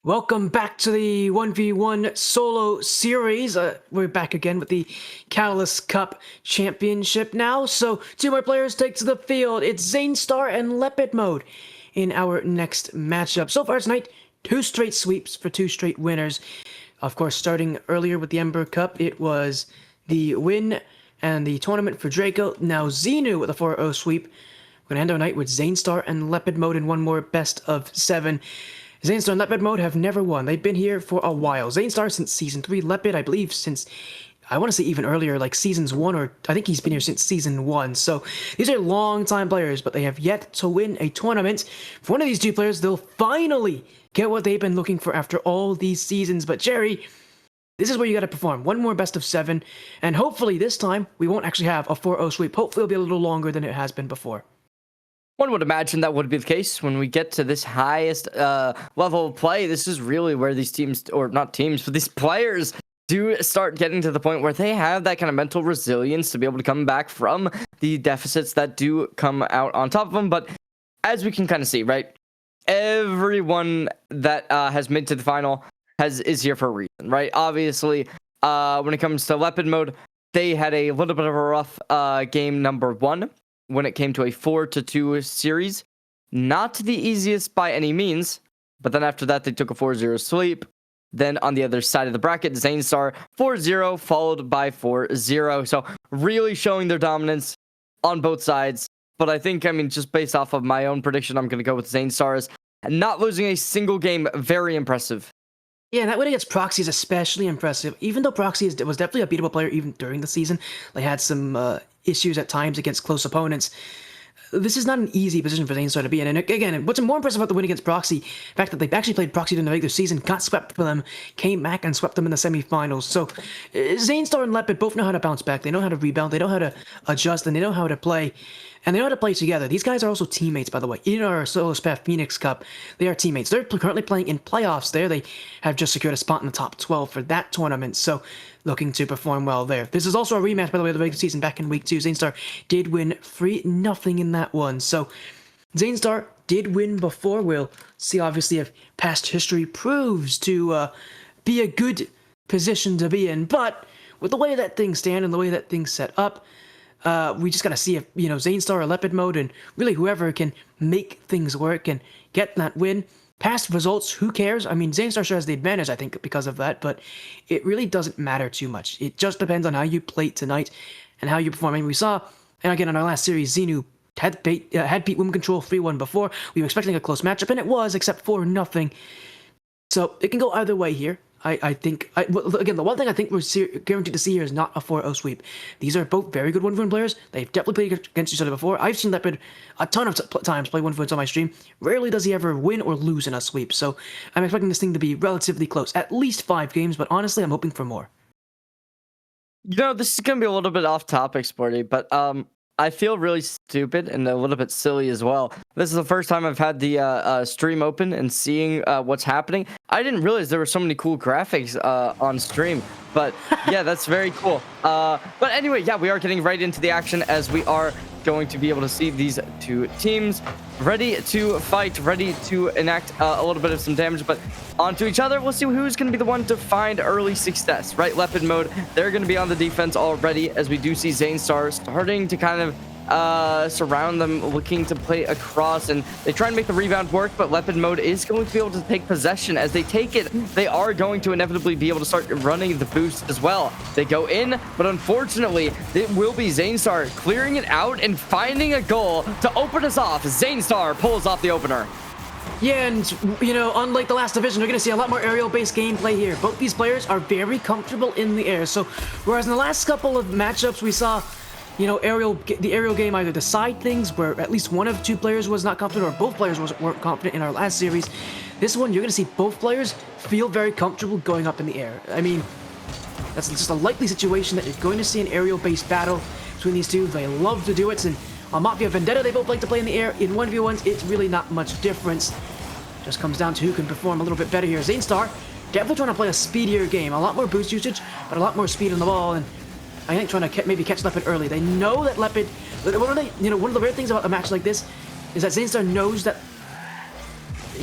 Welcome back to the 1v1 solo series. We're back again with the Catalyst Cup Championship now. So, two more players take to the field. It's ZaneStar and lepidmode in our next matchup. So far tonight, 2 straight sweeps for 2 straight winners. Of course, starting earlier with the Ember Cup, it was the win and the tournament for Draco. Now xenu with a 4-0 sweep. We're going to end our night with ZaneStar and lepidmode in one more best of 7. ZaneStar and lepidmode have never won. They've been here for a while. ZaneStar since Season 3, Lepid, I believe, since, I want to say even earlier, like Seasons 1, or I think he's been here since Season 1. So these are long-time players, but they have yet to win a tournament. For one of these 2 players, they'll finally get what they've been looking for after all these seasons. But Cherry, this is where you got to perform. One more best of 7, and hopefully this time we won't actually have a 4-0 sweep. Hopefully it'll be a little longer than it has been before. One would imagine that would be the case when we get to this highest level of play. This is really where these teams, or not teams, but these players do start getting to the point where they have that kind of mental resilience to be able to come back from the deficits that do come out on top of them. But as we can kind of see, right, everyone that has made to the final is here for a reason, right? Obviously, when it comes to lepidmode, they had a little bit of a rough game number 1. When it came to a 4-2 series. Not the easiest by any means, but then after that, they took a 4-0 sweep. Then on the other side of the bracket, ZaneStar 4-0, followed by 4-0. So really showing their dominance on both sides. But I think, just based off of my own prediction, I'm going to go with ZaneStar as not losing a single game. Very impressive. Yeah, that win against Proxy is especially impressive. Even though Proxy was definitely a beatable player even during the season, they had some issues at times against close opponents. This is not an easy position for ZaneStar to be in. And again, what's more impressive about the win against Proxy, the fact that they've actually played Proxy during the regular season, got swept for them, came back and swept them in the semifinals. So ZaneStar and Lepid both know how to bounce back. They know how to rebound. They know how to adjust, and they know how to play. And they know how to play together. These guys are also teammates, by the way. In our Solo Spath Phoenix Cup, they are teammates. They're currently playing in playoffs there. They have just secured a spot in the top 12 for that tournament, so looking to perform well there. This is also a rematch, by the way, of the regular season back in Week 2. ZaneStar did win 3-0 in that one. So ZaneStar did win before. We'll see, obviously, if past history proves to be a good position to be in. But with the way that things stand and the way that things set up, we just got to see if, ZaneStar or lepidmode and really whoever can make things work and get that win. Past results, who cares? ZaneStar sure has the advantage, I think, because of that, but it really doesn't matter too much. It just depends on how you played tonight and how you perform. We saw, and again, in our last series, xenu had beat WomanControl 3-1 before. We were expecting a close matchup, and it was, except 4-0. So it can go either way here. I think, again, the one thing I think we're guaranteed to see here is not a 4-0 sweep. These are both very good 1v1 players. They've definitely played against each other before. I've seen Lepid a ton of times play 1v1s on my stream. Rarely does he ever win or lose in a sweep, so I'm expecting this thing to be relatively close. At least 5 games, but honestly, I'm hoping for more. This is going to be a little bit off topic, Sporty, but I feel really stupid and a little bit silly as well. This is the first time I've had the stream open and seeing what's happening. I didn't realize there were so many cool graphics on stream, but yeah, that's very cool. But anyway, yeah, we are getting right into the action as we are going to be able to see these 2 teams ready to fight, ready to enact a little bit of some damage, but onto each other. We'll see who's going to be the one to find early success, right? lepidmode, they're going to be on the defense already, as we do see ZaneStar starting to kind of surround them, looking to play across, and they try and make the rebound work, but lepidmode is going to be able to take possession. As they take it, they are going to inevitably be able to start running the boost as well. They go in, but unfortunately, it will be ZaneStar clearing it out and finding a goal to open us off. ZaneStar pulls off the opener. Yeah, and, unlike the last division, we're going to see a lot more aerial-based gameplay here. Both these players are very comfortable in the air, so whereas in the last couple of matchups we saw the aerial game either decide things where at least one of 2 players was not confident or both players weren't confident in our last series. This one, you're going to see both players feel very comfortable going up in the air. That's just a likely situation that you're going to see an aerial-based battle between these 2. They love to do it, and on Mafia Vendetta, they both like to play in the air. In 1v1s, it's really not much difference. Just comes down to who can perform a little bit better here. ZaneStar definitely trying to play a speedier game. A lot more boost usage, but a lot more speed on the ball, and I think trying to maybe catch Lepid early. They know that Lepid, one of the weird things about a match like this is that ZaneStar knows that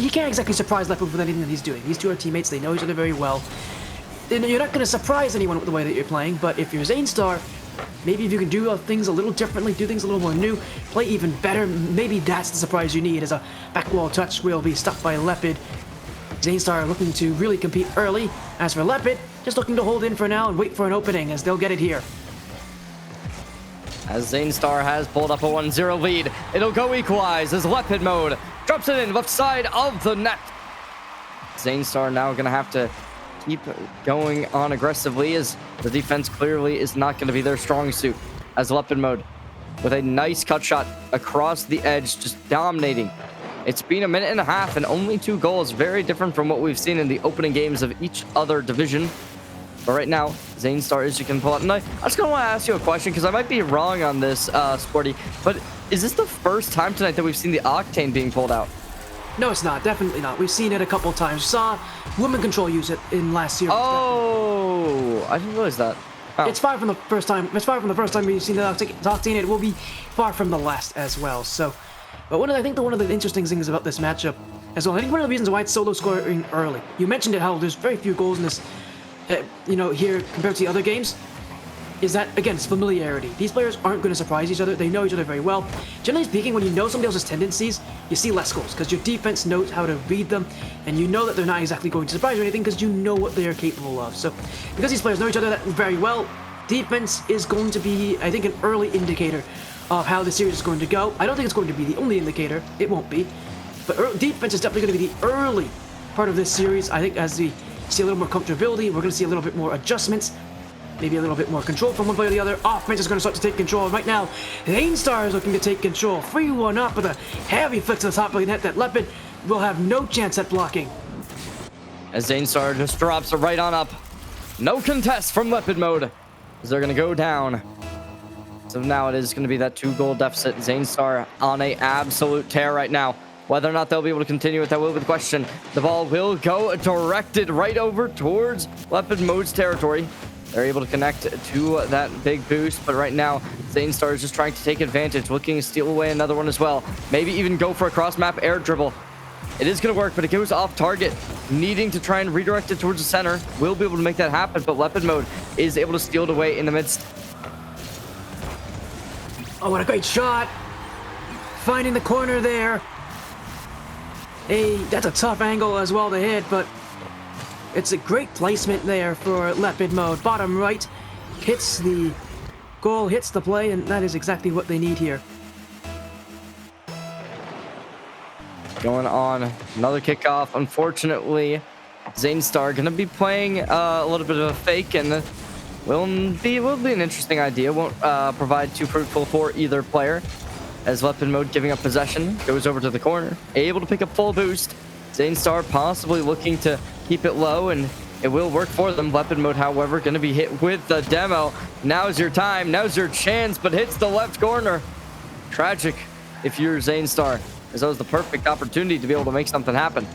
you can't exactly surprise Lepid with anything that he's doing. These two are teammates, they know each other very well. And you're not going to surprise anyone with the way that you're playing, but if you're ZaneStar, maybe if you can do things a little differently, do things a little more new, play even better, maybe that's the surprise you need, as a back wall touch will be stuck by Lepid. ZaneStar looking to really compete early. As for Lepid, just looking to hold in for now and wait for an opening, as they'll get it here. As ZaneStar has pulled up a 1-0 lead, it'll go equalize as lepidmode drops it in left side of the net. ZaneStar now going to have to keep going on aggressively, as the defense clearly is not going to be their strong suit, as lepidmode with a nice cut shot across the edge, just dominating. It's been a minute and a half and only 2 goals, very different from what we've seen in the opening games of each other division. But right now, ZaneStar, as you can pull out. And I just want to ask you a question, because I might be wrong on this, Sporty, but is this the first time tonight that we've seen the Octane being pulled out? No, it's not. Definitely not. We've seen it a couple times. Saw WomanControl use it in last series. Oh, I didn't realize that. Oh. It's far from the first time. It's far from the first time we've seen the Octane. It will be far from the last as well. So, but one of the interesting things about this matchup as well, I think one of the reasons why it's solo scoring early. You mentioned it, how there's very few goals in this, here compared to the other games. Is that, again, it's familiarity. These players aren't going to surprise each other. They know each other very well. Generally speaking, when you know somebody else's tendencies, you see less goals, because your defense knows how to read them, and you know that they're not exactly going to surprise you or anything, because you know what they are capable of. So, because these players know each other very well, defense is going to be, I think, an early indicator of how the series is going to go. I don't think it's going to be the only indicator. It won't be. But defense is definitely going to be the early part of this series. I think as we see a little more comfortability, we're going to see a little bit more adjustments. Maybe a little bit more control from one player or the other. Offense is going to start to take control. Right now, ZaneStar is looking to take control. 3-1 up with a heavy flick to the top of the net that Lepid will have no chance at blocking. As ZaneStar just drops it right on up. No contest from lepidmode, as they're going to go down. So now it is going to be that 2-goal deficit. ZaneStar on a absolute tear right now. Whether or not they'll be able to continue it, that will be the question. The ball will go directed right over towards lepidmode's territory. They're able to connect to that big boost, but right now, ZaneStar is just trying to take advantage, looking to steal away another one as well. Maybe even go for a cross-map air dribble. It is going to work, but it goes off target. Needing to try and redirect it towards the center. Will be able to make that happen, but lepidmode is able to steal it away in the midst. Oh, what a great shot. Finding the corner there. Hey, that's a tough angle as well to hit, but it's a great placement there for lepidmode. Bottom right, hits the goal, hits the play, and that is exactly what they need here. Going on, another kickoff. Unfortunately, ZaneStar going to be playing a little bit of a fake, and will be an interesting idea. Won't provide too fruitful for either player, as lepidmode giving up possession, goes over to the corner, able to pick up full boost. ZaneStar possibly looking to keep it low, and it will work for them. lepidmode, however, going to be hit with the demo. Now's your time, now's your chance, but hits the left corner. Tragic if you're ZaneStar, as that was the perfect opportunity to be able to make something happen.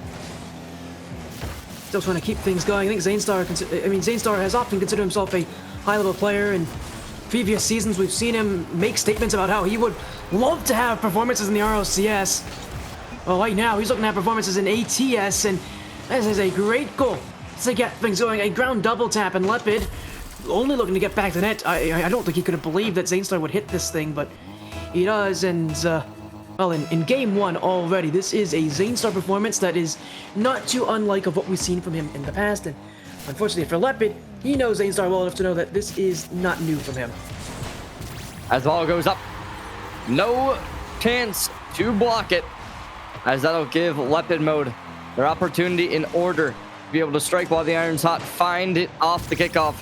Still trying to keep things going. I think ZaneStar has often considered himself a high-level player. In previous seasons, we've seen him make statements about how he would love to have performances in the RLCS. Well, right now, he's looking at performances in ATS, and this is a great goal to get things going. A ground double tap, and Lepid only looking to get back to net. I don't think he could have believed that ZaneStar would hit this thing, but he does, and well, in game 1 already, this is a ZaneStar performance that is not too unlike of what we've seen from him in the past, and unfortunately for Lepid, he knows ZaneStar well enough to know that this is not new from him. As the ball goes up, no chance to block it, as that'll give lepidmode their opportunity in order to be able to strike while the iron's hot, find it off the kickoff.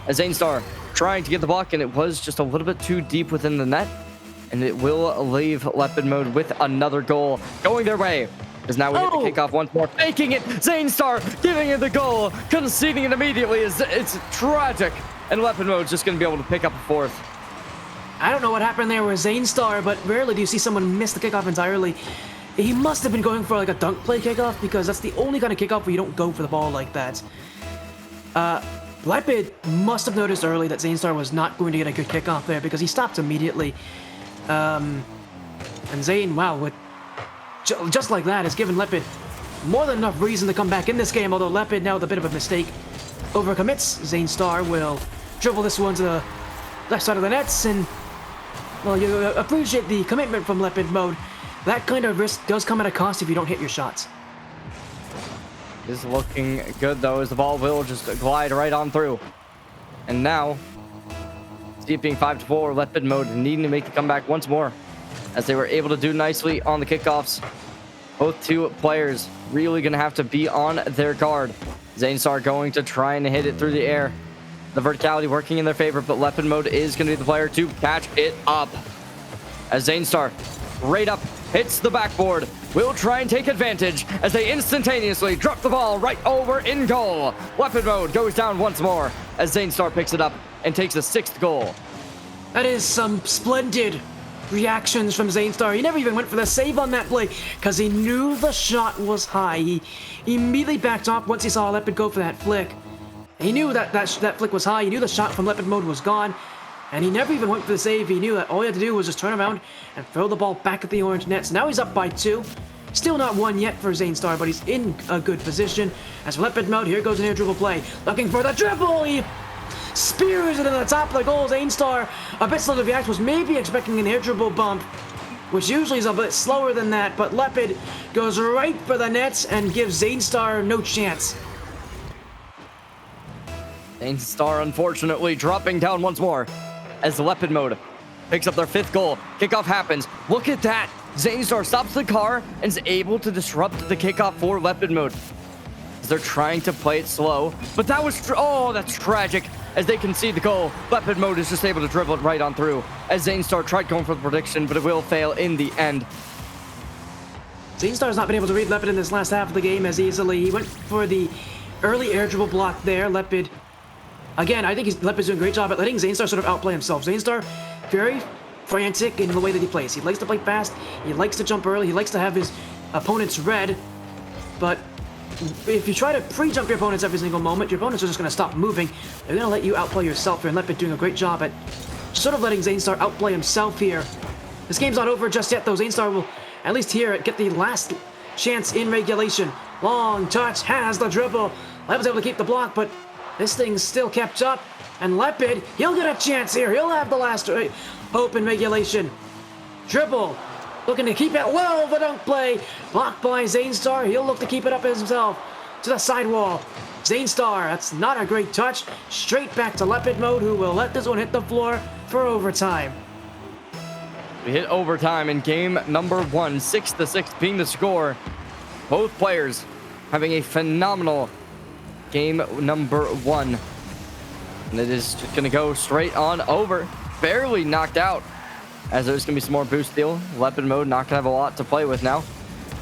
As ZaneStar trying to get the block, and it was just a little bit too deep within the net, and it will leave lepidmode with another goal going their way. As now we hit the kickoff once more, faking it. ZaneStar giving it the goal, conceding it immediately. It's tragic, and lepidmode's just going to be able to pick up a fourth. I don't know what happened there with ZaneStar, but rarely do you see someone miss the kickoff entirely. He must have been going for like a dunk play kickoff, because that's the only kind of kickoff where you don't go for the ball like that. Lepid must have noticed early that ZaneStar was not going to get a good kickoff there, because he stopped immediately. And Zane, wow, with just like that, has given Lepid more than enough reason to come back in this game, although Lepid now with a bit of a mistake overcommits. ZaneStar will dribble this one to the left side of the nets, and, well, you appreciate the commitment from lepidmode. That kind of risk does come at a cost if you don't hit your shots. Is looking good though, as the ball will just glide right on through. And now, Steve being 5-4, lepidmode needing to make the comeback once more, as they were able to do nicely on the kickoffs. Both two players really gonna have to be on their guard. ZaneStar going to try and hit it through the air. The verticality working in their favor, but lepidmode is gonna be the player to catch it up. As ZaneStar, right up, hits the backboard. Will try and take advantage as they instantaneously drop the ball right over in goal. lepidmode goes down once more as ZaneStar picks it up and takes the 6th goal. That is some splendid reactions from ZaneStar. He never even went for the save on that play because he knew the shot was high. He immediately backed off once he saw Lepid go for that flick. He knew that flick was high. He knew the shot from lepidmode was gone. And he never even went for the save. He knew that all he had to do was just turn around and throw the ball back at the orange nets. Now he's up by 2. Still not 1 yet for ZaneStar, but he's in a good position. As for lepidmode, here goes an air dribble play. Looking for the dribble! He spears it into the top of the goal. ZaneStar, a bit slow to react, was maybe expecting an air dribble bump, which usually is a bit slower than that, but Lepid goes right for the nets and gives ZaneStar no chance. ZaneStar, unfortunately, dropping down once more as lepidmode picks up their 5th goal. Kickoff happens. Look at that. ZaneStar stops the car and is able to disrupt the kickoff for lepidmode. They're trying to play it slow, but that was oh, that's tragic. As they concede the goal, lepidmode is just able to dribble it right on through. As ZaneStar tried going for the prediction, but it will fail in the end. ZaneStar's not been able to read Lepid in this last half of the game as easily. He went for the early air dribble block there. Lepid, again, I think Lepid's doing a great job at letting ZaneStar sort of outplay himself. ZaneStar, very frantic in the way that he plays. He likes to play fast. He likes to jump early. He likes to have his opponents read, but if you try to pre-jump your opponents every single moment, your opponents are just going to stop moving. They're going to let you outplay yourself here, and Lepid doing a great job at sort of letting ZaneStar outplay himself here. This game's not over just yet, though. ZaneStar will, at least here, get the last chance in regulation. Long touch, has the dribble. Lepid's able to keep the block, but this thing's still kept up. And Lepid, he'll get a chance here. He'll have the last hope in regulation. Dribble. Looking to keep it well, the dunk play. Blocked by ZaneStar. He'll look to keep it up himself. To the sidewall. ZaneStar, that's not a great touch. Straight back to lepidmode, who will let this one hit the floor for overtime. We hit overtime in game number 1. 6-6 being the score. Both players having a phenomenal game number 1. And it is just going to go straight on over. Barely knocked out, as there's going to be some more boost steal. lepidmode not going to have a lot to play with now.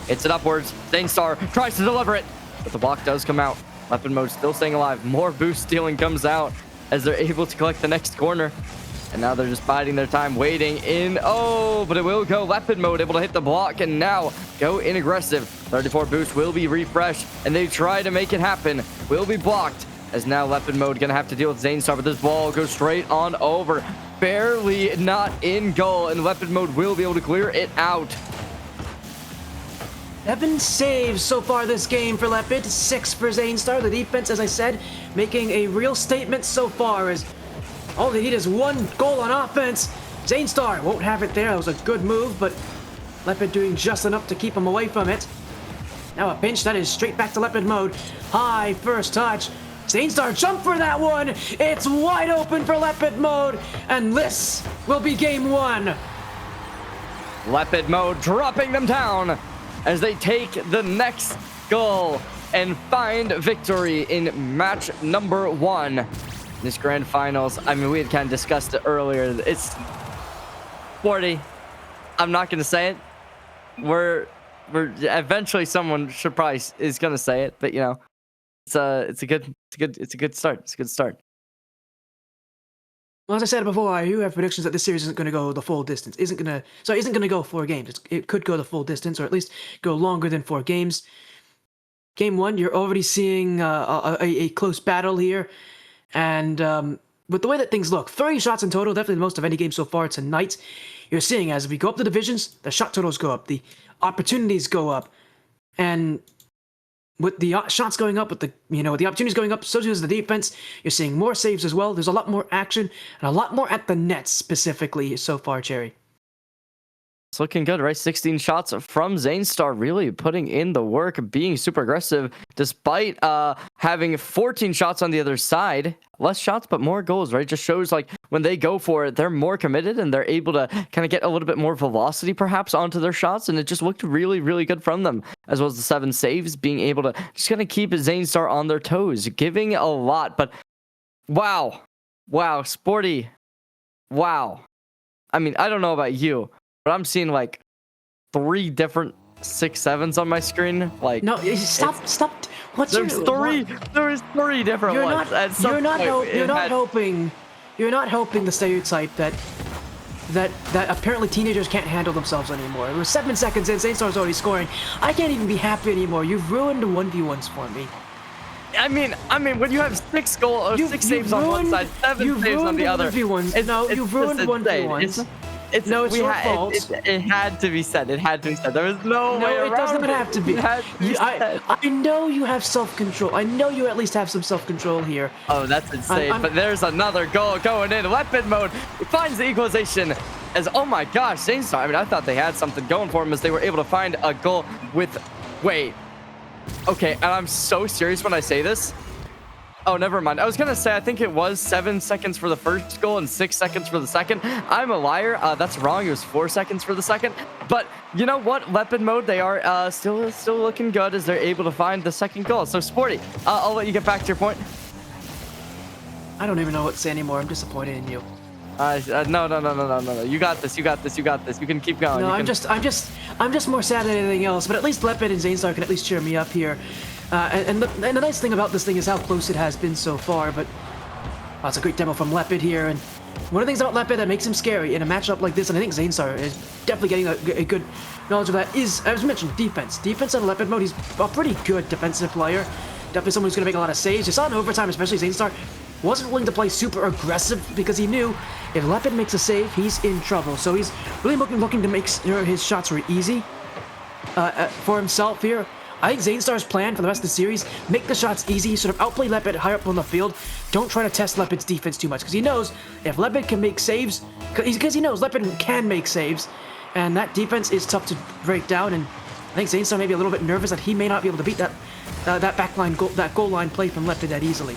Hits it upwards. ZaneStar tries to deliver it, but the block does come out. lepidmode still staying alive. More boost stealing comes out as they're able to collect the next corner. And now they're just biding their time, waiting in. Oh, but it will go. lepidmode able to hit the block and now go in aggressive. 34 boost will be refreshed, and they try to make it happen. Will be blocked, as now lepidmode going to have to deal with ZaneStar, but this ball goes straight on over. Barely not in goal, and lepidmode will be able to clear it out. 7 saves so far this game for Lepid, 6 for ZaneStar. The defense, as I said, making a real statement so far, as all they need is 1 goal on offense. ZaneStar won't have it there. That was a good move, but Lepid doing just enough to keep him away from it. Now a pinch that is straight back to lepidmode. High first touch. ZaneStar jump for that one. It's wide open for lepidmode, and this will be game 1. lepidmode dropping them down as they take the next goal and find victory in match number 1. This grand finals, I mean, we had kind of discussed it earlier. It's 40. I'm not going to say it. We're eventually someone should probably is going to say it, but you know, it's a good start. It's a good start. Well, as I said before, I do have predictions that this series isn't going to go the full distance. Isn't going to go 4 games. It could go the full distance, or at least go longer than 4 games. Game 1, you're already seeing a close battle here, and with the way that things look, 30 shots in total, definitely the most of any game so far tonight. You're seeing as we go up the divisions, the shot totals go up, the opportunities go up, and with the shots going up, with the with the opportunities going up, so does the defense. You're seeing more saves as well. There's a lot more action and a lot more at the net specifically so far, Cherry. It's looking good, right? 16 shots from ZaneStar, really putting in the work, being super aggressive, despite having 14 shots on the other side. Less shots, but more goals, right? Just shows like when they go for it, they're more committed and they're able to kind of get a little bit more velocity perhaps onto their shots. And it just looked really, really good from them, as well as the 7 saves, being able to just kind of keep ZaneStar on their toes, giving a lot. But wow, Sporty, wow. I mean, I don't know about you, but I'm seeing like 3 different 6-7s on my screen. Like, no, stop. What's there's your, there's 3 different you're ones. not, you're not helping the stereotype that apparently teenagers can't handle themselves anymore. We're 7 seconds in, ZaneStar's already scoring. I can't even be happy anymore. You've ruined the 1v1s for me. I mean, when you have 6 saves on one side, 7 saves on the other. You've ruined 1v1s. It's your fault. It had to be said. It had to be said. There was no way around it. No, it does not have to be. I know you have self-control. I know you at least have some self-control here. Oh, that's insane. But there's another goal going in. Lepidmode finds the equalization. As, oh my gosh, ZaneStar. I mean, I thought they had something going for them as they were able to find a goal with... Wait. Okay, and I'm so serious when I say this. Oh, never mind. I was going to say, I think it was 7 seconds for the first goal and 6 seconds for the second. I'm a liar. That's wrong. It was 4 seconds for the second. But you know what? Lepidmode, they are still looking good as they're able to find the second goal. So, Sporty, I'll let you get back to your point. I don't even know what to say anymore. I'm disappointed in you. No. You got this. You can keep going. No, I'm just more sad than anything else. But at least Lepid and ZaneStar can at least cheer me up here. And the nice thing about this thing is how close it has been so far. But it's a great demo from Lepid here. And one of the things about Lepid that makes him scary in a matchup like this, and I think ZaneStar is definitely getting a good knowledge of that, is, as mentioned, defense. Defense on Lepid mode, he's a pretty good defensive player. Definitely someone who's going to make a lot of saves. You saw in overtime, especially ZaneStar wasn't willing to play super aggressive because he knew if Lepid makes a save, he's in trouble. So he's really looking to make sure his shots were easy for himself here. I think ZaneStar's plan for the rest of the series, make the shots easy, sort of outplay Lepid higher up on the field. Don't try to test Lepid's defense too much, because he knows if Lepid can make saves, because he knows Lepid can make saves, and that defense is tough to break down, and I think ZaneStar may be a little bit nervous that he may not be able to beat that backline goal, that goal line play from Lepid that easily.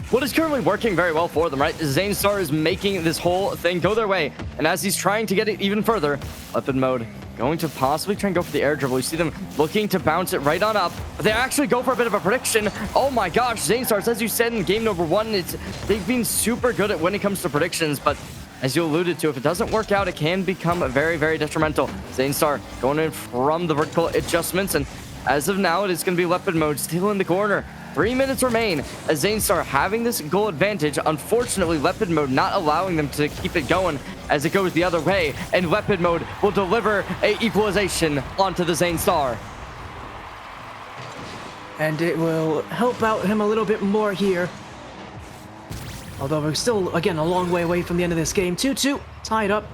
What is currently working very well for them, right? ZaneStar is making this whole thing go their way, and as he's trying to get it even further, Lepidmode going to possibly try and go for the air dribble. You see them looking to bounce it right on up, but they actually go for a bit of a prediction. Oh my gosh, ZaneStar, as you said in game number 1, they've been super good at when it comes to predictions, but as you alluded to, if it doesn't work out, it can become very, very detrimental. ZaneStar going in from the vertical adjustments, and as of now, it is going to be Lepidmode still in the corner. 3 minutes remain as ZaneStar having this goal advantage. Unfortunately, Lepidmode not allowing them to keep it going as it goes the other way, and Lepidmode will deliver a equalization onto the ZaneStar. And it will help out him a little bit more here. Although we're still, again, a long way away from the end of this game. 2-2, tied up.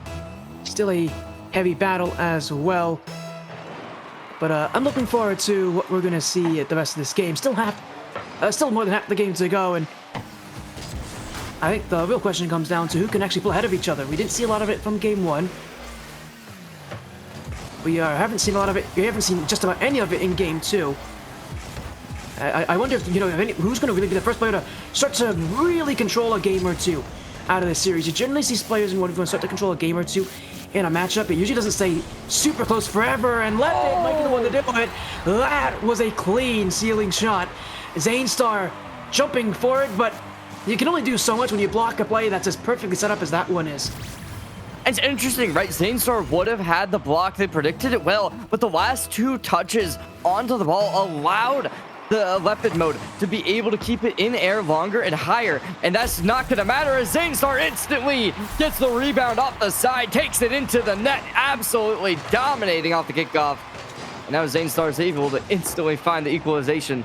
Still a heavy battle as well. But I'm looking forward to what we're going to see at the rest of this game. Still more than half the game to go, and I think the real question comes down to who can actually pull ahead of each other. We didn't see a lot of it from game 1. We haven't seen a lot of it. We haven't seen just about any of it in game 2. I wonder if, who's going to really be the first player to start to really control a game or two out of this series. You generally see players in 1v1 start to control a game or two in a matchup. It usually doesn't stay super close forever, and Lepid might be the one to do it. That was a clean ceiling shot. ZaneStar jumping forward, but you can only do so much when you block a play that's as perfectly set up as that one is. It's interesting, right? ZaneStar would have had the block. They predicted it well, but the last 2 touches onto the ball allowed the Lepidmode to be able to keep it in air longer and higher, and that's not going to matter as ZaneStar instantly gets the rebound off the side, takes it into the net, absolutely dominating off the kickoff. And now ZaneStar is able to instantly find the equalization.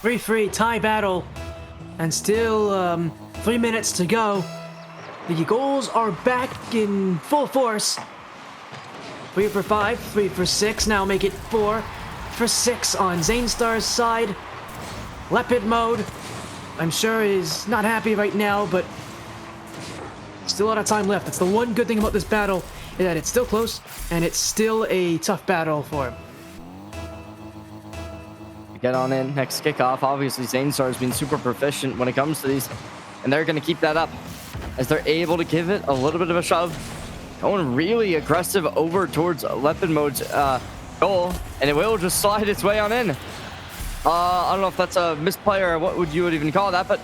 3-3 tie battle, and still 3 minutes to go. The goals are back in full force. 3 for 5, 3 for 6, now make it 4. for 6 on ZaneStar's side. Lepidmode, I'm sure, is not happy right now, but still a lot of time left. That's the one good thing about this battle, is that it's still close, and it's still a tough battle for him. Get on in. Next kickoff. Obviously, ZaneStar has been super proficient when it comes to these, and they're going to keep that up as they're able to give it a little bit of a shove. Going really aggressive over towards lepidmode's goal, and it will just slide its way on in. I don't know if that's a misplay or what would you even call that, but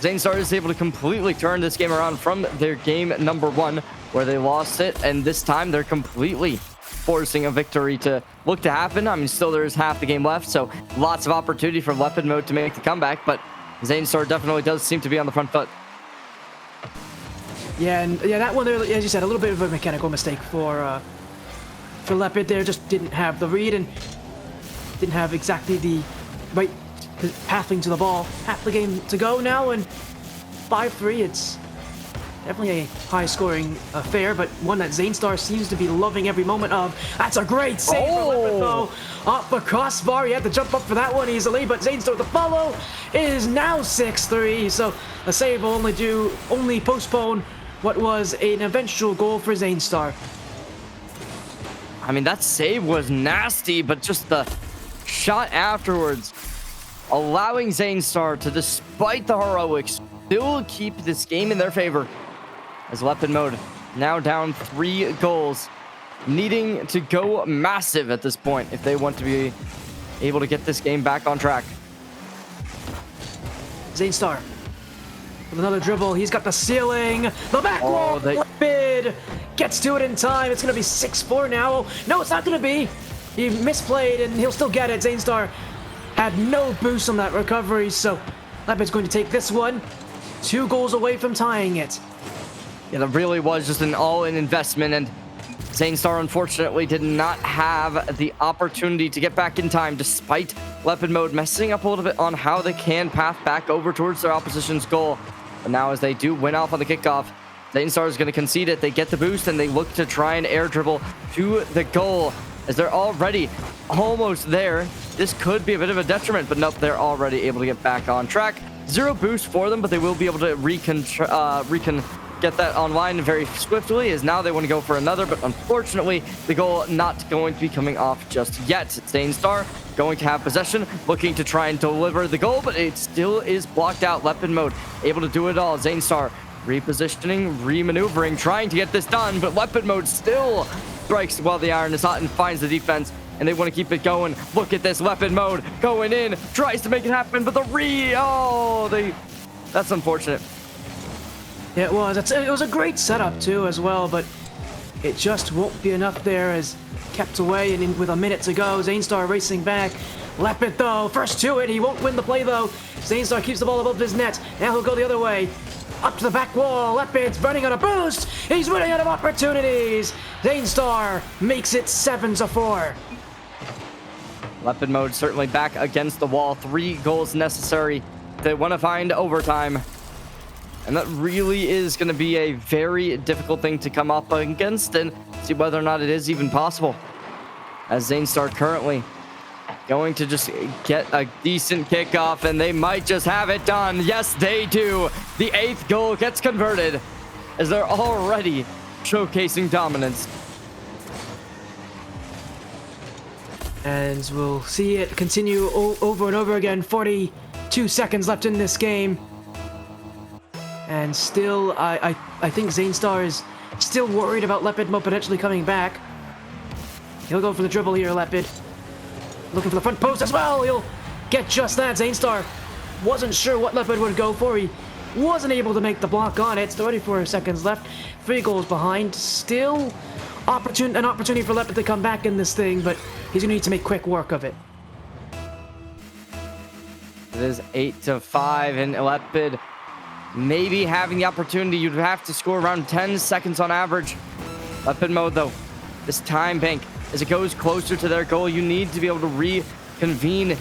ZaneStar is able to completely turn this game around from their game number 1, where they lost it, and this time they're completely forcing a victory to look to happen. I mean, still there's half the game left, so lots of opportunity for lepidmode to make the comeback, but ZaneStar definitely does seem to be on the front foot. Yeah, and yeah, that one there, as you said, a little bit of a mechanical mistake for Lepid there. Just didn't have the read and didn't have exactly the right pathing to the ball. Half the game to go now, and 5-3. It's definitely a high-scoring affair, but one that ZaneStar seems to be loving every moment of. That's a great save for Lepid, though. Off the crossbar, he had to jump up for that one easily, but ZaneStar, the follow, is now 6-3. So the save will only postpone what was an eventual goal for ZaneStar. I mean, that save was nasty, but just the shot afterwards, allowing ZaneStar to, despite the heroics, still keep this game in their favor. As lepidmode now down 3 goals, needing to go massive at this point if they want to be able to get this game back on track. ZaneStar with another dribble. He's got the ceiling. The back wall. Lepid gets to it in time. It's going to be 6-4 now. No, it's not going to be. He misplayed, and he'll still get it. ZaneStar had no boost on that recovery, so Lepid's going to take this one. 2 goals away from tying it. Yeah, that really was just an all-in investment, and ZaneStar unfortunately did not have the opportunity to get back in time, despite lepidmode messing up a little bit on how they can path back over towards their opposition's goal. But now, as they do win off on the kickoff, ZaneStar is going to concede it. They get the boost, and they look to try and air dribble to the goal, as they're already almost there. This could be a bit of a detriment, but nope, they're already able to get back on track. 0 boost for them, but they will be able to get that online very swiftly, as now they want to go for another, but unfortunately the goal not going to be coming off just yet. ZaneStar going to have possession, looking to try and deliver the goal, but it still is blocked out. Lepidmode able to do it all. ZaneStar repositioning, remaneuvering, trying to get this done, but lepidmode still strikes while the iron is hot and finds the defense, and they want to keep it going. Look at this, lepidmode going in, tries to make it happen, but that's unfortunate. Yeah, it was. It was a great setup, too, as well, but it just won't be enough there, as kept away, and with a minute to go, ZaneStar racing back. Lepid, though, first to it. He won't win the play, though. ZaneStar keeps the ball above his net. Now he'll go the other way. Up to the back wall. Lepid's running on a boost. He's running out of opportunities. ZaneStar makes it 7-4. Lepidmode certainly back against the wall. 3 goals necessary. They want to find overtime. And that really is going to be a very difficult thing to come up against and see whether or not it is even possible. As ZaneStar currently going to just get a decent kickoff, and they might just have it done. Yes, they do. The 8th goal gets converted, as they're already showcasing dominance. And we'll see it continue over and over again. 42 seconds left in this game. And still, I think ZaneStar is still worried about lepidmode potentially coming back. He'll go for the dribble here, Lepid. Looking for the front post as well. He'll get just that. ZaneStar wasn't sure what Lepid would go for. He wasn't able to make the block on it. 34 seconds left. 3 goals behind. Still an opportunity for Lepid to come back in this thing, but he's going to need to make quick work of it. It is 8-5, and Lepid maybe having the opportunity. You'd have to score around 10 seconds on average. Lepidmode, though, this time bank, as it goes closer to their goal, you need to be able to reconvene,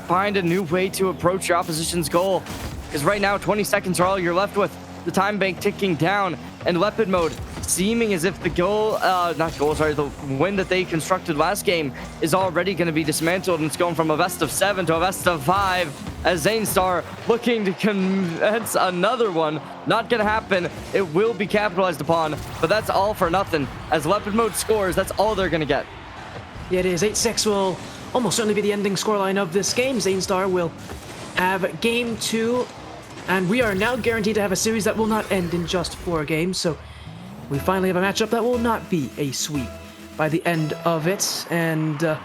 find a new way to approach your opposition's goal, because right now 20 seconds are all you're left with. The time bank ticking down, and lepidmode seeming as if the the win that they constructed last game is already going to be dismantled, and it's going from a best of 7 to a best of 5 as ZaneStar looking to convince another one. Not going to happen. It will be capitalized upon, but that's all for nothing. As lepidmode scores, that's all they're going to get. Yeah, it is. 8-6 will almost certainly be the ending scoreline of this game. ZaneStar will have game 2, and we are now guaranteed to have a series that will not end in just 4 games, so we finally have a matchup that will not be a sweep by the end of it, and I'm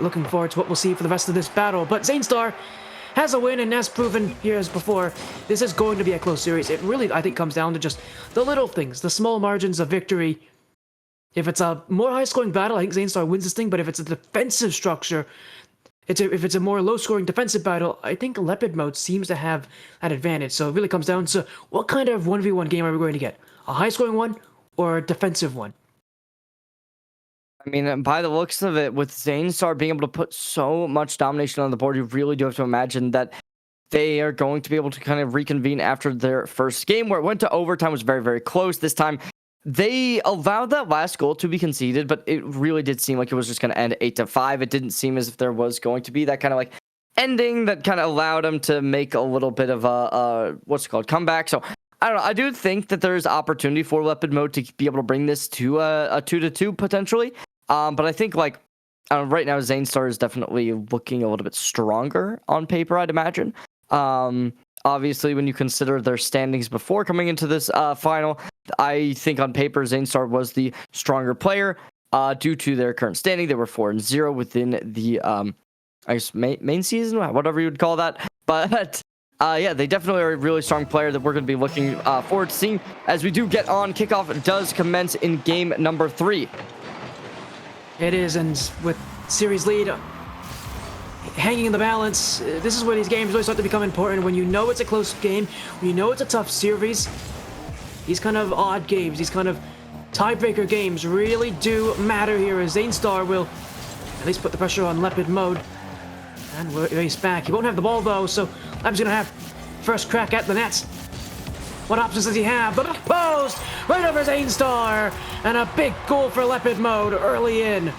looking forward to what we'll see for the rest of this battle. But ZaneStar has a win, and as proven here as before, this is going to be a close series. It really, I think, comes down to just the little things, the small margins of victory. If it's a more high-scoring battle, I think ZaneStar wins this thing, but if it's a defensive structure, if it's a more low-scoring defensive battle, I think lepidmode seems to have an advantage. So it really comes down to what kind of 1v1 game are we going to get? A high-scoring one or a defensive one? I mean, by the looks of it, with ZaneStar being able to put so much domination on the board, you really do have to imagine that they are going to be able to kind of reconvene after their first game, where it went to overtime, was very, very close. This time, they allowed that last goal to be conceded, but it really did seem like it was just going to end 8-5. It didn't seem as if there was going to be that kind of like ending that kind of allowed them to make a little bit of a comeback. So I don't know. I do think that there's opportunity for lepidmode to be able to bring this to a 2-2 potentially. But I think right now ZaneStar is definitely looking a little bit stronger on paper, I'd imagine. Obviously, when you consider their standings before coming into this final, I think on paper ZaneStar was the stronger player due to their current standing. They were 4-0 within the I guess main season, whatever you would call that. But yeah, they definitely are a really strong player that we're going to be looking forward to seeing as we do get on. Kickoff does commence in game number 3. It is, and with series lead hanging in the balance, this is where these games really start to become important. When you know it's a close game, when you know it's a tough series, these kind of odd games, these kind of tiebreaker games really do matter here, as ZaneStar will at least put the pressure on lepidmode. And we'll race back. He won't have the ball though, so Lep's gonna have first crack at the net. What options does he have? The back post! Right over ZaneStar! And a big goal for lepidmode early in.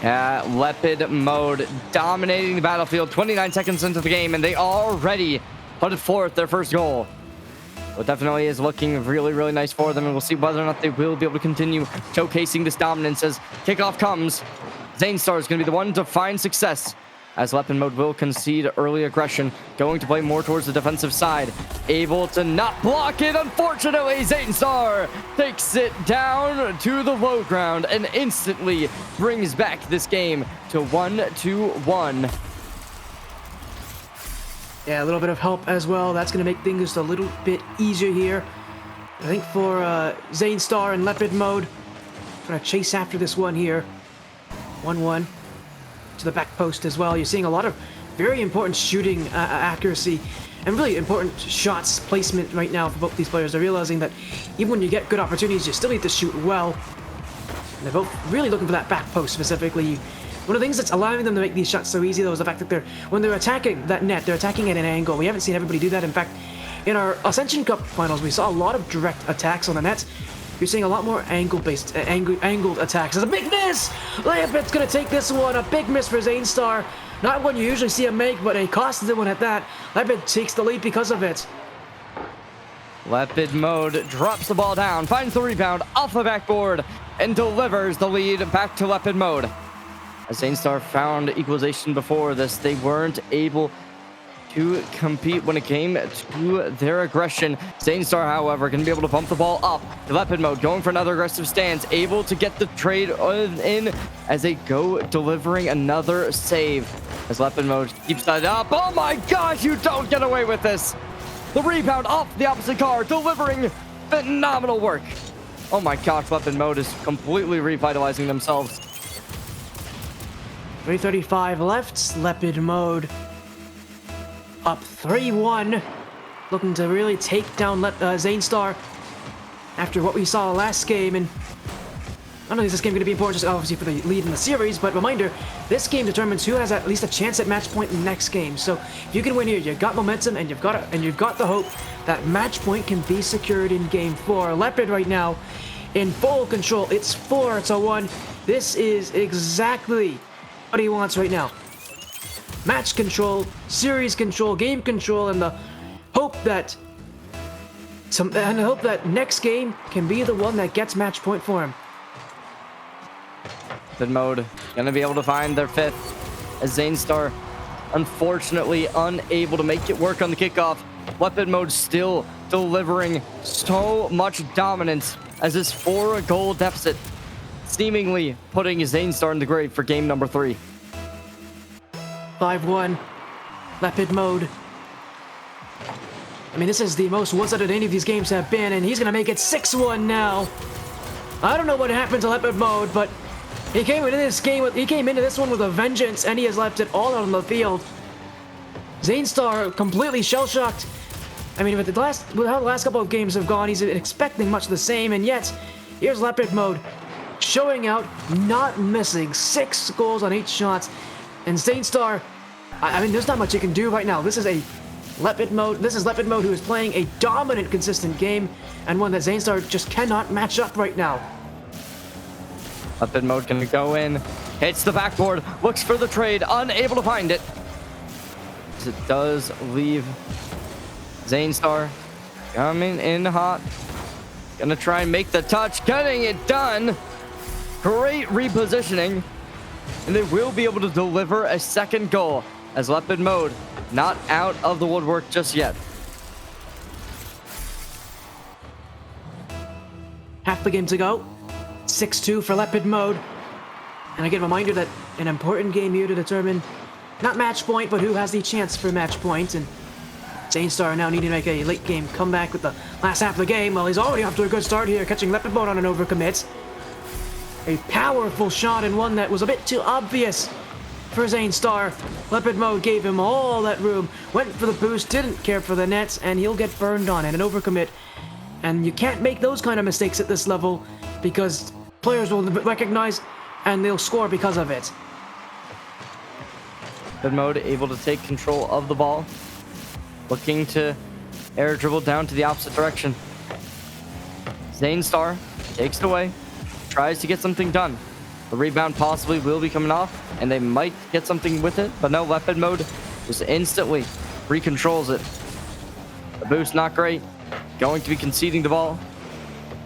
Lepidmode dominating the battlefield 29 seconds into the game, and they already put forth their first goal. It definitely is looking really, really nice for them, and we'll see whether or not they will be able to continue showcasing this dominance as kickoff comes. ZaneStar is going to be the one to find success, as lepidmode will concede early aggression, going to play more towards the defensive side. Able to not block it, unfortunately. ZaneStar takes it down to the low ground and instantly brings back this game to 1-1. Yeah, a little bit of help as well. That's going to make things a little bit easier here. I think for ZaneStar and lepidmode, trying to chase after this one here. 1-1 to the back post as well. You're seeing a lot of very important shooting accuracy and really important shots placement right now for both these players. They're realizing that even when you get good opportunities, you still need to shoot well. And they're both really looking for that back post specifically. One of the things that's allowing them to make these shots so easy, though, is the fact that when they're attacking that net, they're attacking at an angle. We haven't seen everybody do that. In fact, in our Ascension Cup finals, we saw a lot of direct attacks on the net. You're seeing a lot more angle-based, angled attacks. There's a big miss! Lepid's gonna take this one. A big miss for ZaneStar. Not one you usually see him make, but a costly one at that. Lepid takes the lead because of it. Lepidmode drops the ball down, finds the rebound off the backboard, and delivers the lead back to lepidmode. As ZaneStar found equalization before this, they weren't able to compete when it came to their aggression. ZaneStar, however, going to be able to bump the ball up. The lepidmode going for another aggressive stance, able to get the trade in as they go delivering another save. As lepidmode keeps that up. Oh my gosh, you don't get away with this. The rebound off the opposite car, delivering phenomenal work. Oh my gosh, lepidmode is completely revitalizing themselves. 3:35 left. Lepidmode up 3-1, looking to really take down ZaneStar after what we saw last game. And Not only is this game going to be important, just obviously for the lead in the series, but reminder, this game determines who has at least a chance at match point in the next game. So if you can win here, you've got momentum and you've got the hope that match point can be secured in game 4. Leopard right now in full control. It's 4-1. This is exactly what he wants right now. Match control, series control, game control, and the hope that next game can be the one that gets match point for him. Lepidmode gonna be able to find their 5th as ZaneStar unfortunately unable to make it work on the kickoff. Lepidmode still delivering so much dominance as this 4-goal deficit seemingly putting ZaneStar in the grave for game number 3. 5-1, Lepidmode. I mean, this is the most one-sided any of these games have been, and he's gonna make it 6-1 now. I don't know what happened to Lepidmode, but he came into this one with a vengeance, and he has left it all out on the field. ZaneStar completely shell-shocked. I mean, with how the last couple of games have gone, he's expecting much the same, and yet here's Lepidmode showing out, not missing. 6 goals on 8 shots, and ZaneStar. I mean, there's not much you can do right now. This is Lepidmode who is playing a dominant, consistent game, and one that ZaneStar just cannot match up right now. Lepidmode can go in, hits the backboard, looks for the trade, unable to find it. As it does leave ZaneStar coming in hot. Gonna try and make the touch, getting it done. Great repositioning. And they will be able to deliver a 2nd goal as Lepidmode not out of the woodwork just yet. Half the game to go. 6-2 for Lepidmode. And again, reminder that an important game here to determine not match point, but who has the chance for match point. And ZaneStar now needing to make a late game comeback with the last half of the game. Well, he's already off to a good start here, catching Lepidmode on an overcommit. A powerful shot, and one that was a bit too obvious for ZaneStar. Lepidmode gave him all that room, went for the boost, didn't care for the nets, and he'll get burned on it, an overcommit. And you can't make those kind of mistakes at this level because players will recognize and they'll score because of it. Lepidmode able to take control of the ball, looking to air dribble down to the opposite direction. ZaneStar takes it away, tries to get something done. The rebound possibly will be coming off, and they might get something with it, but no, Lepidmode just instantly recontrols it. The boost not great, going to be conceding the ball.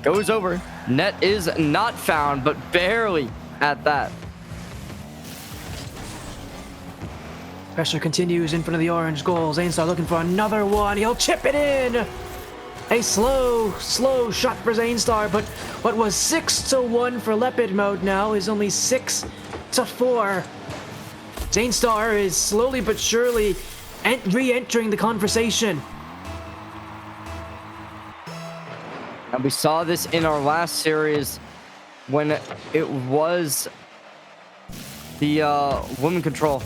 Goes over, net is not found, but barely at that. Pressure continues in front of the orange goal. ZaneStar looking for another one. He'll chip it in. A slow shot for ZaneStar, but what was 6-1 for Lepidmode now is only 6-4. ZaneStar is slowly but surely re-entering the conversation. And we saw this in our last series when it was the WomanControl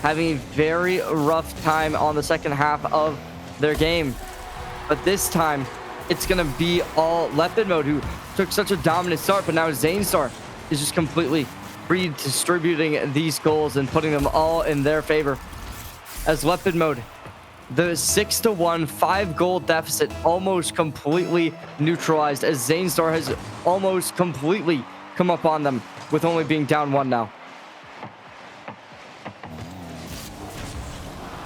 having a very rough time on the second half of their game. But this time, it's going to be all Lepidmode, who took such a dominant start, but now ZaneStar is just completely redistributing these goals and putting them all in their favor. As Lepidmode, the 6-1 5-goal deficit almost completely neutralized, as ZaneStar has almost completely come up on them with only being down 1 now.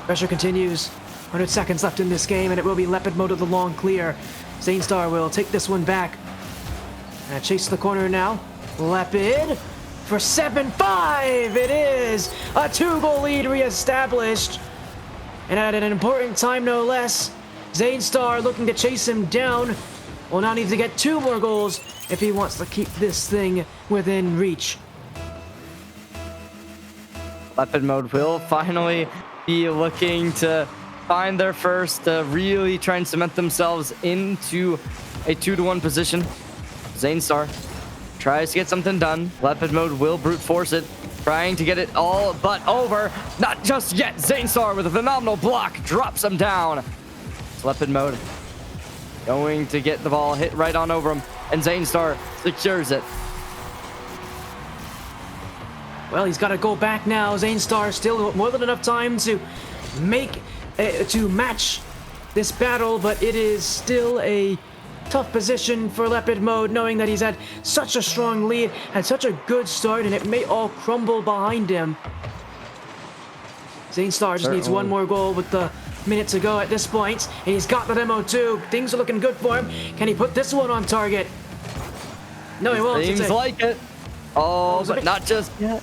Pressure continues. 100 seconds left in this game, and it will be Lepidmode of the long clear. ZaneStar will take this one back. And chase the corner now. Lepid for 7-5. It is a 2-goal lead reestablished. And at an important time, no less, ZaneStar looking to chase him down. Will now need to get 2 more goals if he wants to keep this thing within reach. Lepidmode will finally be looking to find their first, really try and cement themselves into a 2-1 position. ZaneStar tries to get something done. Lepidmode will brute force it, trying to get it all but over. Not just yet. ZaneStar with a phenomenal block drops him down. It's Lepidmode going to get the ball hit right on over him, and ZaneStar secures it. Well, he's got to go back now. ZaneStar still more than enough time to match this battle, but it is still a tough position for lepidmode, knowing that he's had such a strong lead, had such a good start, and it may all crumble behind him. ZaneStar just needs one more goal with the minute to go at this point, and he's got the demo too. Things are looking good for him. Can he put this one on target? No, he won't. Seems like it. Oh, but not just yet.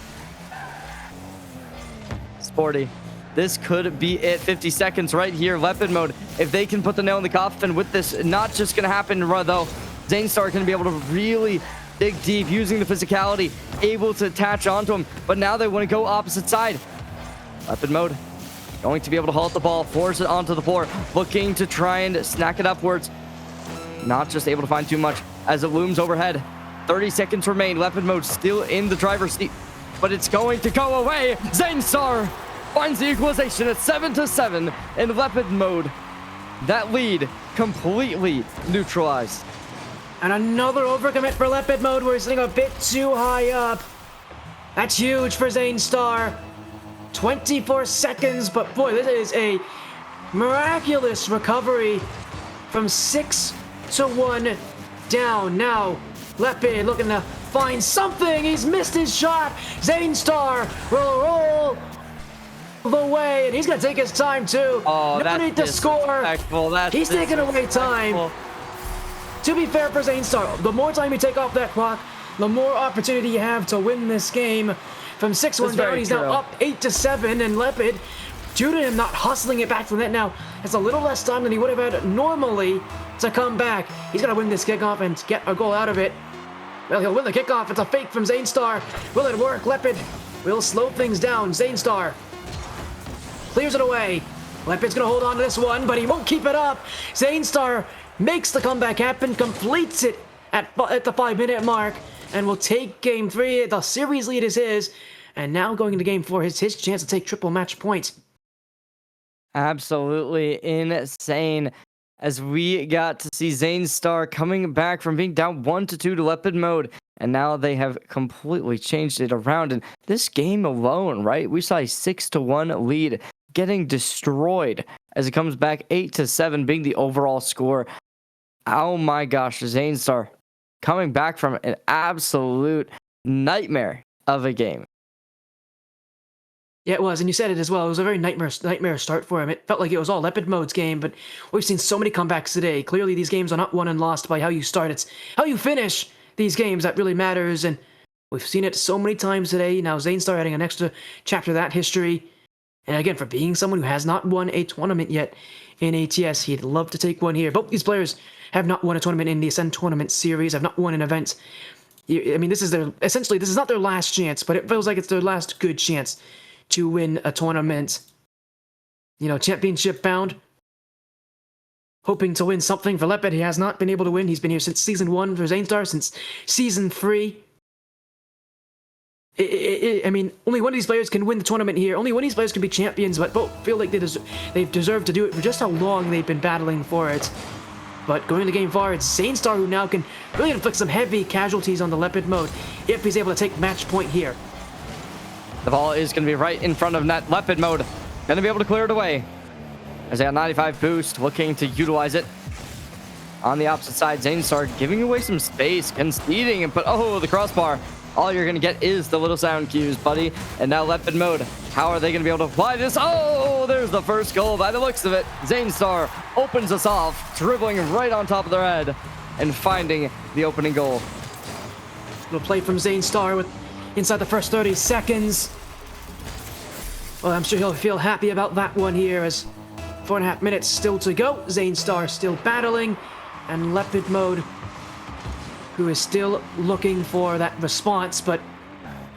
Sporty. This could be it. 50 seconds right here. lepidmode, if they can put the nail in the coffin with this, not just going to happen though. ZaneStar going to be able to really dig deep using the physicality, able to attach onto him, but now they want to go opposite side. lepidmode going to be able to halt the ball, force it onto the floor, looking to try and snack it upwards. Not just able to find too much as it looms overhead. 30 seconds remain. lepidmode still in the driver's seat, but it's going to go away. ZaneStar finds the equalization at 7-7 in lepidmode. That lead completely neutralized. And another overcommit for lepidmode, where he's sitting a bit too high up. That's huge for ZaneStar. 24 seconds, but boy, this is a miraculous recovery from 6-1 down. Now, Lepid looking to find something. He's missed his shot. ZaneStar will roll the way, and he's going to take his time too. Oh, no need to score. He's taking away time. To be fair for ZaneStar, the more time you take off that clock, the more opportunity you have to win this game. From 6-1 down, he's now up 8-7, and Lepid, due to him not hustling it back to the net now, has a little less time than he would have had normally to come back. He's got to win this kickoff and get a goal out of it. Well, he'll win the kickoff. It's a fake from ZaneStar. Will it work? Lepid will slow things down. ZaneStar clears it away. Lepid's going to hold on to this one, but he won't keep it up. ZaneStar makes the comeback happen, completes it at the 5-minute mark, and will take game 3. The series lead is his, and now going into game 4, his chance to take triple match points. Absolutely insane, as we got to see ZaneStar coming back from being down 1-2 to lepidmode, and now they have completely changed it around. And this game alone, right, we saw a 6-1 lead getting destroyed as it comes back 8-7, being the overall score. Oh my gosh, ZaneStar coming back from an absolute nightmare of a game. Yeah, it was, and you said it as well. It was a very nightmare start for him. It felt like it was all lepidmode's game, but we've seen so many comebacks today. Clearly, these games are not won and lost by how you start. It's how you finish these games that really matters, and we've seen it so many times today. Now, ZaneStar adding an extra chapter to that history. And again, for being someone who has not won a tournament yet in ATS, he'd love to take one here. Both these players have not won a tournament in the Ascend Tournament Series, have not won an event. I mean, this is essentially, this is not their last chance, but it feels like it's their last good chance to win a tournament, you know, championship bound. Hoping to win something for Lepid. He has not been able to win. He's been here since Season 1 for ZaneStar, since Season 3. I mean, only one of these players can win the tournament here. Only one of these players can be champions, but both feel like they've deserved to do it for just how long they've been battling for it. But going into game 4, it's ZaneStar who now can really inflict some heavy casualties on the lepidmode if he's able to take match point here. The ball is going to be right in front of net. lepidmode going to be able to clear it away, as they got 95 boost, looking to utilize it. On the opposite side, ZaneStar giving away some space, conceding, but oh, the crossbar. All you're going to get is the little sound cues, buddy. And now lepidmode, how are they going to be able to apply this? Oh, there's the first goal by the looks of it. ZaneStar opens us off, dribbling right on top of their head and finding the opening goal. Little play from ZaneStar with inside the first 30 seconds. Well, I'm sure he'll feel happy about that one here, as 4.5 minutes still to go. ZaneStar still battling, and lepidmode, who is still looking for that response, but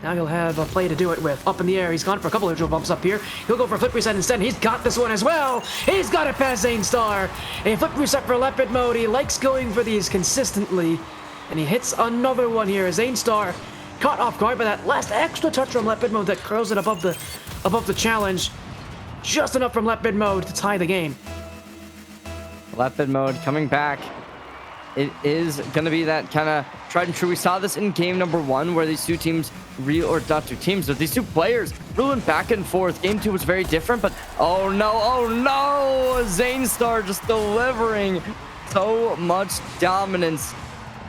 now he'll have a play to do it with. Up in the air, he's gone for a couple of drill bumps up here. He'll go for a flip reset instead, and he's got this one as well. He's got it past ZaneStar. A flip reset for lepidmode. He likes going for these consistently, and he hits another one here. ZaneStar caught off guard by that last extra touch from lepidmode that curls it above the challenge. Just enough from lepidmode to tie the game. lepidmode coming back. It is going to be that kind of tried and true. We saw this in game number 1 where these two teams, or not two teams, but these two players really went back and forth. Game 2 was very different, but oh no, ZaneStar just delivering so much dominance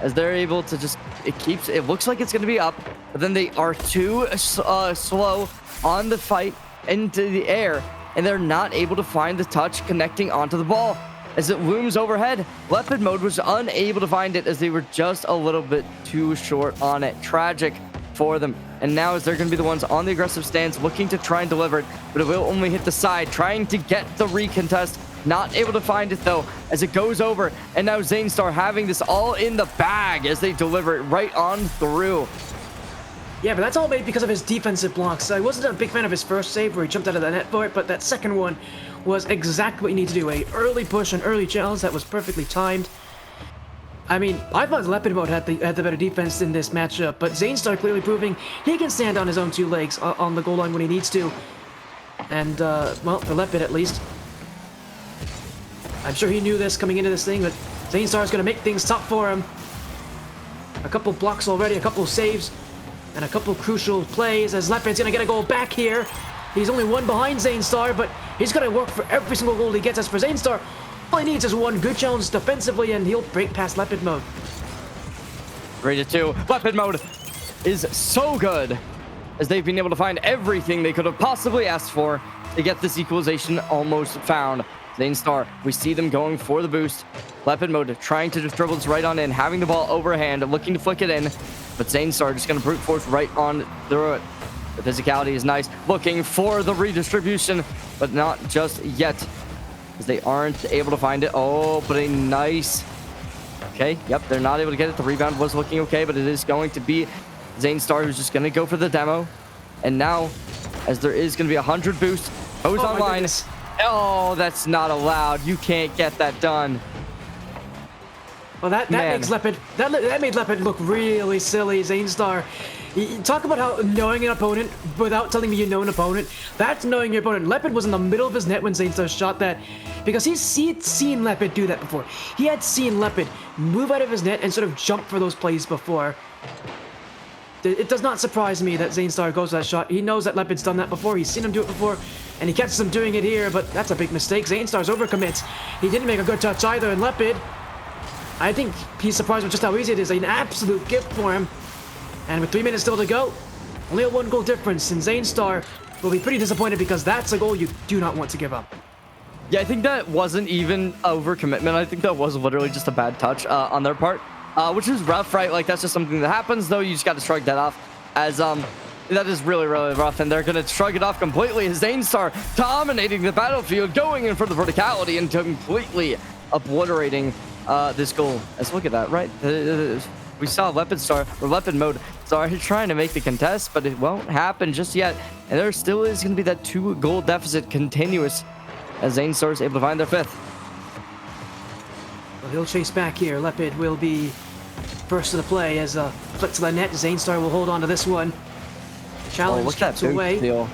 as they're able to just, it looks like it's going to be up, but then they are too slow on the fight into the air, and they're not able to find the touch connecting onto the ball. As it looms overhead, lepidmode was unable to find it as they were just a little bit too short on it. Tragic for them. And now as they're going to be the ones on the aggressive stance looking to try and deliver it, but it will only hit the side, trying to get the recontest. Not able to find it though as it goes over, and now ZaneStar having this all in the bag as they deliver it right on through. Yeah, but that's all made because of his defensive blocks. I wasn't a big fan of his first save where he jumped out of the net for it, but that second one was exactly what you need to do. A early push and early challenge that was perfectly timed. I mean, I thought lepidmode had the better defense in this matchup, but ZaneStar clearly proving he can stand on his own 2 legs on the goal line when he needs to. And, well, for Lepid at least. I'm sure he knew this coming into this thing, but ZaneStar is going to make things tough for him. A couple blocks already, a couple saves, and a couple crucial plays as Lepid's going to get a goal back here. He's only 1 behind ZaneStar, but he's going to work for every single goal he gets. As for ZaneStar, all he needs is 1 good challenge defensively, and he'll break past lepidmode. 3-2. lepidmode is so good as they've been able to find everything they could have possibly asked for to get this equalization almost found. ZaneStar, we see them going for the boost. lepidmode trying to just dribble this right on in, having the ball overhand, looking to flick it in, but ZaneStar just going to brute force right on through it. The physicality is nice, looking for the redistribution, but not just yet, as they aren't able to find it. Oh, but a nice... Okay, yep, they're not able to get it. The rebound was looking okay, but it is going to be ZaneStar who's just going to go for the demo. And now, as there is going to be 100 boost, goes online. Oh, that's not allowed. You can't get that done. Well, that makes Lepid... That made Lepid look really silly, ZaneStar. Talk about how knowing an opponent without telling me you know an opponent. That's knowing your opponent. Lepid was in the middle of his net when ZaneStar shot that because he'd seen Lepid do that before. He had seen Lepid move out of his net and sort of jump for those plays before. It does not surprise me that ZaneStar goes for that shot. He knows that Lepid's done that before. He's seen him do it before, and he catches him doing it here, but that's a big mistake. ZaneStar's overcommits. He didn't make a good touch either, and Lepid, I think he's surprised with just how easy it is. An absolute gift for him. And with 3 minutes still to go, only a 1 goal difference, and ZaneStar will be pretty disappointed because that's a goal you do not want to give up. Yeah, I think that wasn't even overcommitment. I think that was literally just a bad touch on their part, which is rough, right? Like, that's just something that happens, though. You just got to shrug that off, as that is really, really rough, and they're going to shrug it off completely as ZaneStar dominating the battlefield, going in for the verticality and completely obliterating this goal. Let's look at that, right? We saw lepidmode trying to make the contest, but it won't happen just yet. And there still is going to be that 2 goal deficit continuous as ZaneStar is able to find their 5th. Well, he'll chase back here. Lepid will be first to the play as a flick to the net. ZaneStar will hold on to this one. Challenge kept away. Deal.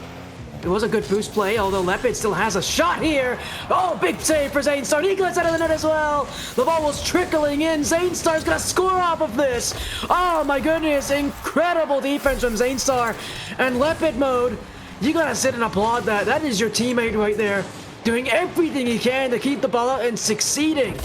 It was a good boost play, although Lepid still has a shot here. Oh, big save for ZaneStar. He gets out of the net as well. The ball was trickling in. ZaneStar's going to score off of this. Oh, my goodness. Incredible defense from ZaneStar. And lepidmode, you got to sit and applaud that. That is your teammate right there, doing everything he can to keep the ball out and succeeding.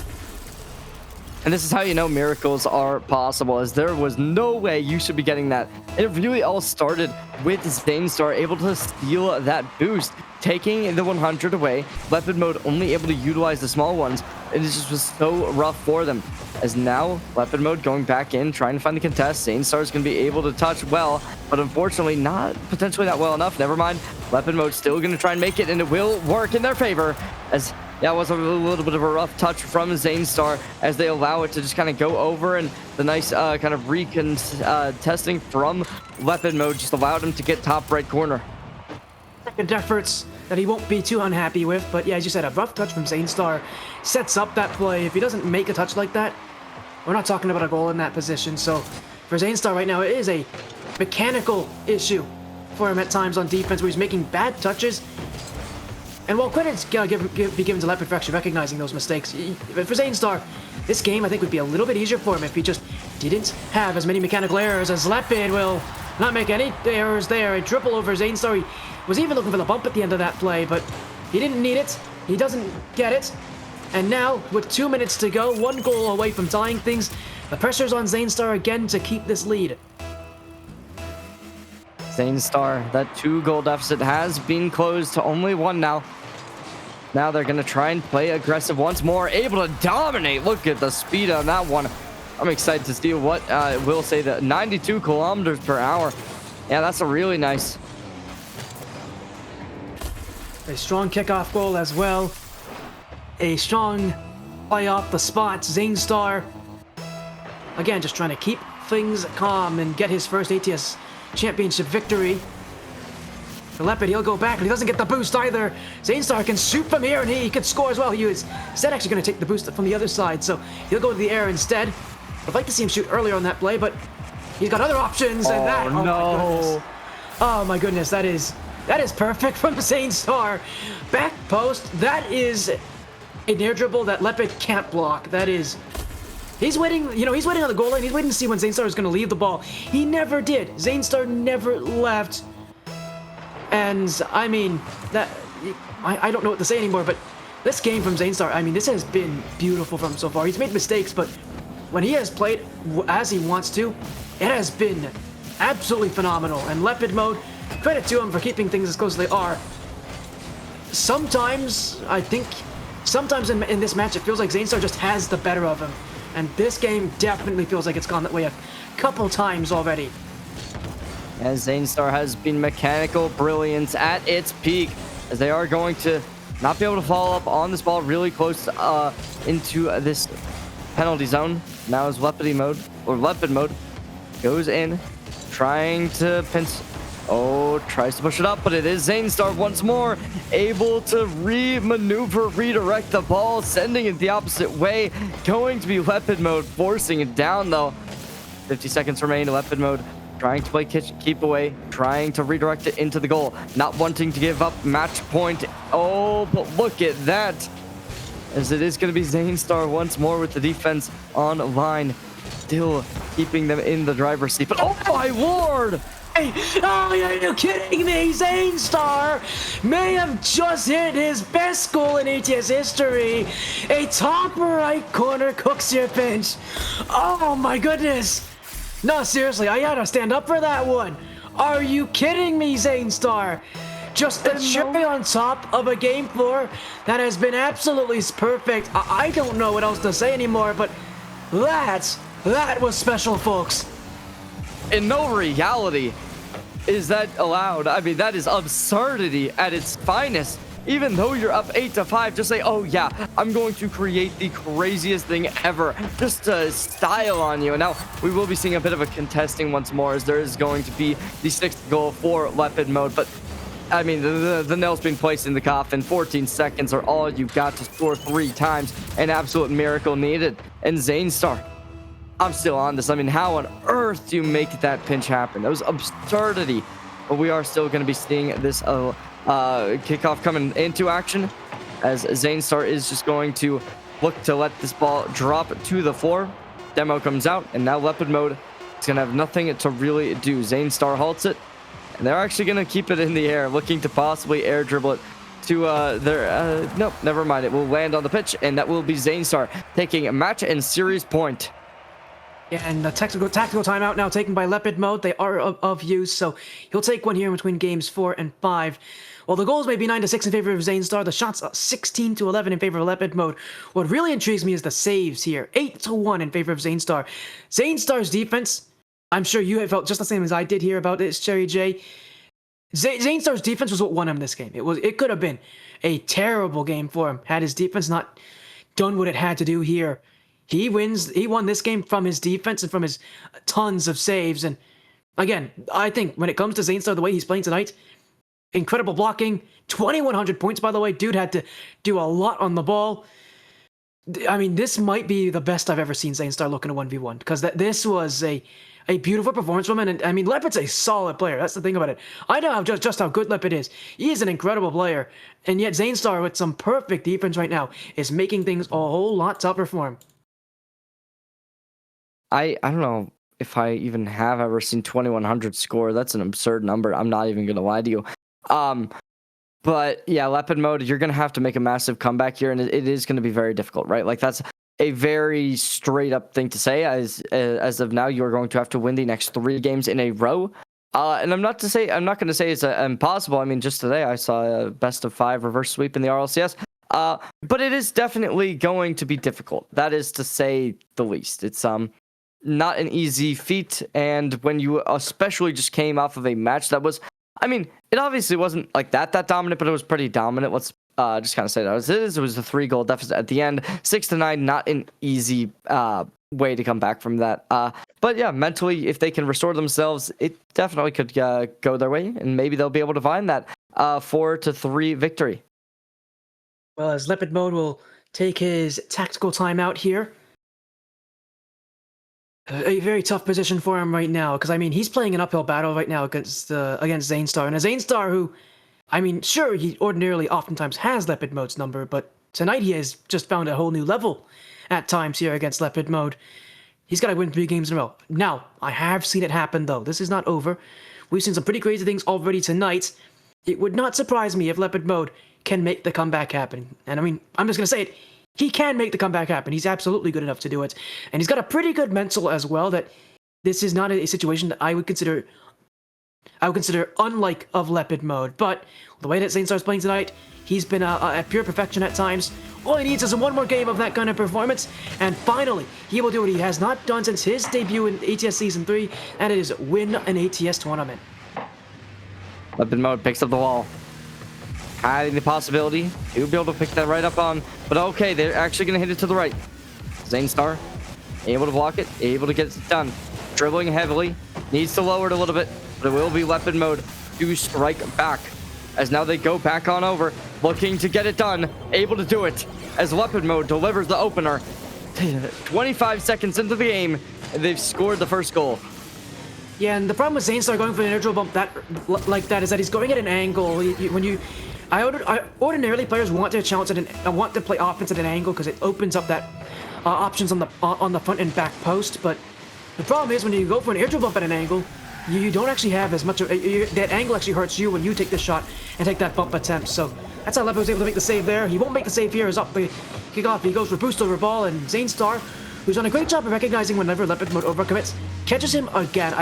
And this is how you know miracles are possible, as there was no way you should be getting that. It really all started with ZaneStar able to steal that boost, taking the 100 away. lepidmode only able to utilize the small ones. It just was so rough for them. As now, lepidmode going back in, trying to find the contest. ZaneStar is going to be able to touch well, but unfortunately not potentially not well enough. Never mind. lepidmode still going to try and make it, and it will work in their favor, as that was a little bit of a rough touch from ZaneStar as they allow it to just kind of go over, and the nice kind of testing from lepidmode just allowed him to get top right corner. Second efforts that he won't be too unhappy with, but yeah, as you said, a rough touch from ZaneStar sets up that play. If he doesn't make a touch like that, we're not talking about a goal in that position. So for ZaneStar right now, it is a mechanical issue for him at times on defense where he's making bad touches. And while credit's gotta be given to Lepid for actually recognizing those mistakes, for ZaneStar, this game I think would be a little bit easier for him if he just didn't have as many mechanical errors as Lepid will not make any errors there. A triple over ZaneStar. He was even looking for the bump at the end of that play, but he didn't need it. He doesn't get it. And now, with 2 minutes to go, 1 goal away from tying things, the pressure's on ZaneStar again to keep this lead. ZaneStar, that 2-goal deficit has been closed to only 1 now. Now they're going to try and play aggressive once more, able to dominate. Look at the speed on that one. I'm excited to see what we'll say that 92 kilometers per hour. Yeah, that's a really nice. A strong kickoff goal as well. A strong play off the spot. ZaneStar, again, just trying to keep things calm and get his first ATS championship victory. Lepid, he'll go back, and he doesn't get the boost either. ZaneStar can shoot from here, and he can score as well. He was instead actually going to take the boost from the other side, so he'll go to the air instead. I'd like to see him shoot earlier on that play, but he's got other options, and that. Oh no! Oh my goodness, that is perfect from ZaneStar. Back post. That is an air dribble that Lepid can't block. That is. He's waiting, he's waiting on the goal line. He's waiting to see when ZaneStar is going to leave the ball. He never did. ZaneStar never left. And, I mean, I don't know what to say anymore, but this game from ZaneStar, I mean, this has been beautiful from him so far. He's made mistakes, but when he has played as he wants to, it has been absolutely phenomenal. And Lepid mode, credit to him for keeping things as close as they are. Sometimes, I think, in this match, it feels like ZaneStar just has the better of him. And this game definitely feels like it's gone that way a couple times already. As ZaneStar has been mechanical brilliance at its peak, as they are going to not be able to follow up on this ball really close into this penalty zone. Now as Lepid mode goes in, trying to pinch. Oh, tries to push it up, but it is ZaneStar once more, able to redirect the ball, sending it the opposite way. Going to be Lepid mode, forcing it down though. 50 seconds remain. Lepid mode trying to play keep away, trying to redirect it into the goal, not wanting to give up match point. Oh, but look at that, as it is going to be ZaneStar once more with the defense on line, still keeping them in the driver's seat. But oh my lord! Oh, are you kidding me? ZaneStar may have just hit his best goal in ATS history. A top right corner cooks your pinch. Oh my goodness. No, seriously, I gotta stand up for that one. Are you kidding me, ZaneStar? Just a cherry on top of a game floor that has been absolutely perfect. I don't know what else to say anymore, but that was special, folks. In no reality is that allowed. I mean, that is absurdity at its finest. Even though you're up 8-5, just say, oh yeah, I'm going to create the craziest thing ever, just to style on you. And now we will be seeing a bit of a contesting once more, as there is going to be the 6th goal for Lepid mode. But I mean, the nail's been placed in the coffin. 14 seconds are all you got to score 3 times. An absolute miracle needed. And ZaneStar, I'm still on this. I mean, how on earth do you make that pinch happen? That was absurdity. But we are still going to be seeing this kickoff coming into action, as ZaneStar is just going to look to let this ball drop to the floor. Demo comes out, and now Lepid mode is going to have nothing to really do. ZaneStar halts it, and they're actually going to keep it in the air, looking to possibly air dribble it to nope, never mind. It will land on the pitch, and that will be ZaneStar taking a match and series point. Yeah, and the tactical timeout now taken by Lepid mode. They are of use, so he'll take one here in between games 4 and 5. While the goals may be 9-6 in favor of ZaneStar, the shots are 16-11 in favor of Lepid mode. What really intrigues me is the saves here, 8-1 in favor of ZaneStar. ZaneStar's defense, I'm sure you have felt just the same as I did here about this, CherryJ. ZaneStar's defense was what won him this game. It could have been a terrible game for him had his defense not done what it had to do here. He won this game from his defense and from his tons of saves. And again, I think when it comes to ZaneStar, the way he's playing tonight, incredible blocking, 2,100 points, by the way. Dude had to do a lot on the ball. I mean, this might be the best I've ever seen ZaneStar look in a 1v1, because this was a beautiful performance from him. And I mean, Lepid's a solid player. That's the thing about it. I know just how good Lepid is. He is an incredible player. And yet ZaneStar, with some perfect defense right now, is making things a whole lot tougher for him. I don't know if I even have ever seen 2100 score. That's an absurd number. I'm not even gonna lie to you. But yeah, lepidmode, you're gonna have to make a massive comeback here, and it is gonna be very difficult, right? Like that's a very straight up thing to say. As of now, you're going to have to win the next 3 games in a row. And I'm not going to say it's impossible. I mean, just today I saw a best of 5 reverse sweep in the RLCS. But it is definitely going to be difficult. That is to say the least. It's not an easy feat, and when you especially just came off of a match that was, I mean, it obviously wasn't like that dominant, but it was pretty dominant. Let's just kind of say that as it is. It was a 3-goal deficit at the end, 6-9. Not an easy way to come back from that. But yeah, mentally, if they can restore themselves, it definitely could go their way, and maybe they'll be able to find that 4-3 victory. Well, as lepidmode will take his tactical timeout here. A very tough position for him right now, because I mean he's playing an uphill battle right now against ZaneStar, and a ZaneStar who, I mean, sure, he ordinarily oftentimes has lepidmode's number, but tonight he has just found a whole new level at times here against lepidmode. He's got to win 3 games in a row. Now, I have seen it happen though. This is not over. We've seen some pretty crazy things already tonight. It would not surprise me if lepidmode can make the comeback happen. And I mean, I'm just gonna say it. He can make the comeback happen. He's absolutely good enough to do it. And he's got a pretty good mental as well, that this is not a situation that I would consider unlike of lepidmode. But the way that ZaneStar's playing tonight, he's been at pure perfection at times. All he needs is one more game of that kind of performance, and finally, he will do what he has not done since his debut in ATS Season 3, and it is win an ATS tournament. Lepidmode picks up the wall. Having the possibility to be able to pick that right up on, but okay, they're actually going to hit it to the right. ZaneStar, able to block it, able to get it done. Dribbling heavily, needs to lower it a little bit, but it will be lepidmode to strike back. As now they go back on over, looking to get it done, able to do it. As lepidmode delivers the opener, 25 seconds into the game, and they've scored the first goal. Yeah, and the problem with ZaneStar going for an neutral bump like that is that he's going at an angle. Ordinarily players want to challenge it and want to play offense at an angle because it opens up that options on the front and back post. But the problem is when you go for an neutral bump at an angle, you don't actually have as much of that angle actually hurts you when you take the shot and take that bump attempt. So that's how Lepo was able to make the save there. He won't make the save here. Is up the kickoff. He goes for boost over ball, and ZaneStar, who's done a great job of recognizing whenever lepidmode overcommits, catches him again.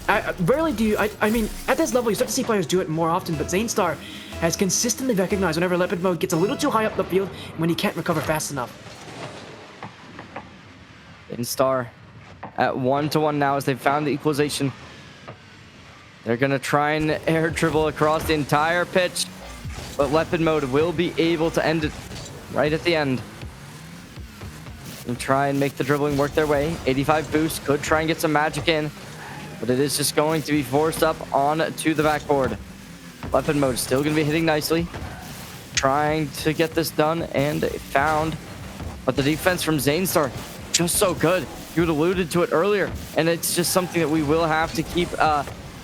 I rarely do. I mean, at this level, you start to see players do it more often, but ZaneStar has consistently recognized whenever lepidmode gets a little too high up the field when he can't recover fast enough. ZaneStar at 1-1 now as they've found the equalization. They're going to try and air dribble across the entire pitch, but lepidmode will be able to end it right at the end. And try and make the dribbling work their way. 85 boost, could try and get some magic in, but it is just going to be forced up on to the backboard. Lepidmode still going to be hitting nicely, trying to get this done, and found. But the defense from ZaneStar, just so good. You had alluded to it earlier, and it's just something that we will have to keep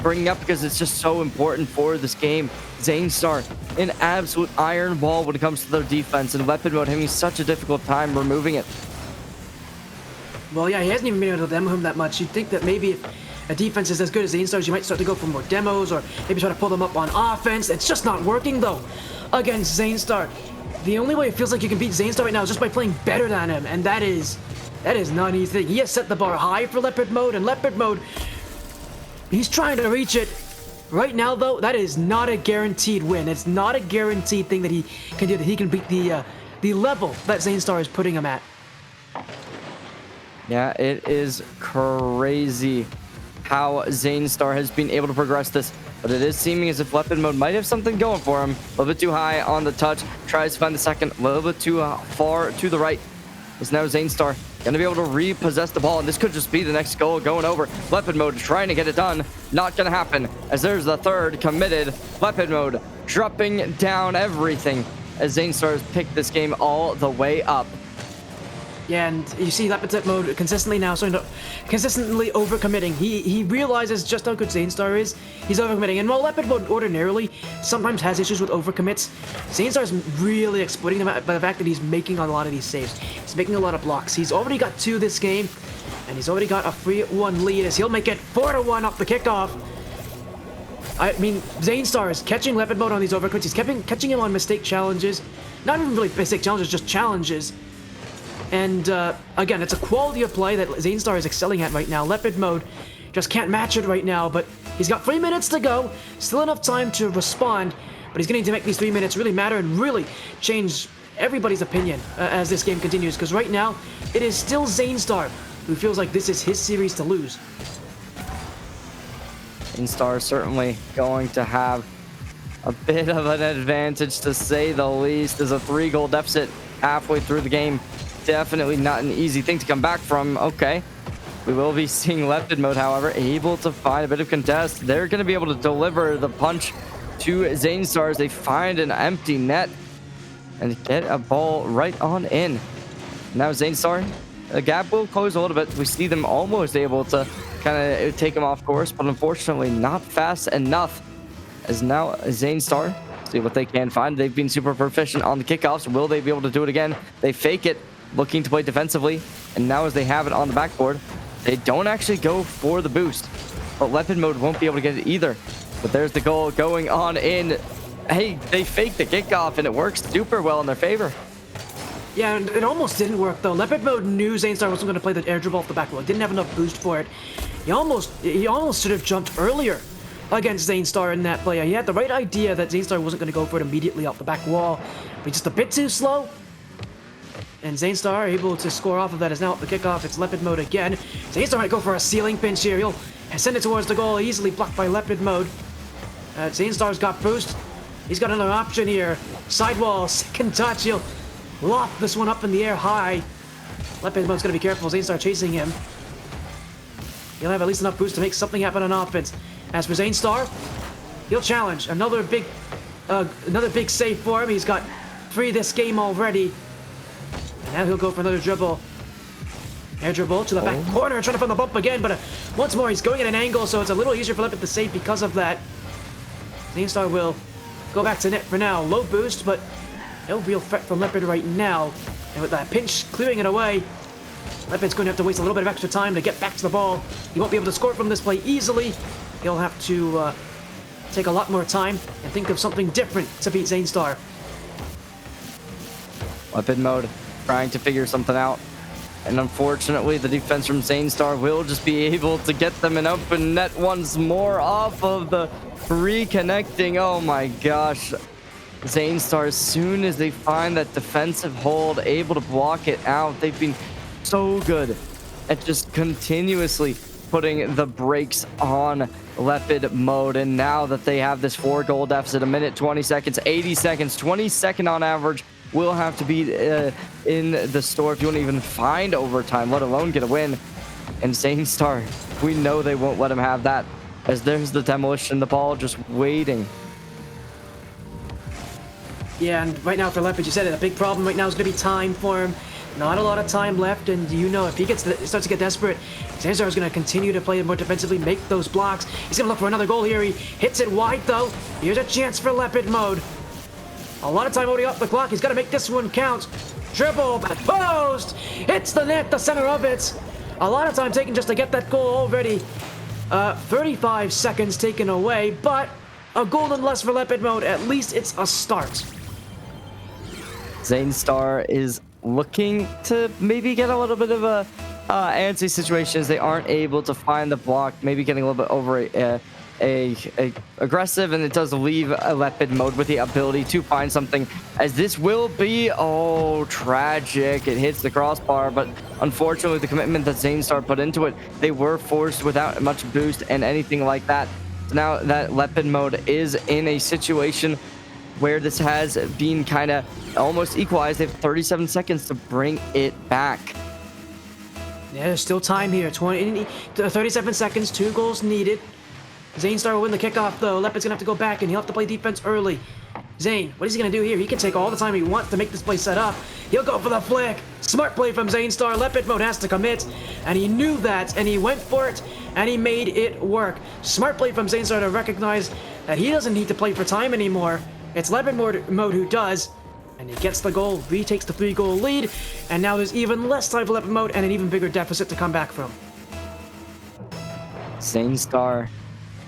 bringing up because it's just so important for this game. ZaneStar, an absolute iron wall when it comes to their defense, and lepidmode having such a difficult time removing it. Well, yeah, he hasn't even been able to demo him that much. You'd think that maybe if a defense is as good as ZaneStar's, you might start to go for more demos or maybe try to pull them up on offense. It's just not working, though, against ZaneStar. The only way it feels like you can beat ZaneStar right now is just by playing better than him, and that is not an easy thing. He has set the bar high for lepidmode, and lepidmode, he's trying to reach it. Right now, though, that is not a guaranteed win. It's not a guaranteed thing that he can do, that he can beat the level that ZaneStar is putting him at. Yeah, it is crazy how ZaneStar has been able to progress this, but it is seeming as if lepidmode might have something going for him. A little bit too high on the touch, tries to find the second, a little bit too far to the right. Is now ZaneStar going to be able to repossess the ball, and this could just be the next goal going over. Lepidmode trying to get it done, not going to happen, as there's the third committed. Lepidmode dropping down everything as ZaneStar has picked this game all the way up. Yeah, and you see lepidmode consistently now starting to consistently overcommitting. He realizes just how good ZaneStar is. He's overcommitting, and while lepidmode ordinarily sometimes has issues with overcommits, ZaneStar is really exploiting them by the fact that he's making a lot of these saves. He's making a lot of blocks. He's already got 2 this game, And he's already got a 3-1 lead as he'll make it 4-1 off the kickoff. I mean, ZaneStar is catching lepidmode on these overcuts. He's catching him on mistake challenges. Not even really mistake challenges, just challenges. And again, it's a quality of play that ZaneStar is excelling at right now. lepidmode just can't match it right now, but he's got 3 minutes to go. Still enough time to respond, but he's going to need to make these 3 minutes really matter and really change everybody's opinion as this game continues. Because right now, it is still ZaneStar who feels like this is his series to lose. ZaneStar is certainly going to have a bit of an advantage, to say the least. There's a 3-goal deficit halfway through the game. Definitely not an easy thing to come back from. Okay. We will be seeing lepidmode, however, able to find a bit of contest. They're going to be able to deliver the punch to ZaneStar as they find an empty net and get a ball right on in. Now ZaneStar, the gap will close a little bit. We see them almost able to kind of take him off course, but unfortunately not fast enough. As now ZaneStar, see what they can find. They've been super proficient on the kickoffs. Will they be able to do it again? They fake it, looking to play defensively. And now as they have it on the backboard, they don't actually go for the boost. But lepidmode won't be able to get it either. But there's the goal going on in. Hey, they faked the kickoff and it works super well in their favor. Yeah, and it almost didn't work though. lepidmode knew ZaneStar wasn't going to play the air dribble off the back wall. Didn't have enough boost for it. He almost should have jumped earlier against ZaneStar in that play. He had the right idea that ZaneStar wasn't going to go for it immediately off the back wall, but he's just a bit too slow. And ZaneStar able to score off of that as now at the kickoff. It's lepidmode again. ZaneStar might go for a ceiling pinch here. He'll send it towards the goal, easily blocked by lepidmode. ZaneStar's got boost. He's got another option here. Sidewall, second touch. He'll loft this one up in the air high. lepidmode's going to be careful. ZaneStar chasing him. He'll have at least enough boost to make something happen on offense. As for ZaneStar, he'll challenge. Another big save for him. He's got 3 this game already. And now he'll go for another dribble. Air dribble to the back corner, trying to find the bump again, but once more he's going at an angle, so it's a little easier for Lepid to save because of that. ZaneStar will go back to net for now. Low boost, but no real threat from Lepid right now. And with that pinch clearing it away, Lepid's going to have to waste a little bit of extra time to get back to the ball. He won't be able to score from this play easily. He'll have to take a lot more time and think of something different to beat ZaneStar. lepidmode trying to figure something out. And unfortunately, the defense from ZaneStar will just be able to get them an open net once more off of the reconnecting. Oh my gosh. ZaneStar, as soon as they find that defensive hold, able to block it out. They've been so good at just continuously putting the brakes on lepidmode. And now that they have this 4-goal deficit, 1 minute, 20 seconds, 80 seconds, 22nd on average, will have to be in the store if you want to even find overtime, let alone get a win. And ZaneStar, we know they won't let him have that, as there's the demolition, the ball just waiting. Yeah, and right now for Lepid, you said it, a big problem right now is going to be time for him. Not a lot of time left, and you know if he starts to get desperate, ZaneStar is going to continue to play more defensively, make those blocks. He's going to look for another goal here. He hits it wide, though. Here's a chance for lepidmode. A lot of time already off the clock. He's got to make this one count. Dribble, back post. Hits the net, the center of it. A lot of time taken just to get that goal already. 35 seconds taken away, but a goal nonetheless for lepidmode. At least it's a start. ZaneStar is looking to maybe get a little bit of a antsy situation as they aren't able to find the block, maybe getting a little bit over aggressive, and it does leave a lepidmode with the ability to find something, as this will be tragic. It hits the crossbar, but unfortunately the commitment that ZaneStar put into it, they were forced without much boost and anything like that. So now that lepidmode is in a situation where this has been kind of almost equalized. They have 37 seconds to bring it back. Yeah, there's still time here. 37 seconds, 2 goals needed. ZaneStar will win the kickoff, though. Lepid's gonna have to go back, and he'll have to play defense early. Zane, what is he gonna do here? He can take all the time he wants to make this play set up. He'll go for the flick. Smart play from ZaneStar. lepidmode has to commit, and he knew that, and he went for it, and he made it work. Smart play from ZaneStar to recognize that he doesn't need to play for time anymore. It's lepidmode who does, And he gets the goal, retakes the 3-goal lead, and now there's even less time for lepidmode and an even bigger deficit to come back from. ZaneStar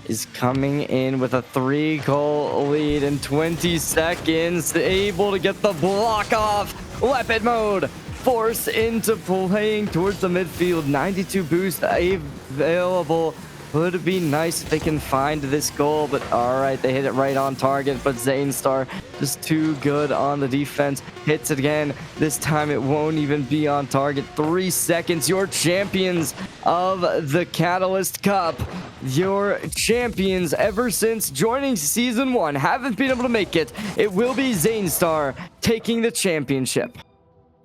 is coming in with a 3-goal lead in 20 seconds, able to get the block off. lepidmode forced into playing towards the midfield. 92 boost available. Would be nice if they can find this goal, but all right, they hit it right on target. But ZaneStar just too good on the defense. Hits it again. This time it won't even be on target. 3 seconds. Your champions of the Catalyst Cup. Your champions ever since joining Season 1 haven't been able to make it. It will be ZaneStar taking the championship.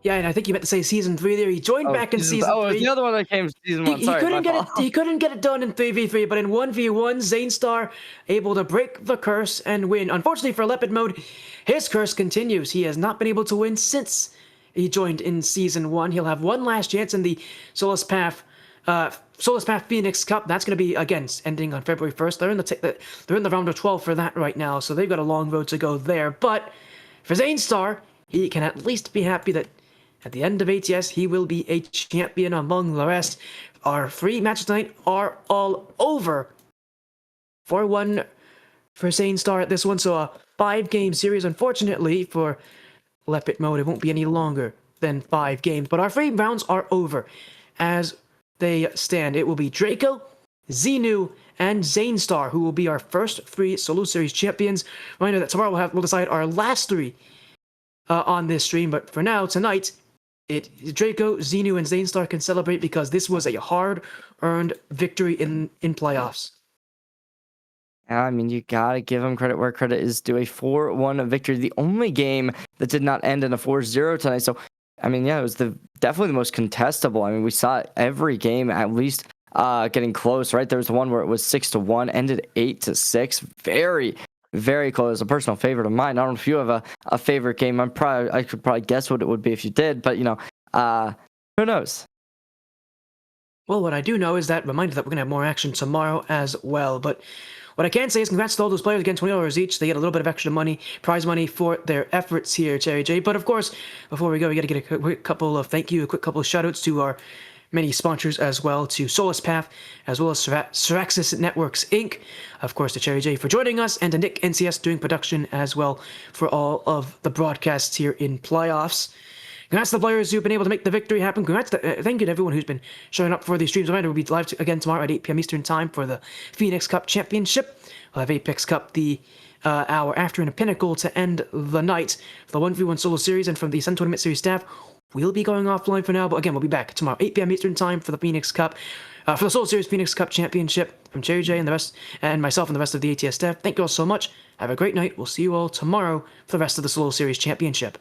Yeah, and I think you meant to say Season 3 there. He joined back in Season 3. Oh, it's the other one that came Season 1. He Sorry, couldn't get it. He couldn't get it done in 3v3, but in 1v1, ZaneStar able to break the curse and win. Unfortunately for lepidmode, his curse continues. He has not been able to win since he joined in Season 1. He'll have one last chance in the Solus Path Phoenix Cup. That's going to be, again, ending on February 1st. They're in the round of 12 for that right now, so they've got a long road to go there. But for ZaneStar, he can at least be happy that at the end of ATS, he will be a champion among the rest. Our 3 matches tonight are all over. 4-1 for ZaneStar at this one, so a 5-game series. Unfortunately for lepidmode, it won't be any longer than 5 games. But our 3 rounds are over. As they stand, it will be Draco, xenu, and ZaneStar, who will be our first 3 solo series champions. Reminder that tomorrow we'll decide our last 3 on this stream, but for now, tonight, Draco, xenu, and ZaneStar can celebrate because this was a hard-earned victory in playoffs. I mean, you gotta give them credit where credit is due. A 4-1 victory, the only game that did not end in a 4-0 tonight. So, I mean, yeah, it was definitely the most contestable. I mean, we saw every game at least getting close, right? There was the one where it was 6-1, ended 8-6. Very, very close. A personal favorite of mine. I don't know if you have a favorite game. I could probably guess what it would be if you did, but who knows? Well, what I do know is that reminder that we're gonna have more action tomorrow as well. But what I can say is congrats to all those players. Again, $20 each. They get a little bit of extra money, prize money for their efforts here, CherryJ. But of course, before we go, we gotta get a quick couple of shoutouts to our many sponsors as well, to Solus Path, as well as Syraxis Networks Inc., of course to CherryJ for joining us, and to Nick NCS doing production as well for all of the broadcasts here in playoffs. Congrats to the players who've been able to make the victory happen. Congrats to, thank you to everyone who's been showing up for these streams. Reminder, we'll be live again tomorrow at 8 p.m. Eastern Time for the Phoenix Cup Championship. We'll have Apex Cup the hour after in a Pinnacle to end the night for the 1v1 solo series, and from the Sun Tournament Series staff, we'll be going offline for now, but again, we'll be back tomorrow, 8 p.m. Eastern Time for the Phoenix Cup, for the Solo Series Phoenix Cup Championship. From CherryJ and the rest, and myself and the rest of the ATS staff, thank you all so much. Have a great night. We'll see you all tomorrow for the rest of the Solo Series Championship.